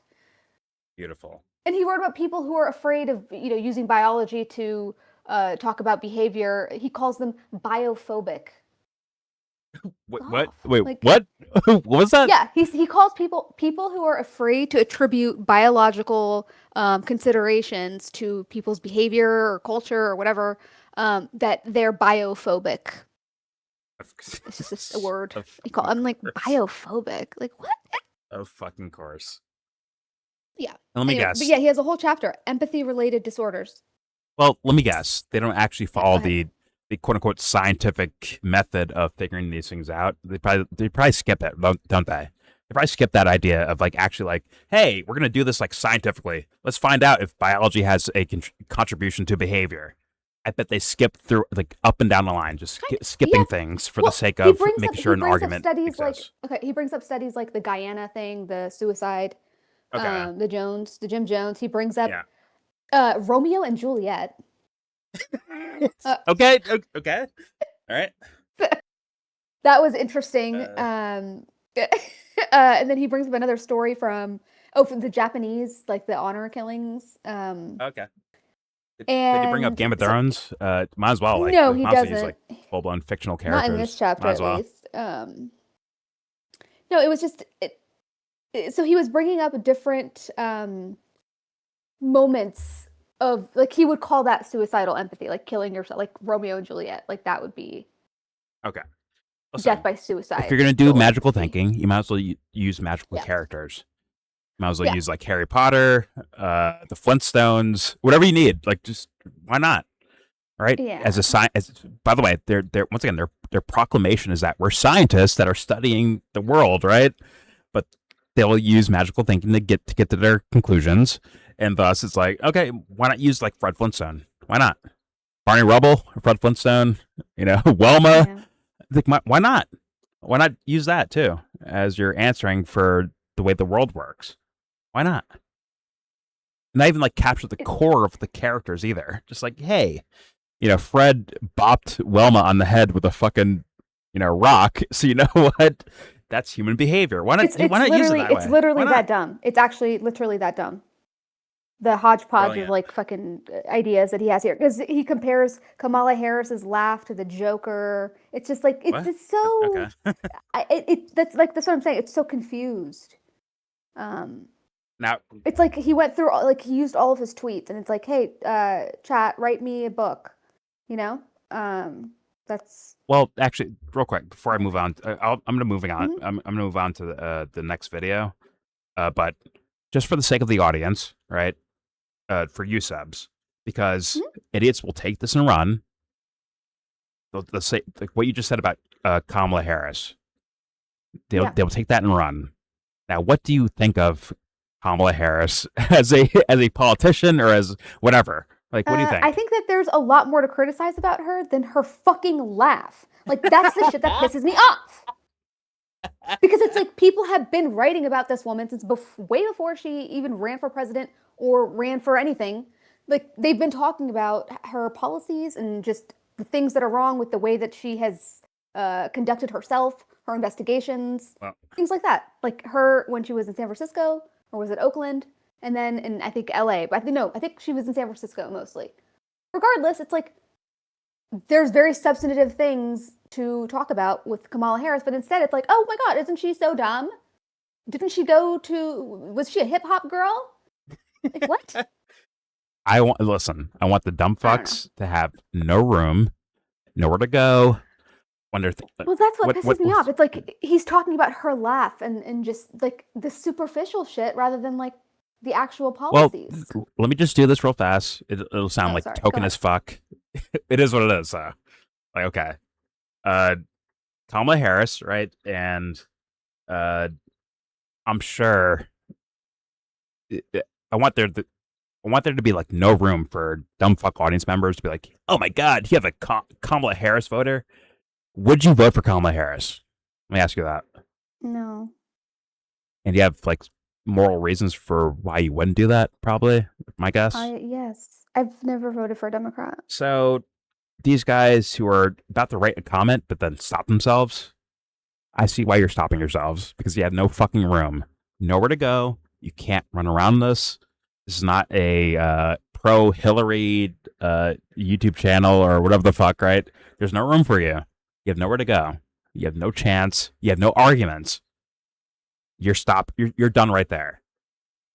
Beautiful. And he wrote about people who are afraid of, using biology to talk about behavior. He calls them biophobic. What? Wait, like, what? What was that? Yeah, he calls people who are afraid to attribute biological considerations to people's behavior or culture or whatever, that they're biophobic. It's just a word. I'm like, biophobic? Like, what? Of fucking course. Yeah. Let me guess. But yeah, he has a whole chapter, empathy-related disorders. Well, let me guess. They don't actually follow the quote-unquote scientific method of figuring these things out. They probably skip it, don't they? They probably skip that idea of like actually like, hey, we're going to do this like scientifically. Let's find out if biology has a contribution to behavior. I bet they skip through like up and down the line, just skipping things for the sake of making sure an argument exists. He brings up studies like the Guyana thing, the suicide, the Jim Jones. He brings up Romeo and Juliet. Okay. Okay. All right. That was interesting. And then he brings up another story from the Japanese, like the honor killings. Okay. Did he bring up And Game of Thrones? Might as well. Like, no, he might as well use, doesn't. like full-blown fictional characters. Not in this chapter, might as at well. least. No, it was just. So he was bringing up different moments of, like, he would call that suicidal empathy, like killing yourself, like Romeo and Juliet. Like that would be Okay. Listen, death by suicide. if you're gonna do magical thinking, you might as well use magical characters. You might as well use like Harry Potter, the Flintstones, whatever you need. Like, just why not? Right? Yeah. As a by the way, they're once again their proclamation is that we're scientists that are studying the world, right? But they'll use magical thinking to get to their conclusions, and thus it's like, okay, why not use like Fred Flintstone? Why not Barney Rubble, Fred Flintstone? Welma. Yeah. Like, why not? Why not use that too as you're answering for the way the world works? Why not? Not even like capture the core of the characters either. Just like, hey, Fred bopped Welma on the head with a fucking, rock. So you know what? That's human behavior. Why not? Why not use it that way? It's literally that dumb. It's actually literally that dumb. The hodgepodge of like fucking ideas that he has here, because he compares Kamala Harris's laugh to the Joker. It's just like it's just so. Okay. That's what I'm saying. It's so confused. Now it's like he went through, like, he used all of his tweets, and it's like, hey, chat, write me a book. That's. Well, actually, real quick before I move on, I'm gonna moving on. Mm-hmm. I'm gonna move on to the next video, but just for the sake of the audience, right? For you subs, because idiots will take this and run. They'll say, like what you just said about Kamala Harris. They'll take that and run. Now, what do you think of Kamala Harris as a politician or as whatever? Like, what do you think? I think that there's a lot more to criticize about her than her fucking laugh. Like, that's the shit that pisses me off. Because it's like, people have been writing about this woman since way before she even ran for president or ran for anything. Like, they've been talking about her policies and just the things that are wrong with the way that she has conducted herself, her investigations, things like that. Like her when she was in San Francisco, or was it Oakland? And then in, I think, LA. But I think she was in San Francisco mostly. Regardless, it's like there's very substantive things to talk about with Kamala Harris, but instead it's like, oh my God, isn't she so dumb? Didn't she was she a hip hop girl? Like, what? I want the dumb fucks to have no room, nowhere to go. Well, that's what pisses me off. It's like he's talking about her laugh and just like the superficial shit rather than like the actual policies. Well, let me just do this real fast. It'll sound like token as fuck. It is what it is. So, like, okay, Kamala Harris, right? And I'm sure I want there to be like no room for dumb fuck audience members to be like, oh my God, you have a Kamala Harris voter. Would you vote for Kamala Harris? Let me ask you that. No. And you have like moral reasons for why you wouldn't do that, probably, my guess? Yes. I've never voted for a Democrat. So these guys who are about to write a comment but then stop themselves, I see why you're stopping yourselves, because you have no fucking room. Nowhere to go. You can't run around this. This is not a pro-Hillary YouTube channel or whatever the fuck, right? There's no room for you. You have nowhere to go. You have no chance. You have no arguments. You're stopped. You're done right there.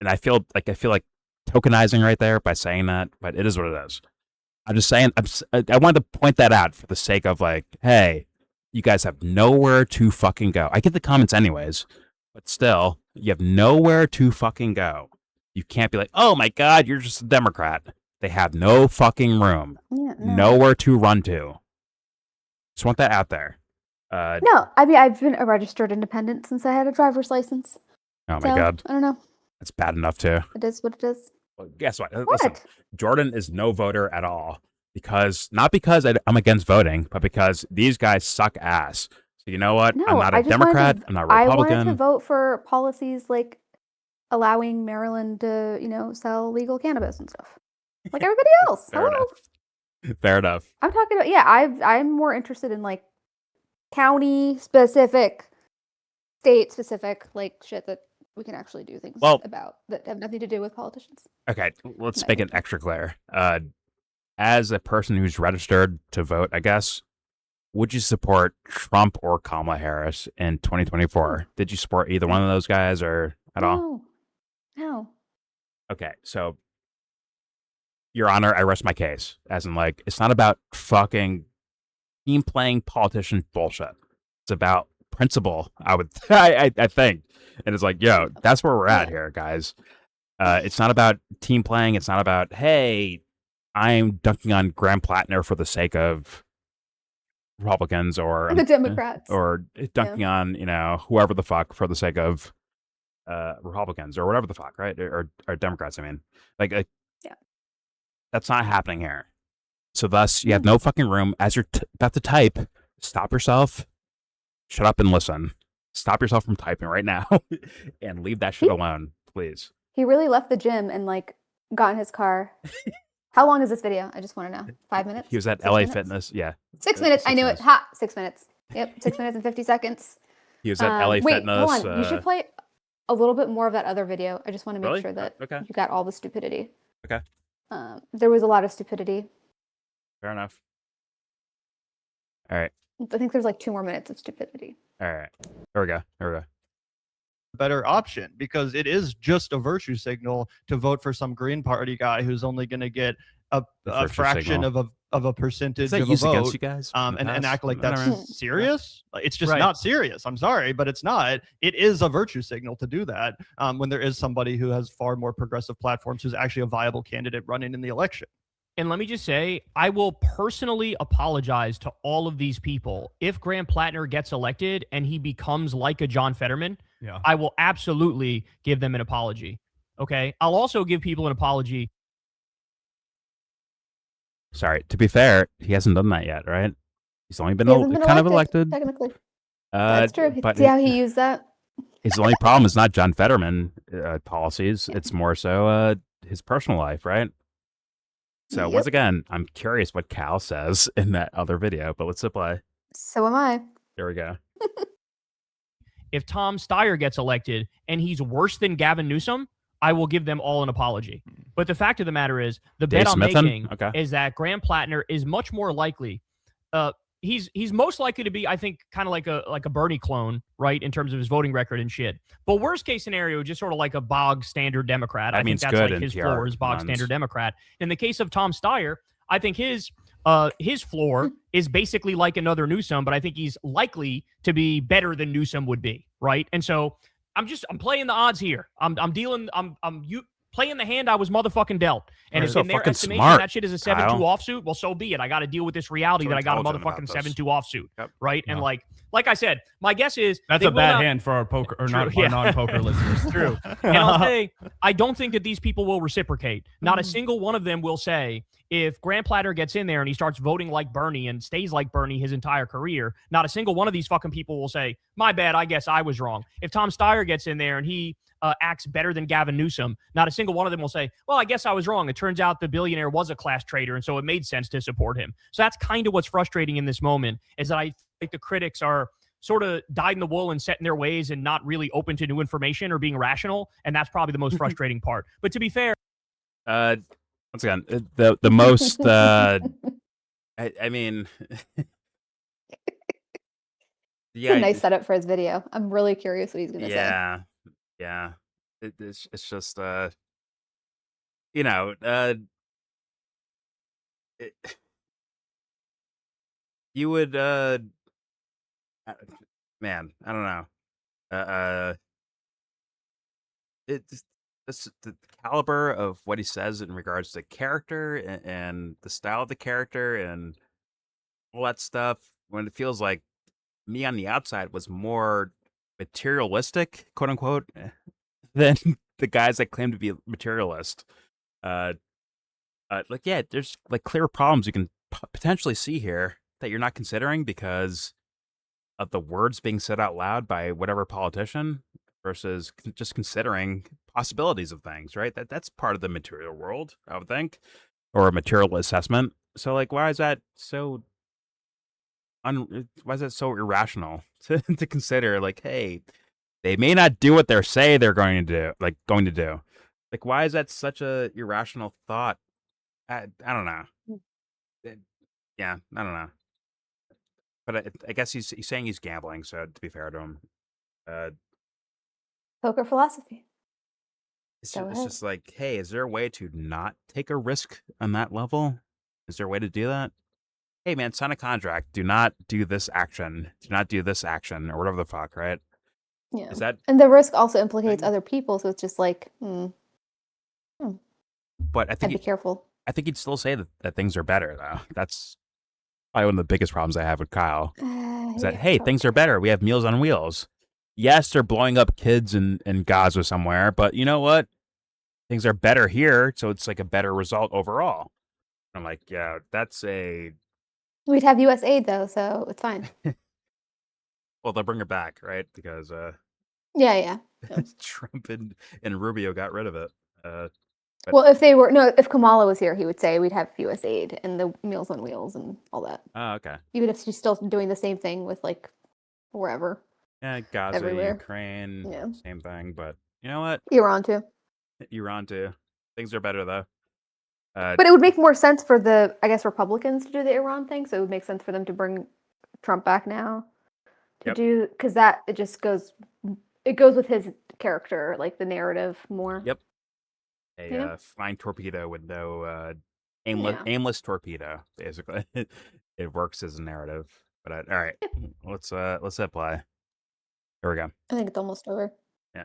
And I feel like tokenizing right there by saying that, but it is what it is. I'm just saying. I wanted to point that out for the sake of like, hey, you guys have nowhere to fucking go. I get the comments anyways, but still, you have nowhere to fucking go. You can't be like, oh my God, you're just a Democrat. They have no fucking room. Yeah, no. Nowhere to run to. Just want that out there. No, I mean, I've been a registered independent since I had a driver's license. Oh my God. I don't know. That's bad enough too. It is what it is. Well, guess what? Listen, Jordan is no voter at all. Not because I'm against voting, but because these guys suck ass. So you know what? No, I'm not a Democrat. I'm not a Republican. I wanted to vote for policies like allowing Maryland to, sell legal cannabis and stuff. Like everybody else. Fair enough. Fair enough. I'm talking about I'm more interested in like county specific, state specific, like shit that we can actually do things about that have nothing to do with politicians. Okay, let's make it extra clear. As a person who's registered to vote, I guess, would you support Trump or Kamala Harris in 2024? Did you support either one of those guys or at all? No. Okay, so, Your Honor, I rest my case. As in, like, it's not about fucking team playing politician bullshit. It's about principle. I think, and it's like, yo, that's where we're at here, guys. It's not about team playing. It's not about, hey, I'm dunking on Graham Platner for the sake of Republicans or the Democrats, or dunking on whoever the fuck for the sake of Republicans or whatever the fuck, right? Or Democrats. I mean, like that's not happening here. So thus, you have no fucking room as you're about to type. Stop yourself. Shut up and listen. Stop yourself from typing right now and leave that shit alone, please. He really left the gym and like got in his car. How long is this video? I just want to know. 5 minutes? He was at LA Fitness. Yeah. 6 minutes. I knew it. Ha! 6 minutes. Yep. 6 minutes and 50 seconds. He was at LA wait, Fitness. Hold on. You should play a little bit more of that other video. I just want to make sure that you got all the stupidity. Okay. There was a lot of stupidity. Fair enough. All right. I think there's like 2 more minutes of stupidity. All right. Here we go. Better option, because it is just a virtue signal to vote for some Green Party guy who's only going to get a fraction of a percentage of a vote against you guys and act like that's serious. It's just not serious. I'm sorry, but it's not. It is a virtue signal to do that when there is somebody who has far more progressive platforms who's actually a viable candidate running in the election. And let me just say, I will personally apologize to all of these people if Graham Platner gets elected and he becomes like a John Fetterman. Yeah. I will absolutely give them an apology. Okay. I'll also give people an apology. Sorry. To be fair, he hasn't done that yet, right? He's only been kind of elected. Technically. That's true. But see how he used that? His only problem is not John Fetterman policies. It's more so his personal life, right? So once again, I'm curious what Cal says in that other video, but let's play. So am I. There we go. If Tom Steyer gets elected and he's worse than Gavin Newsom, I will give them all an apology. But the fact of the matter is, the bet I'm making is that Graham Platner is much more likely. He's most likely to be, I think, kind of like a Bernie clone, right, in terms of his voting record and shit. But worst case scenario, just sort of like a bog standard Democrat. I think that's like his floor is bog standard Democrat. In the case of Tom Steyer, I think his floor is basically like another Newsom, but I think he's likely to be better than Newsom would be, right? And so I'm playing the odds here. I'm playing the hand I was motherfucking dealt. And if in their estimation that shit is a 7-2 offsuit, well, so be it. I got to deal with this reality that I got a motherfucking 7-2 offsuit, right? And like I said, my guess is that's a bad hand for our poker or not our non-poker listeners. True. And I'll say, I don't think that these people will reciprocate. Not a single one of them will say, if Graham Platner gets in there and he starts voting like Bernie and stays like Bernie his entire career, not a single one of these fucking people will say, my bad, I guess I was wrong. If Tom Steyer gets in there and he acts better than Gavin Newsom, not a single one of them will say, well, I guess I was wrong. It turns out the billionaire was a class traitor, and so it made sense to support him. So that's kind of what's frustrating in this moment, is that I think the critics are sort of dyed in the wool and set in their ways and not really open to new information or being rational, and that's probably the most frustrating part. But to be fair... once again, the most... I mean... It's a nice setup for his video. I'm really curious what he's going to say. Yeah, it's just you would man, I don't know. It's the caliber of what he says in regards to character and the style of the character and all that stuff. When it feels like me on the outside was more materialistic, quote unquote, than the guys that claim to be materialist. There's like clear problems you can potentially see here that you're not considering because of the words being said out loud by whatever politician versus just considering possibilities of things, right? That's part of the material world, I would think, or a material assessment. So like, why is that so why is that so irrational to consider? Like, hey, they may not do what they're say they're going to do. Like, why is that such a irrational thought? I don't know. Yeah, I don't know. But I guess he's saying he's gambling. So to be fair to him, Poker philosophy. it's just like, hey, is there a way to not take a risk on that level? Is there a way to do that? Hey, man, sign a contract. Do not do this action. Do not do this action, or whatever the fuck, right? Yeah. Is that? And the risk also implicates other people, so it's just like, But I think be careful. I think he'd still say that things are better, though. That's probably one of the biggest problems I have with Kyle. Is that, hey, things are better. We have Meals on Wheels. Yes, they're blowing up kids in Gaza somewhere, but you know what? Things are better here, so it's like a better result overall. I'm like, yeah, that's a... We'd have U.S. aid, though, so it's fine. Well, they'll bring it back, right? Because Yeah. Trump and Rubio got rid of it. Well, if Kamala was here, he would say we'd have U.S. aid and the Meals on Wheels and all that. Oh, okay. Even if she's still doing the same thing with like wherever. Yeah, Gaza, everywhere. Ukraine, same thing. But you know what? Iran too. Things are better though. But it would make more sense for the, I guess, Republicans to do the Iran thing. So it would make sense for them to bring Trump back now to do, because it just goes with his character, like the narrative more. Yep. A flying torpedo with no aimless torpedo, basically. It works as a narrative. But all right, let's hit play. Here we go. I think it's almost over. Yeah.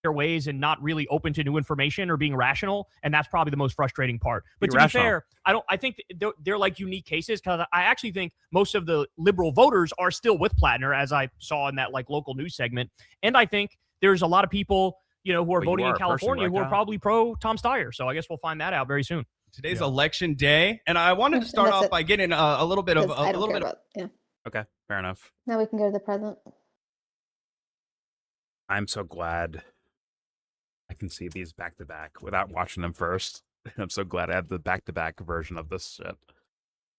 Their ways and not really open to new information or being rational, and that's probably the most frustrating part. But to be fair, I think they're like unique cases, because I actually think most of the liberal voters are still with Platner, as I saw in that like local news segment, and I think there's a lot of people who are voting in California who are probably pro Tom Steyer. So I guess we'll find that out very soon. Today's election day, and I wanted to start off by getting a little bit of Okay, fair enough. Now we can go to the present. I'm so glad I can see these back to back without watching them first. I'm so glad I have the back to back version of this shit.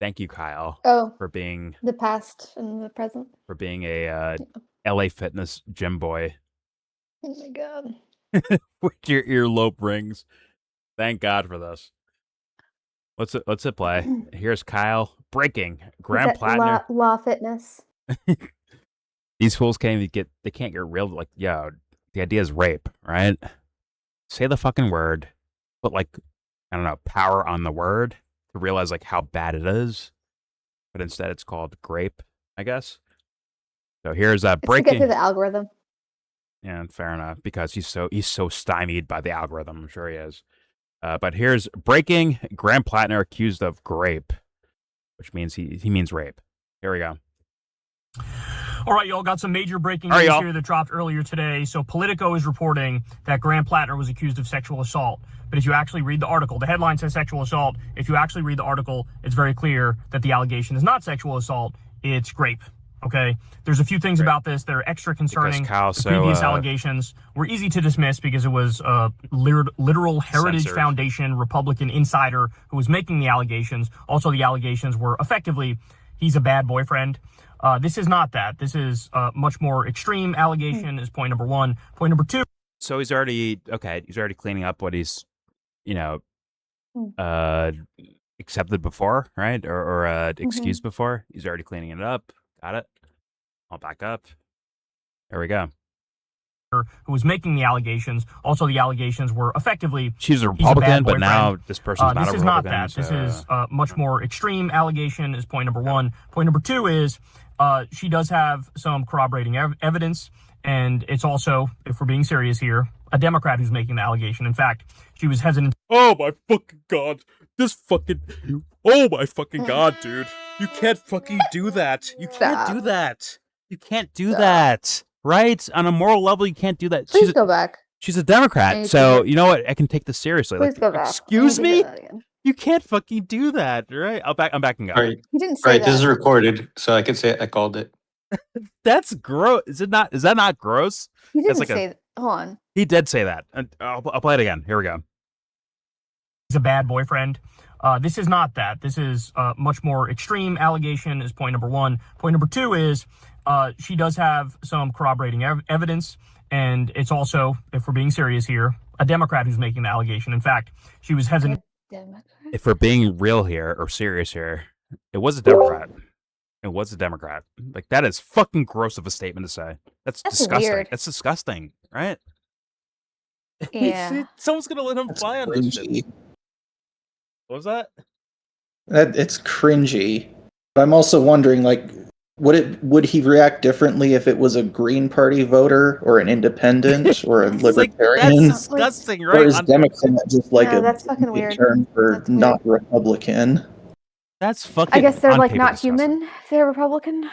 Thank you, Kyle. for being the past and the present. For being a LA Fitness gym boy. Oh my god. With your earlobe rings. Thank God for this. Let's hit play. Here's Kyle breaking Graham Platner. Law Fitness. These fools can't get real. Like, yo, the idea is rape, right? Say the fucking word, put like, I don't know, power on the word to realize like how bad it is. But instead it's called grape, I guess. So here's breaking. To get through the algorithm. Yeah, fair enough, because he's so stymied by the algorithm. I'm sure he is. But here's breaking Graham Platner accused of grape, which means he means rape. Here we go. All right, y'all, got some major breaking news here that dropped earlier today. So Politico is reporting that Graham Platner was accused of sexual assault. But if you actually read the article, the headline says sexual assault. If you actually read the article, it's very clear that the allegation is not sexual assault, it's grape. Okay, there's a few things about this that are extra concerning. The previous allegations were easy to dismiss because it was a literal Heritage Foundation Republican insider who was making the allegations. Also, the allegations were effectively, he's a bad boyfriend. This is not that. This is a much more extreme allegation is point number one. Point number two. So he's already cleaning up what he's, accepted before, right? Or excused before. He's already cleaning it up. Got it. I'll back up. There we go. Who was making the allegations. Also, the allegations were effectively, she's a Republican, but now this person's not a Republican. This is not that. This is a much more extreme allegation is point number one. Point number two is she does have some corroborating evidence, and it's also, if we're being serious here, a Democrat who's making the allegation. In fact, she was hesitant. Oh my fucking God. Oh my fucking God, dude. You can't fucking do that. You can't do that. You can't do that. Right? On a moral level, you can't do that. Please go back. She's a Democrat, so you know what? I can take this seriously. Please go back. Excuse me? You can't fucking do that, right? I'm backing up. All right. You didn't say that. This is recorded, so I can say I called it. That's gross. Is that not gross? You didn't say that. Hold on. He did say that. I'll play it again. Here we go. He's a bad boyfriend. This is not that. This is a much more extreme allegation is point number one. Point number two is she does have some corroborating evidence, and it's also, if we're being serious here, a Democrat who's making the allegation. In fact, she was hesitant. If we're being real here or serious here, it was a Democrat. It was a Democrat. Like, that is fucking gross of a statement to say. That's disgusting. Weird. That's disgusting, right? Yeah. Someone's gonna let him fly on this shit. What was that? It's cringy. But I'm also wondering, like, would he react differently if it was a Green Party voter or an independent or a libertarian? That's disgusting, right? Or is Democrat just like that's fucking weird. term for not Republican? That's fucking. I guess they're like not disgusting. human if they're Republican.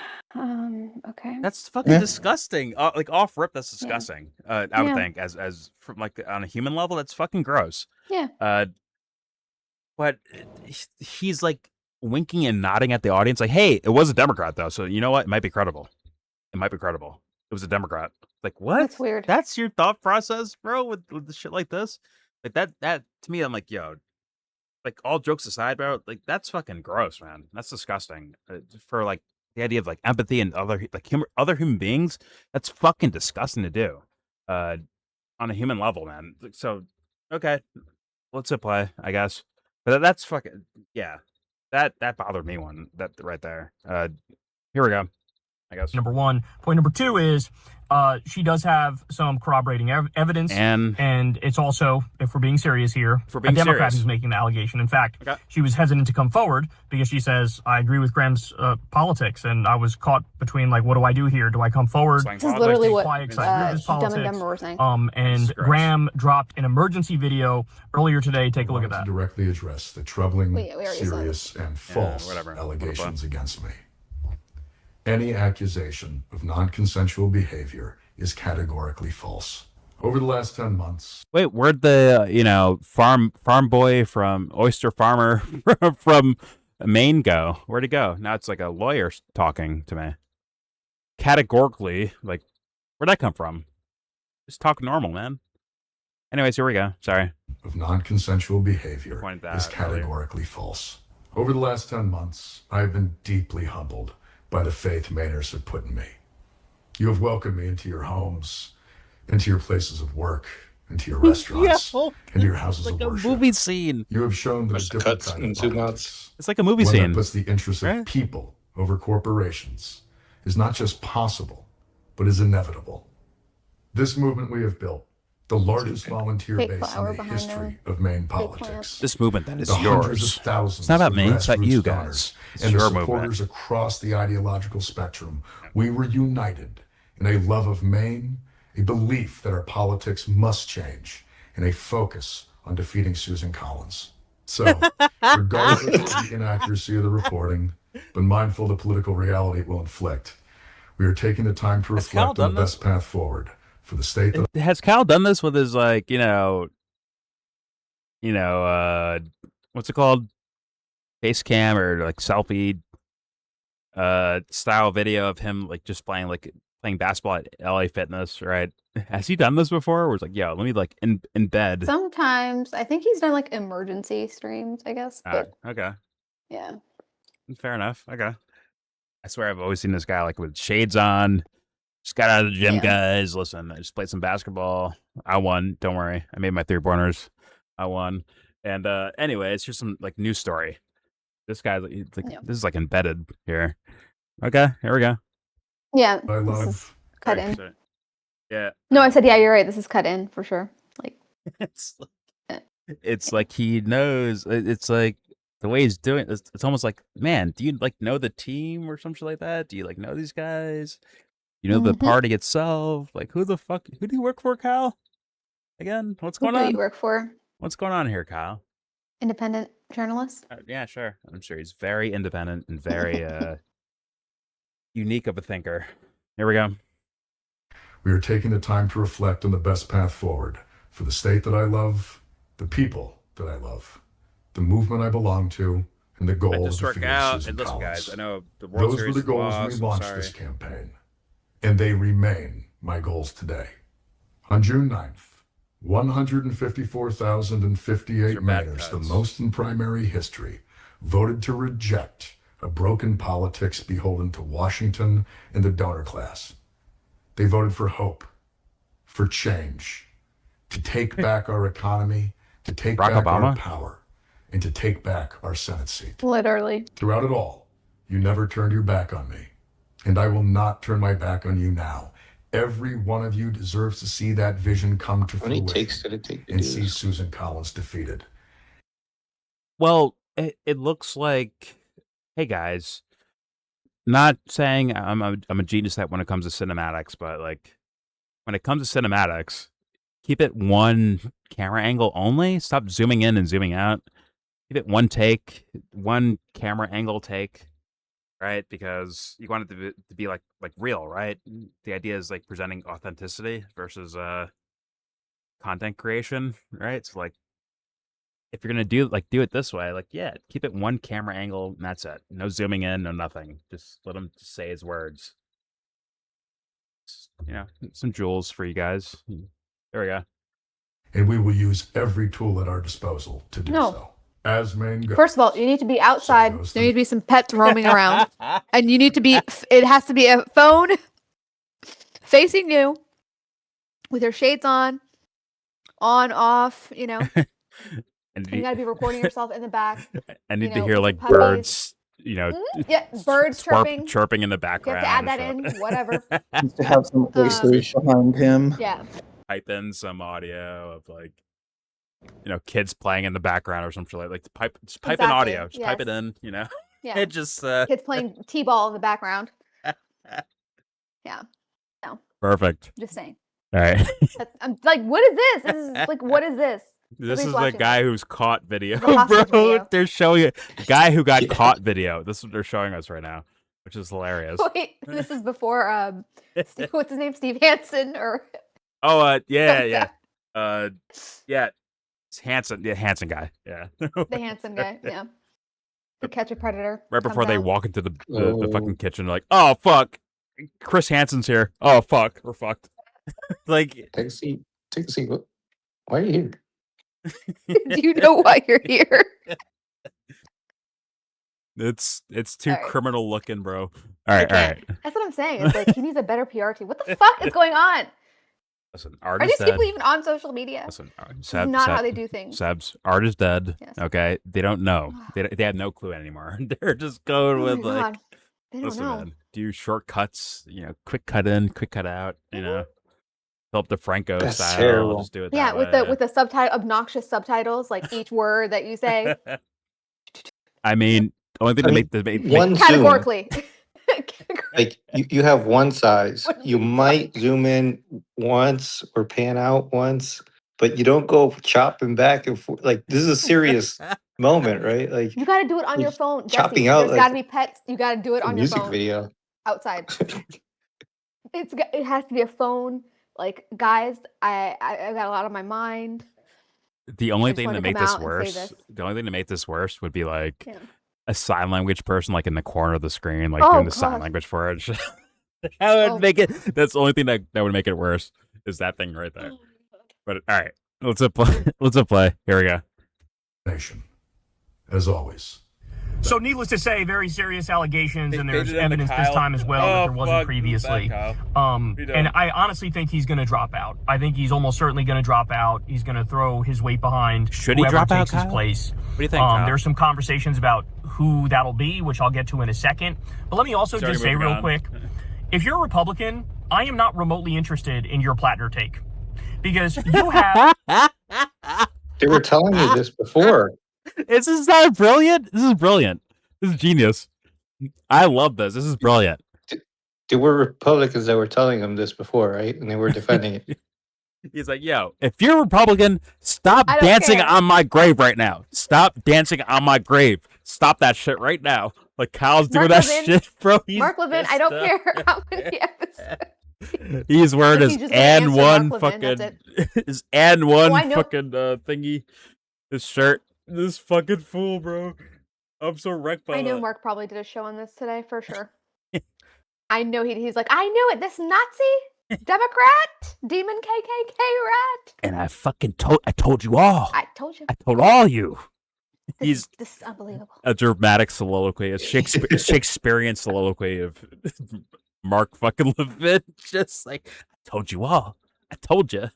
Okay. That's fucking disgusting. Like off rip, that's disgusting. I would think as from like on a human level, that's fucking gross. Yeah. But he's like winking and nodding at the audience, like, "Hey, it was a Democrat though, so you know what? It might be credible. It might be credible. It was a Democrat." Like, what? That's weird. That's your thought process, bro, with the shit like this. Like that to me, I'm like, yo. Like, all jokes aside, bro, like, that's fucking gross, man. That's disgusting. For, like, the idea of, like, empathy and other human beings, that's fucking disgusting to do on a human level, man. So, okay, let's play, I guess. But that's fucking, yeah. That bothered me that right there. Here we go, I guess. Number one. Point number two is she does have some corroborating evidence, and it's also, if we're being serious here, a Democrat who's making the allegation. In fact, she was hesitant to come forward because she says, I agree with Graham's politics, and I was caught between, like, what do I do here? Do I come forward? This is literally what Dumb and Dumber were saying. And Graham dropped an emergency video earlier today. Take a look at that. To directly address the troubling, serious, and false allegations against me. Any accusation of non-consensual behavior is categorically false. Over the last 10 months... Wait, where'd the, farm boy from Oyster Farmer from Maine go? Where'd he go? Now it's like a lawyer talking to me. Categorically, like, where'd that come from? Just talk normal, man. Anyways, here we go. Sorry. Of non-consensual behavior is categorically false. Over the last 10 months, I have been deeply humbled by the faith Mainers have put in me. You have welcomed me into your homes, into your places of work, into your restaurants, into your houses of worship. It's like a movie scene. You have shown that different kinds of politics. It's like a movie one scene. That puts the interests of people over corporations is not just possible, but is inevitable. This movement we have built, the largest volunteer base in the history of Maine politics. This movement that is the yours. Hundreds of thousands it's not about me. It's about you grassroots guys. donors It's and your the movement. supporters across the ideological spectrum. We were united in a love of Maine, a belief that our politics must change, and a focus on defeating Susan Collins. So, regardless of the inaccuracy of the reporting, but mindful of the political reality it will inflict, we are taking the time to reflect on the best path forward for the state that... Has Kyle done this with his, like, what's it called? Face cam or like selfie style video of him like just playing basketball at LA Fitness, right? Has he done this before? Where it's like, yo, let me like in bed. Sometimes I think he's done like emergency streams, I guess. But okay. Yeah. Fair enough. Okay. I swear I've always seen this guy like with shades on. Just got out of the gym, guys. Listen, I just played some basketball. I won. Don't worry. I made my 3-pointers. I won. And anyway, it's just some like news story. This guy's like, this is like embedded here. Okay, here we go. Yeah, I this love is cut in. Yeah. No, I said, yeah, you're right. This is cut in for sure. Like, it's like he knows. It's like the way he's doing it. It's almost like, man, do you like know the team or something like that? Do you like know these guys? You know the party itself? Like, who the fuck? Who do you work for, Kyle? Again, what's going who do on? you work for? What's going on here, Kyle? Independent journalist. Yeah, sure. I'm sure he's very independent and very unique of a thinker. Here we go. We are taking the time to reflect on the best path forward for the state that I love, the people that I love, the movement I belong to, and the goals of out. And listen, guys, I know the World Those Series were the goals lost. we launched this campaign, and they remain my goals today. On June 9th, 154,058 mayors, the most in primary history, voted to reject a broken politics beholden to Washington and the donor class. They voted for hope, for change, to take back our economy, to take Barack back Obama? our power, and to take back our Senate seat. Literally. Throughout it all, you never turned your back on me, and I will not turn my back on you now. Every one of you deserves to see that vision come to How many fruition takes did it take to and do see this? Susan Collins defeated. Well, it looks like, hey guys, not saying I'm a genius at when it comes to cinematics, but like when it comes to cinematics, keep it one camera angle only. Stop zooming in and zooming out. Keep it one take, one camera angle take, right? Because you want it to be like real, right? The idea is like presenting authenticity versus content creation, right? So like if you're gonna do it this way, like yeah, keep it one camera angle and that's it. No zooming in, no nothing. Just let him say his words. You know, some jewels for you guys. There we go. And we will use every tool at our disposal to do No. so. As main goes. First of all, you need to be outside. goes There need to be some pets roaming around. And you need to be, it has to be a phone facing you with your shades on, off, you know. And You got to be recording yourself in the back. I need you to know, hear with like your puppies. birds, you know, Yeah, birds chirping. in the You background. have to add that and in, whatever. Needs to have some voices behind him. Yeah. Type in some audio of like, you know, kids playing in the background or something like just pipe in Exactly, audio. Just pipe it yes. in, you know. Yeah. It just Kids playing t-ball in the background. Yeah. No. perfect. Just saying. All right. I'm like, what is this? This is like, what is this? This Nobody's is the watching guy this. who's caught video, It's a hostage bro. video. They're showing it. Guy who got caught video. This is what they're showing us right now, which is hilarious. Wait, this is before what's his name? Steve Hansen or Oh, yeah. It's Hansen. Yeah, Hansen guy. Yeah. the Hansen guy. Yeah. To catch a predator. Right before comes they out. walk into the fucking kitchen, like, oh fuck, Chris Hansen's here. Oh fuck, we're fucked. Like, Take a seat. Take a seat. Why are you here? Do you know why you're here? it's too All right. criminal looking, bro. All right. That's what I'm saying. It's like he needs a better PR team. What the fuck is going on? Listen, Are art is these dead. people even on social media? Listen, This is not how they do things. Sebs, art is dead. Yes. Okay, they don't know. They have no clue anymore. They're just going Oh with my like, God. They don't listen, know. man, do shortcuts. You know, quick cut in, quick cut out. You know, Philip DeFranco That's style. terrible. Just do it. Yeah, that with the subtitle, obnoxious subtitles, like each word that you say. I mean, the only thing I to mean, make one zoom, Categorically. like you have one size. You might zoom in once or pan out once, but you don't go chopping back and forth. Like this is a serious moment, right? Like You got to do it on your phone, Jesse. chopping out There's got to like be pets. You got to do it a on your music phone. video. Outside. It has to be a phone. Like, guys, I got a lot on my mind. the only I just thing wanted to to make come this out and say worse, this. the only thing to make this worse would be like Yeah. a sign language person, like in the corner of the screen, like Oh, doing the sign God. language for it. That would make it. That's the only thing that would make it worse. Is that thing right there? But all right, let's play. Let's play. Here we go. Nation, as always. So, needless to say, very serious allegations, and there's faded into evidence this Kyle. time as well that Oh, there wasn't fuck, previously. back, Kyle. You And know. I honestly think he's going to drop out. I think he's almost certainly going to drop out. He's going to throw his weight behind Should he whoever drop out, takes his Kyle? place. What do you think, Kyle? There's some conversations about who that'll be, which I'll get to in a second. But let me also Sorry, just say moving real on. quick, if you're a Republican, I am not remotely interested in your Platner take. Because you have... They were telling me this before. Is this not brilliant? This is brilliant. This is genius. I love this. This is brilliant. There were Republicans that were telling him this before, right? And they were defending it. He's like, yo, if you're a Republican, stop I don't dancing care. on my grave right now. Stop dancing on my grave. Stop that shit right now. Like Kyle's doing Mark that Levin- shit, bro. He's Mark Levin, I don't pissed care how many episodes. He's wearing He's his just gonna and answer one Mark Levin, that's fucking his and one Oh, I know. fucking thingy. This shirt. This fucking fool, bro. I'm so wrecked by I know that. Mark probably did a show on this today for sure. I know he's like, I knew it. This Nazi. Democrat, demon KKK rat. And I fucking told you all. I told you. I told all you. This is unbelievable. A dramatic soliloquy, a Shakespearean soliloquy of Mark fucking Levin. Just like, I told you all. I told you.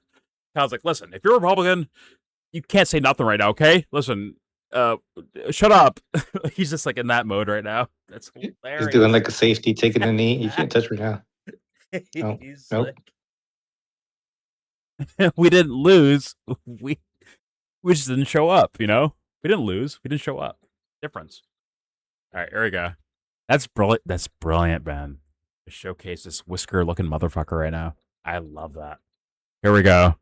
I was like, listen, if you're a Republican, you can't say nothing right now, okay? Listen, shut up. He's just like in that mode right now. That's hilarious. He's doing like a safety, taking a knee. You can't touch me now. No, He's nope. like, we didn't lose. We just didn't show up, you know? We didn't lose. We didn't show up. Difference. All right, here we go. That's brilliant. That's brilliant, man. To showcase this whisker-looking motherfucker right now. I love that. Here we go.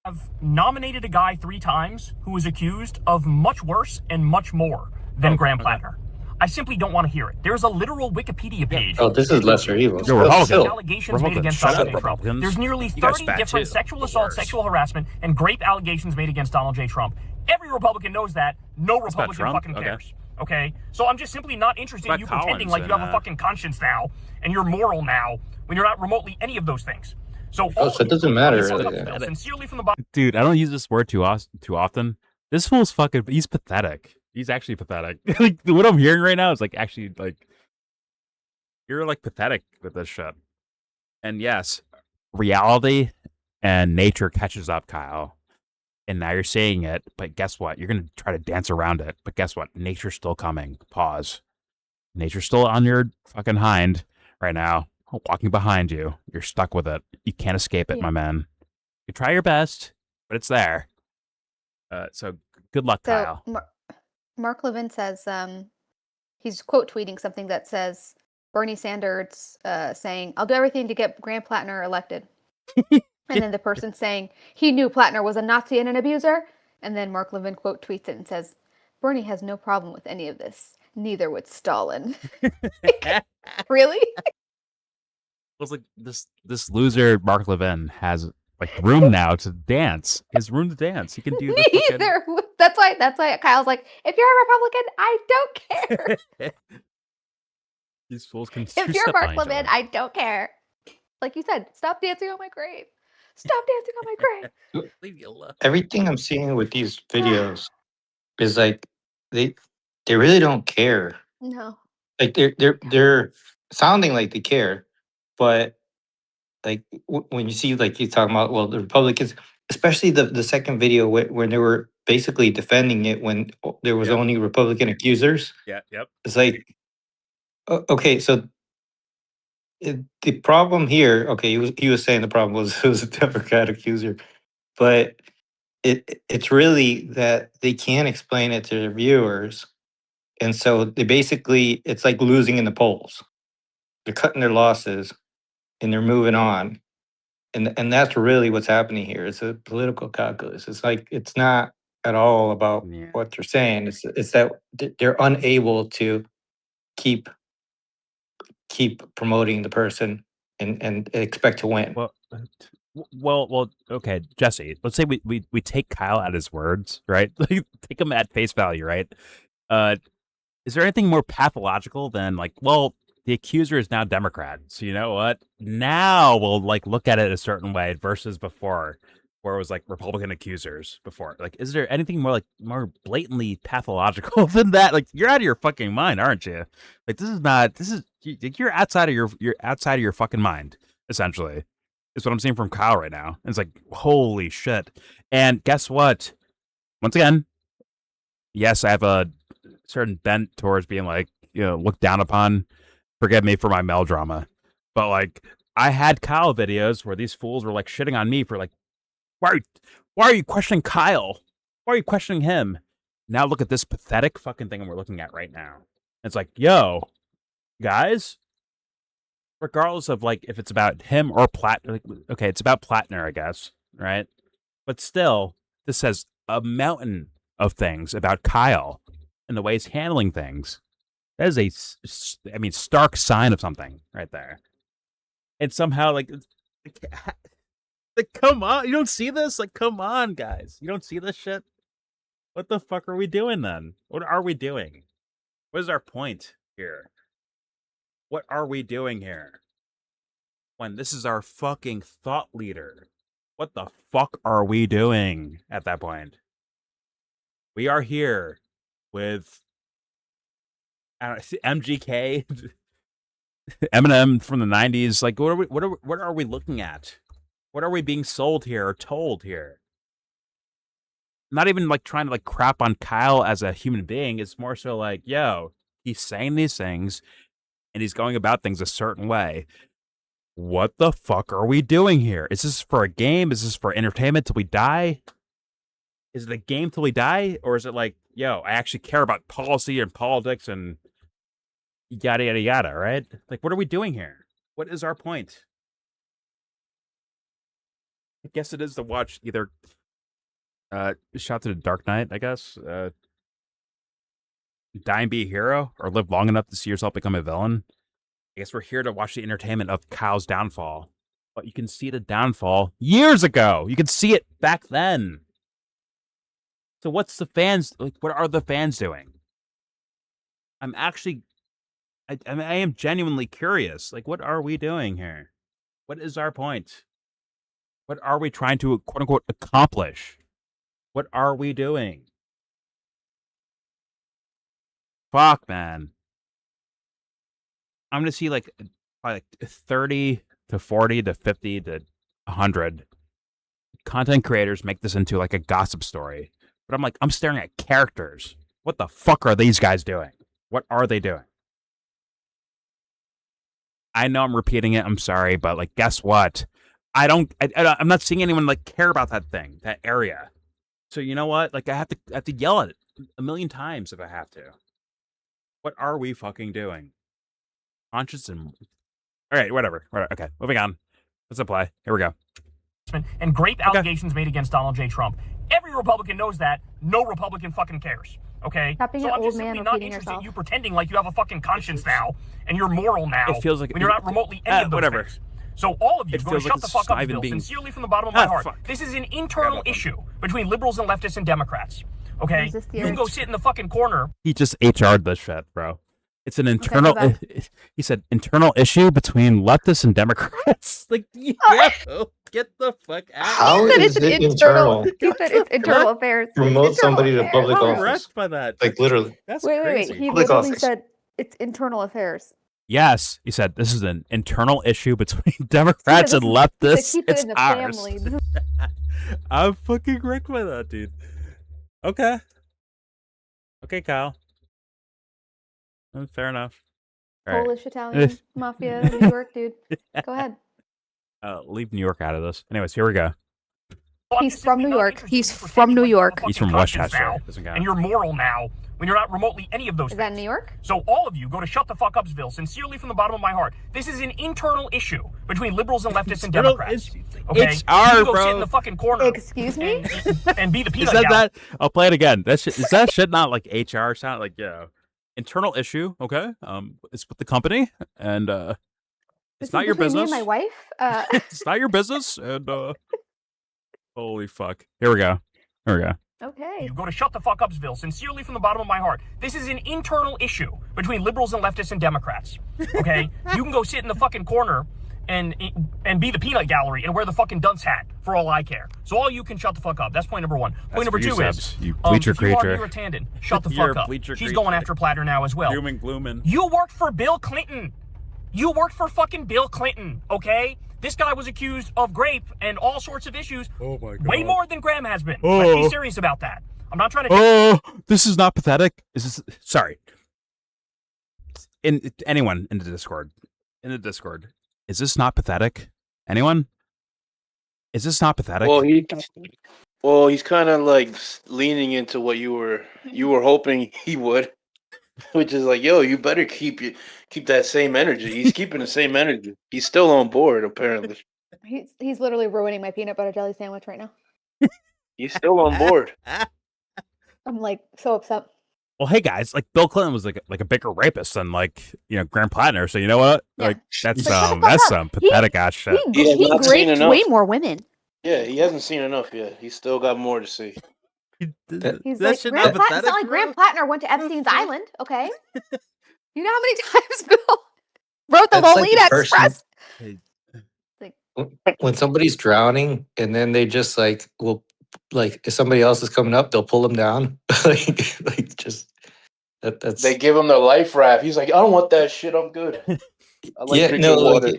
I've nominated a guy 3 times who was accused of much worse and much more than Graham Platner. I simply don't want to hear it. There's a literal Wikipedia page. Oh, this is lesser evil. Allegations made against Donald J. Trump. There's nearly 30 different sexual assault, sexual harassment, and rape allegations made against Donald J. Trump. Every Republican knows that. No Republican fucking cares. Okay? So I'm just simply not interested in you pretending like you have a fucking conscience now and you're moral now when you're not remotely any of those things. So it doesn't matter. Sincerely from the bottom. Dude, I don't use this word too often. This fool's fucking. He's pathetic. He's actually pathetic. Like what I'm hearing right now is like actually like you're like pathetic with this shit. And yes, reality and nature catches up, Kyle. And now you're saying it, but guess what? You're gonna try to dance around it. But guess what? Nature's still coming. Pause. Nature's still on your fucking hind right now. Walking behind you. You're stuck with it. You can't escape it, my man. You try your best, but it's there. So good luck, Kyle. Mark Levin says he's quote tweeting something that says Bernie Sanders saying, "I'll do everything to get Graham Platner elected." And then the person saying he knew Platner was a Nazi and an abuser. And then Mark Levin quote tweets it and says, "Bernie has no problem with any of this. Neither would Stalin." Really? It was like this loser Mark Levin has like room now to dance. He has room to dance. He can do the fucking... Neither. That's why Kyle's like, if you're a Republican, I don't care. These fools can. If you're Mark Levin, I don't care. Like you said, stop dancing on my grave. Stop dancing on my grave. Leave me alone. Everything I'm seeing with these videos is like they really don't care. No. Like they're sounding like they care, but like when you see like you talking about the Republicans, especially the second video when they were basically defending it when there was only Republican accusers. Yeah. Yep. It's like okay, so the problem here, okay, he was saying the problem was it was a Democrat accuser, but it's really that they can't explain it to their viewers, and so they basically it's like losing in the polls. They're cutting their losses, and they're moving on, and that's really what's happening here. It's a political calculus. It's like it's not at all about what they're saying. It's that they're unable to keep promoting the person and expect to win. Well, okay, Jesse. Let's say we take Kyle at his words, right? Take him at face value, right? Is there anything more pathological than like, well, the accuser is now Democrat, so you know what? Now we'll like look at it a certain way versus before, where it was like Republican accusers before. Like, is there anything more blatantly pathological than that? Like, you're out of your fucking mind, aren't you? Like, you're outside of your fucking mind, essentially. Is what I'm seeing from Kyle right now. And it's like, holy shit. And guess what? Once again, yes, I have a certain bent towards being like, looked down upon. Forgive me for my melodrama. But like, I had Kyle videos where these fools were like shitting on me for like, why are you questioning Kyle? Why are you questioning him? Now look at this pathetic fucking thing we're looking at right now. It's like, yo, guys, regardless of like if it's about him or Platner, okay, it's about Platner, I guess, right? But still, this says a mountain of things about Kyle and the way he's handling things. That is a stark sign of something right there. And somehow, like, come on, you don't see this? Like, come on, guys, you don't see this shit? What the fuck are we doing then? What are we doing? What is our point here? What are we doing here? when this is our fucking thought leader. What the fuck are we doing at that point? We are here with MGK, Eminem from the 90s. Like, what are we looking at? What are we being sold here or told here? Not even like trying to like crap on Kyle as a human being. It's more so like, yo, he's saying these things and he's going about things a certain way. What the fuck are we doing here? Is this for a game? Is this for entertainment till we die? Is it a game till we die? Or is it like, yo, I actually care about policy and politics and yada, yada, yada, right? Like, what are we doing here? What is our point? I guess it is to watch either Shot to the Dark Knight, I guess. Die and be a hero, or live long enough to see yourself become a villain. I guess we're here to watch the entertainment of Kyle's downfall. But you can see the downfall years ago. You can see it back then. So what's the fans, like, what are the fans doing? I'm actually, I am genuinely curious. Like, what are we doing here? What is our point? What are we trying to, quote unquote, accomplish? What are we doing? Fuck, man. I'm gonna see like probably like 30 to 40 to 50 to 100 content creators make this into like a gossip story. But I'm staring at characters. What the fuck are these guys doing? What are they doing? I know I'm repeating it. I'm sorry, but like, guess what? I'm not seeing anyone like care about that thing, that area. So you know what? Like, I have to yell at it a million times if I have to. What are we fucking doing? Conscious and all right, whatever. Okay, moving on. Let's apply. Here we go. And grape allegations made against Donald J. Trump. Every Republican knows that. No Republican fucking cares. Okay? Stop being so an I'm old just man simply not repeating interested in yourself. you pretending like you have a fucking conscience now and you're moral now. It feels like when you're not remotely any of those whatever. things. So all of you It go to feels shut like the it's fuck up, not even Bill, being- sincerely from the bottom of my heart. Fuck. This is an internal issue between liberals and leftists and Democrats. Okay? You can go sit in the fucking corner. He just HR'd this shit, bro. It's an internal. go He said internal issue between leftists and Democrats. Like, yeah, get the fuck out. How He said is it's it internal. internal? He said it's internal affairs. Promote It's somebody to internal public affairs. office. Correct by that. Like literally. That's Wait. crazy. He Public literally office. said it's internal affairs. Yes, he said this is an internal issue between Democrats and leftists. Keep it It's in the ours. family. I'm fucking wrecked by that, dude. Okay, Kyle. Fair enough. All right. Polish, Italian, mafia, New York, dude. Go ahead. Leave New York out of this. Anyways, here we go. He's from New York. He's from New York. He's from Westchester. Doesn't And count. you're moral now when you're not remotely any of those Is things. that in New York? So all of you go to shut the fuck upsville, sincerely from the bottom of my heart. This is an internal issue between liberals and leftists and Democrats. Okay? It's You can go bro. sit in the fucking corner. Excuse me? And be the Is peanut that gallery. that? I'll play it again. Is that shit not like HR sound? Like, yeah, internal issue. Okay, it's with the company, and This it's is not your between me business. and my wife. It's not your business, and holy fuck. Here we go. Okay. You go to shut the fuck upsville, sincerely from the bottom of my heart. This is an internal issue between liberals and leftists and Democrats. Okay? You can go sit in the fucking corner and be the peanut gallery and wear the fucking dunce hat for all I care. So all you can shut the fuck up. That's point number one. Point number for you, two is Sebs. You bleacher if you are creature. Mira Tandon, shut the You're fuck a up. bleacher She's creature. going after Platner now as well. Dooming, glooming. You worked for Bill Clinton. You worked for fucking Bill Clinton, okay? This guy was accused of rape and all sorts of issues. Oh my god. Way more than Graham has been. Oh. Let's be serious about that. I'm not trying to Oh, this is not pathetic. Is this? Sorry. Anyone in the Discord? Is this not pathetic? Anyone? Is this not pathetic? Well, he's kind of like leaning into what you were hoping he would, which is like, yo, you better keep that same energy. He's keeping the same energy. He's still on board, apparently. He's literally ruining my peanut butter jelly sandwich right now. He's still on board. I'm like so upset. Well, hey guys, like Bill Clinton was like a bigger rapist than Graham Platner. So you know what? Yeah. Like that's But shut the fuck that's up. some pathetic ass shit. He not seen raped enough. way more women. Yeah, he hasn't seen enough yet. He's still got more to see. He's That like, shit Graham not Platt- it's pathetic, not like bro? Graham Plattner went to Epstein's Island, okay? You know how many times Bill wrote the That's like Lolita the person- Express? when somebody's drowning and then they just like will like if somebody else is coming up, they'll pull them down. like just that's They give him the life raft. He's like, I don't want that shit. I'm good. I like yeah, no, drinking like water.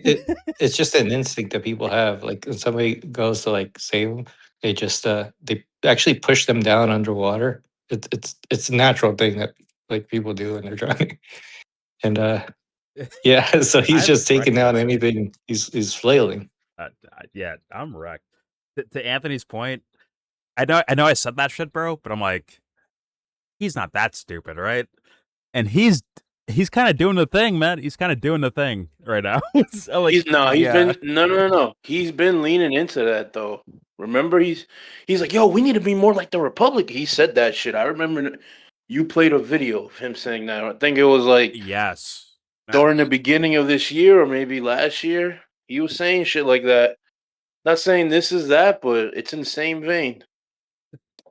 it's just an instinct that people have. Like when somebody goes to like save them, they just they actually push them down underwater. It's a natural thing that like people do when they're drowning. And yeah, so he's I'm just taking wrecked down this. anything. He's flailing. Yeah, I'm wrecked. To Anthony's point, I know I said that shit, bro, but I'm like, he's not that stupid, right? And he's kind of doing the thing, man. He's kind of doing the thing right now. So, like, He's yeah. been no. He's been leaning into that though. Remember, he's like, yo, we need to be more like the Republic. He said that shit. I remember you played a video of him saying that. I think it was like yes during the beginning of this year or maybe last year. He was saying shit like that. Not saying this is that, but it's in the same vein.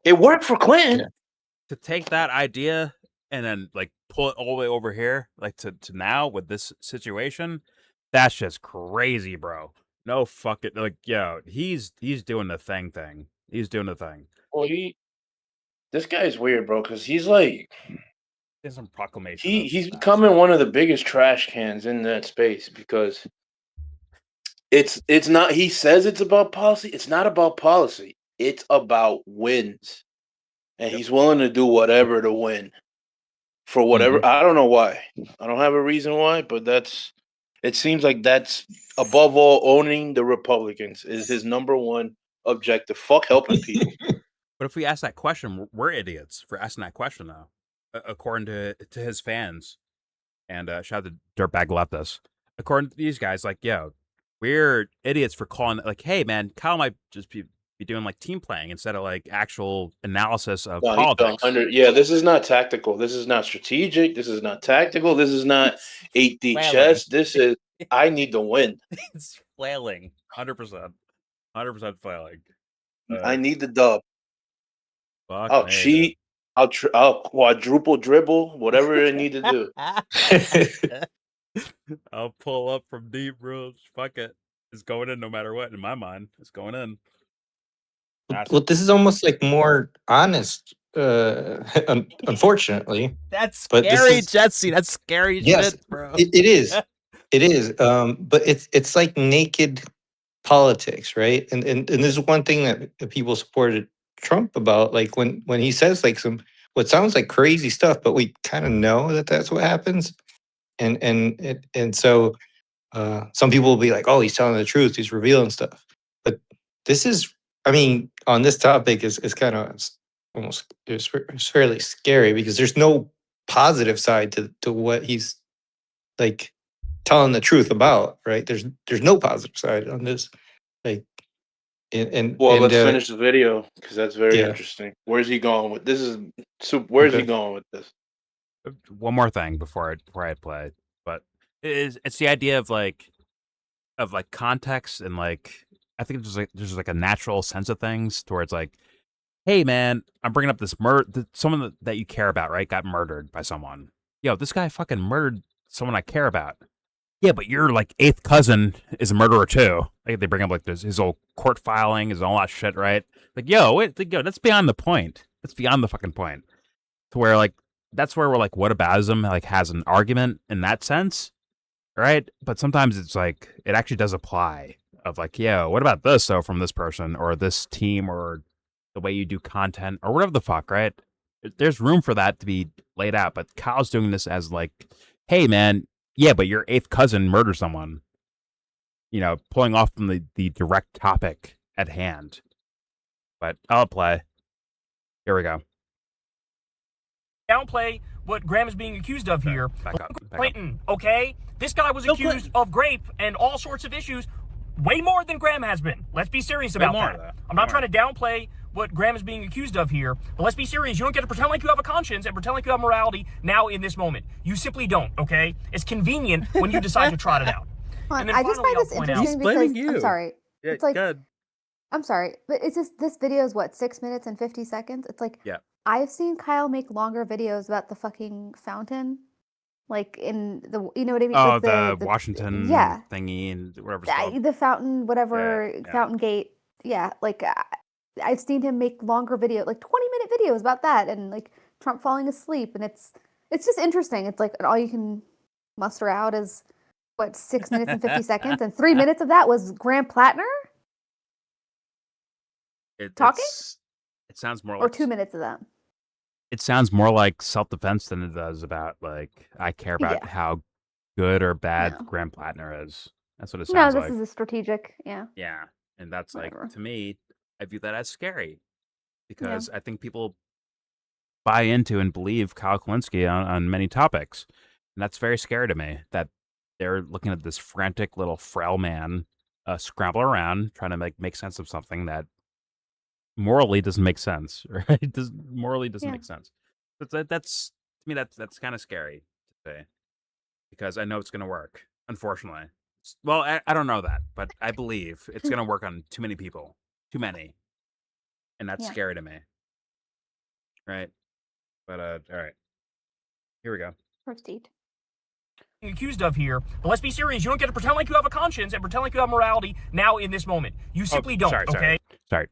It worked for Clinton. Yeah. To take that idea and then like pull it all the way over here, like to now with this situation, that's just crazy, bro. No fuck it. Like, yo, he's doing the thing. He's doing the thing. Well, this guy's weird, bro, because he's like There's some proclamation. he's becoming one of the biggest trash cans in that space because it's not. He says it's about policy. It's not about policy. It's about wins, and he's willing to do whatever to win for whatever. Mhm. I don't know why. I don't have a reason why, but that's. It seems like that's above all owning the Republicans is his number one objective. Fuck helping people. But if we ask that question, we're idiots for asking that question, though, according to his fans. And shout out to Dirtbag Lefties. According to these guys, like, yo, we're idiots for calling it, like, hey, man, Kyle might just be doing like team playing instead of like actual analysis of No, politics. yeah, this is not tactical. This is not strategic. This is not tactical. This is not 8D chess. This is I need to win. It's flailing, 100%, 100% flailing. I need the dub. Fuck I'll me, cheat. I'll quadruple dribble. Whatever I need to do. I'll pull up from deep, bro. Fuck it. It's going in no matter what. In my mind, it's going in. Well, this is almost like more honest, unfortunately. That's But this scary, is Jesse. That's scary yes, shit, bro. it is. It is. But it's like naked politics, right? And this is one thing that people supported Trump about, like when he says like some what sounds like crazy stuff, but we kind of know that that's what happens. And so some people will be like, oh, he's telling the truth, he's revealing stuff. But this is, I mean, on this topic is kind of almost it's fairly scary because there's no positive side to what he's like telling the truth about, right? There's no positive side on this, like, Well, and let's finish the video because that's very yeah, interesting. Where's he going with this? Where's he okay. going with this? One more thing before I play, but it's the idea of like context and like I think there's like a natural sense of things towards like, hey man, I'm bringing up this someone that you care about, right? Got murdered by someone. Yo, this guy fucking murdered someone I care about. Yeah, but your like eighth cousin is a murderer too. Like they bring up like his old court filing, his all that shit, right? Like, yo, that's beyond the point. That's beyond the fucking point. To where like that's where we're like whataboutism like has an argument in that sense, right? But sometimes it's like it actually does apply. Of like, yo, what about this though from this person or this team or the way you do content or whatever the fuck, right? There's room for that to be laid out. But Kyle's doing this as like, hey man, yeah, but your eighth cousin murdered someone. You know, pulling off from the direct topic at hand. But I'll play. Here we go. Downplay what Graham is being accused of here. Back up. Clinton, okay? This guy was accused of rape and all sorts of issues way more than Graham has been. Let's be serious about that. I'm not trying to downplay what Graham is being accused of here, but let's be serious. You don't get to pretend like you have a conscience and pretend like you have morality now in this moment. You simply don't, okay? It's convenient when you decide to trot it out. And then I just find this interesting because I'm sorry. Yeah, it's like good. I'm sorry, but it's just this video is what 6 minutes and 50 seconds. It's like yeah. I've seen Kyle make longer videos about the fucking fountain like in the, you know what I mean? Oh, Like the Washington yeah, thingy and whatever it's called. the fountain, whatever, Yeah. fountain gate. Yeah, like I've seen him make longer video, like 20-minute videos about that, and like Trump falling asleep, and it's just interesting. It's like all you can muster out is what 6 minutes and 50 seconds, and 3 minutes of that was Graham Platner talking. It sounds more or like 2 minutes of that. It sounds more like self-defense than it does about like I care about how good or bad Graham Platner is. That's what it sounds like. No, this is a strategic. Yeah. Yeah, and that's Whatever. like to me, I view that as scary because I think people buy into and believe Kyle Kulinski on many topics, and that's very scary to me. That they're looking at this frantic little frail man scramble around trying to make sense of something that morally doesn't make sense, right? Morally doesn't make sense. But that's to me that's kind of scary to say because I know it's going to work. Unfortunately, well, I don't know that, but I believe it's going to work on too many people, too many, and that's scary to me. Right? But all right, here we go. Proceed. Accused of here, but let's be serious. You don't get to pretend like you have a conscience and pretend like you have morality now in this moment. You simply don't. Okay. Sorry.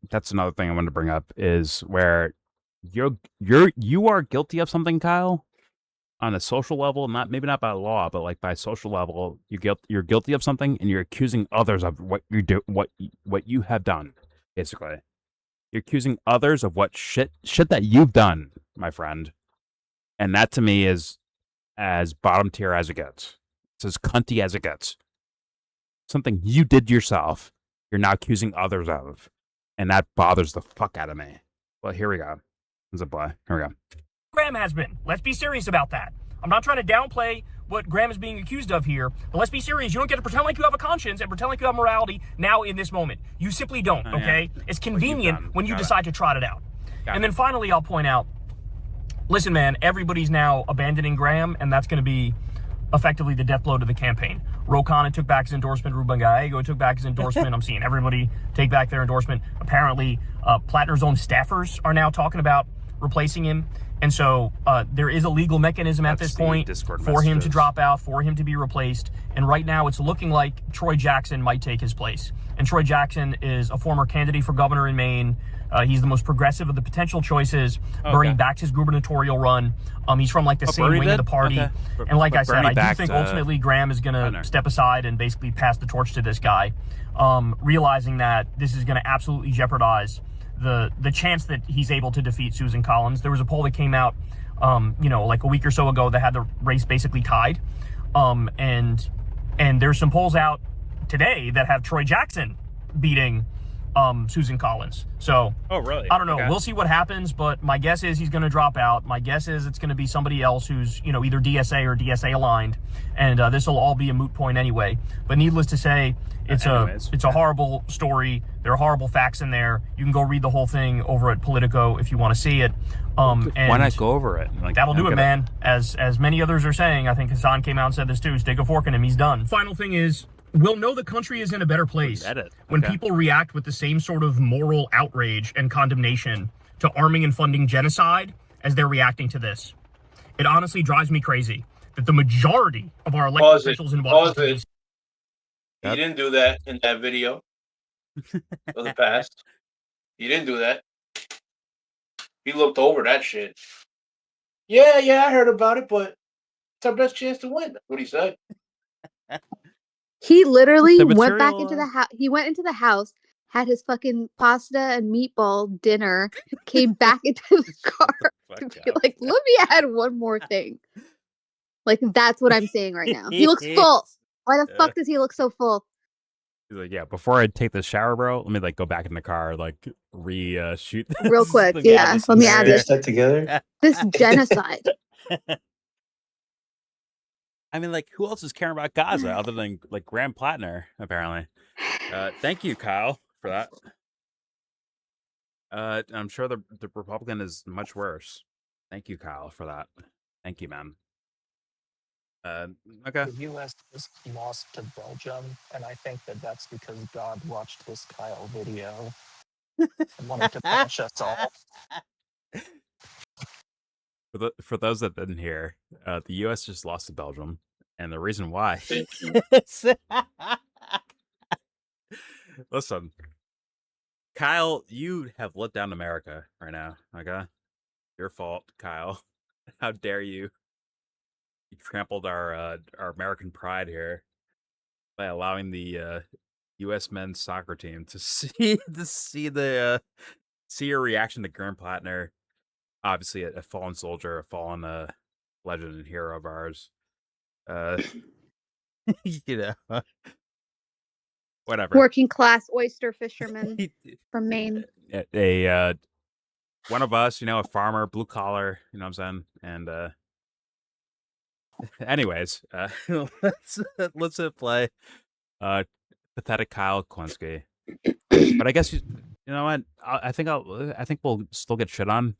That's another thing I wanted to bring up is where you are guilty of something, Kyle, on a social level, maybe not by law, but like by social level, you're guilty of something, and you're accusing others of what you have done. Basically, you're accusing others of what shit that you've done, my friend, and that to me is as bottom tier as it gets. It's as cunty as it gets. Something you did yourself, you're now accusing others of, and that bothers the fuck out of me. Well, here we go. Here we go. Graham has been. Let's be serious about that. I'm not trying to downplay what Graham is being accused of here, but let's be serious. You don't get to pretend like you have a conscience and pretend like you have morality now in this moment. You simply don't, okay? It's convenient when you decide to trot it out. And then finally, I'll point out, listen, man, everybody's now abandoning Graham, and that's going to be effectively the death blow to the campaign. Ro Khanna took back his endorsement. Ruben Gallego took back his endorsement. I'm seeing everybody take back their endorsement. Apparently, Platner's own staffers are now talking about replacing him. And so there is a legal mechanism at this point for him to drop out, for him to be replaced. And right now it's looking like Troy Jackson might take his place. And Troy Jackson is a former candidate for governor in Maine. He's the most progressive of the potential choices. Bernie backed his gubernatorial run. He's from like the same wing of the party. And like I said, I do think ultimately Graham is going to step aside and basically pass the torch to this guy, realizing that this is going to absolutely jeopardize the chance that he's able to defeat Susan Collins. There was a poll that came out, like a week or so ago that had the race basically tied. And there's some polls out today that have Troy Jackson beating Susan Collins. So, really? I don't know. We'll see what happens, but my guess is he's going to drop out. My guess is it's going to be somebody else who's, either DSA or DSA aligned, and this will all be a moot point anyway. But needless to say, it's a horrible story. There are horrible facts in there. You can go read the whole thing over at Politico if you want to see it. And why not go over it? That'll do it, man. As many others are saying, I think Hassan came out and said this too. Stick a fork in him. He's done. Final thing is, we'll know the country is in a better place when people react with the same sort of moral outrage and condemnation to arming and funding genocide as they're reacting to this. It honestly drives me crazy that the majority of our elected officials in Washington... He didn't do that in that video of the past. He didn't do that. He looked over that shit. Yeah, I heard about it, but it's our best chance to win. That's what he said. He literally went back into the house. He went into the house, had his fucking pasta and meatball dinner, came back into the car to be like, let me add one more thing. Like, that's what I'm saying right now. He looks full. Why the fuck does he look so full? He's like, yeah, before I take the shower, bro, let me go back in the car, shoot this. Real quick, yeah. Let me add this. That together? This genocide. I mean, who else is caring about Gaza other than Graham Platner? Apparently. Thank you, Kyle, for that. I'm sure the Republican is much worse. Thank you, Kyle, for that. Thank you, man. Okay. The U.S. just lost to Belgium, and I think that's because God watched this Kyle video and wanted to punish us all. For those that didn't hear, the U.S. just lost to Belgium, and the reason why. Listen, Kyle, you have let down America right now. Okay, your fault, Kyle. How dare you? You trampled our American pride here by allowing the U.S. men's soccer team to see see your reaction to Graham Platner. Obviously, a fallen soldier, a fallen legend and hero of ours. You know, whatever. Working class oyster fisherman from Maine. A one of us, a farmer, blue collar. You know what I'm saying? And anyways, let's play pathetic Kyle Kulinski. But I guess you know what? I think we'll still get shit on,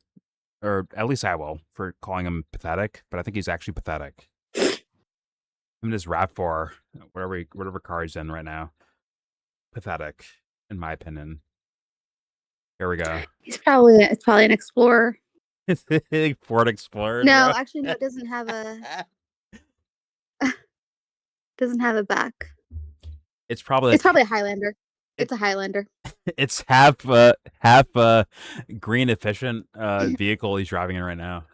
or at least I will, for calling him pathetic. But I think he's actually pathetic. I'm just RAV4, whatever car he's in right now. Pathetic, in my opinion. Here we go. It's probably an Explorer. Ford Explorer. No, bro. actually, no. It doesn't have a back. It's probably a Highlander. It's a Highlander. It's half green efficient vehicle he's driving in right now.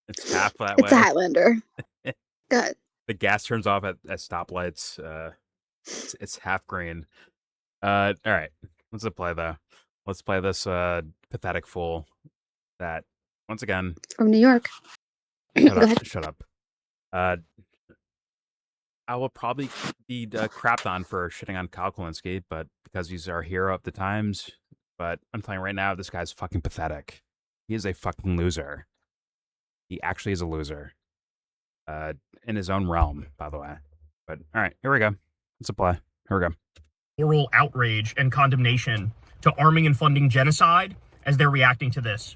It's half that way. It's a Highlander. Good. The gas turns off at stoplights. It's half green. All right. Let's play though. Let's play this pathetic fool that once again from New York. Shut up. I will probably be crapped on for shitting on Kyle Kulinski, but because he's our hero of the times. But I'm telling you right now, this guy's fucking pathetic. He is a fucking loser. He actually is a loser. In his own realm, by the way. But all right, here we go. Let's apply. Here we go. Moral outrage and condemnation to arming and funding genocide as they're reacting to this.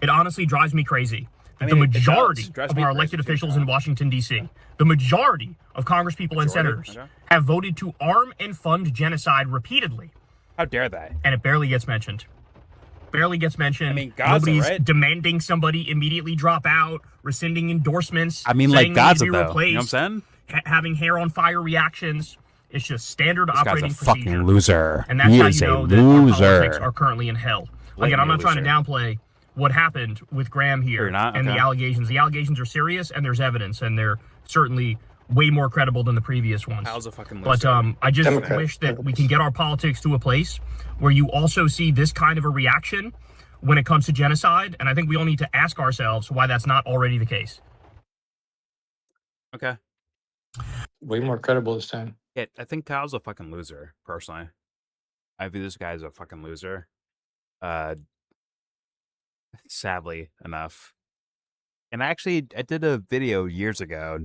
It honestly drives me crazy that the majority of our elected officials in Washington, D.C., the majority of congresspeople and senators have voted to arm and fund genocide repeatedly. How dare they? And it barely gets mentioned. Barely gets mentioned. I mean, Gaza, nobody's right? demanding somebody immediately drop out, rescinding endorsements. I mean, saying like they need to Gaza, be though. replaced, You know what I'm saying? Having hair on fire reactions. It's just standard This operating guy's a procedure. fucking loser. And that's He how is you a know that our loser. politics are currently in hell. Again, I'm not trying to downplay what happened with Graham here You're not? and Okay. the allegations. The allegations are serious, and there's evidence, and they're certainly way more credible than the previous ones. Kyle's a fucking But loser. I just Democrat. wish that we can get our politics to a place where you also see this kind of a reaction when it comes to genocide, and I think we all need to ask ourselves why that's not already the case. Okay. Way more credible this time. Yeah, I think Kyle's a fucking loser, personally. I view this guy as a fucking loser. Sadly enough. And I did a video years ago.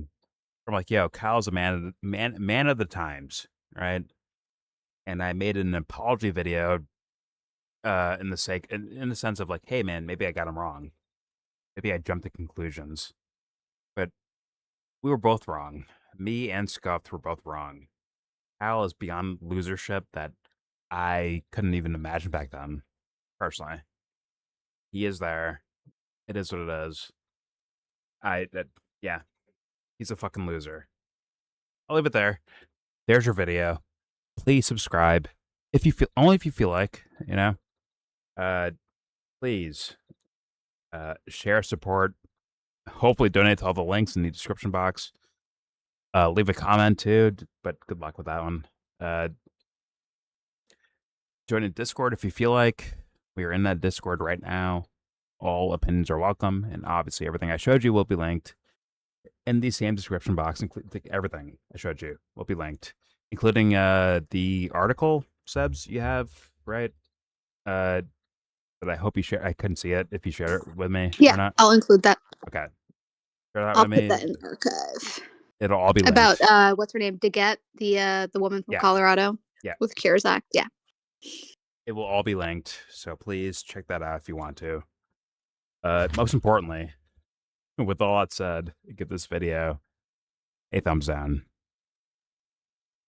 I'm like, yo, Kyle's a man of the times, right? And I made an apology video in the sense of like, hey man, maybe I got him wrong. Maybe I jumped to conclusions. But we were both wrong. Me and Scuffed were both wrong. Kyle is beyond losership that I couldn't even imagine back then, personally. He is there. It is what it is. Yeah, he's a fucking loser. I'll leave it there. There's your video. Please subscribe if you feel like, please share, support, hopefully donate to all the links in the description box. Leave a comment too, but good luck with that one. Join the Discord if you feel like. We are in that Discord right now. All opinions are welcome, and obviously everything I showed you will be linked in the same description box. Everything I showed you will be linked, including the article, Sebs, you have, right? But I hope you share. I couldn't see it if you share it with me or Yeah, not. I'll include that. Okay. Share that I'll with put me. that in the archive. It'll all be linked. About what's her name? Deget, the woman from Colorado. Yeah. With CARES Act. Yeah. It will all be linked, so please check that out if you want to. Most importantly, with all that said, give this video a thumbs down.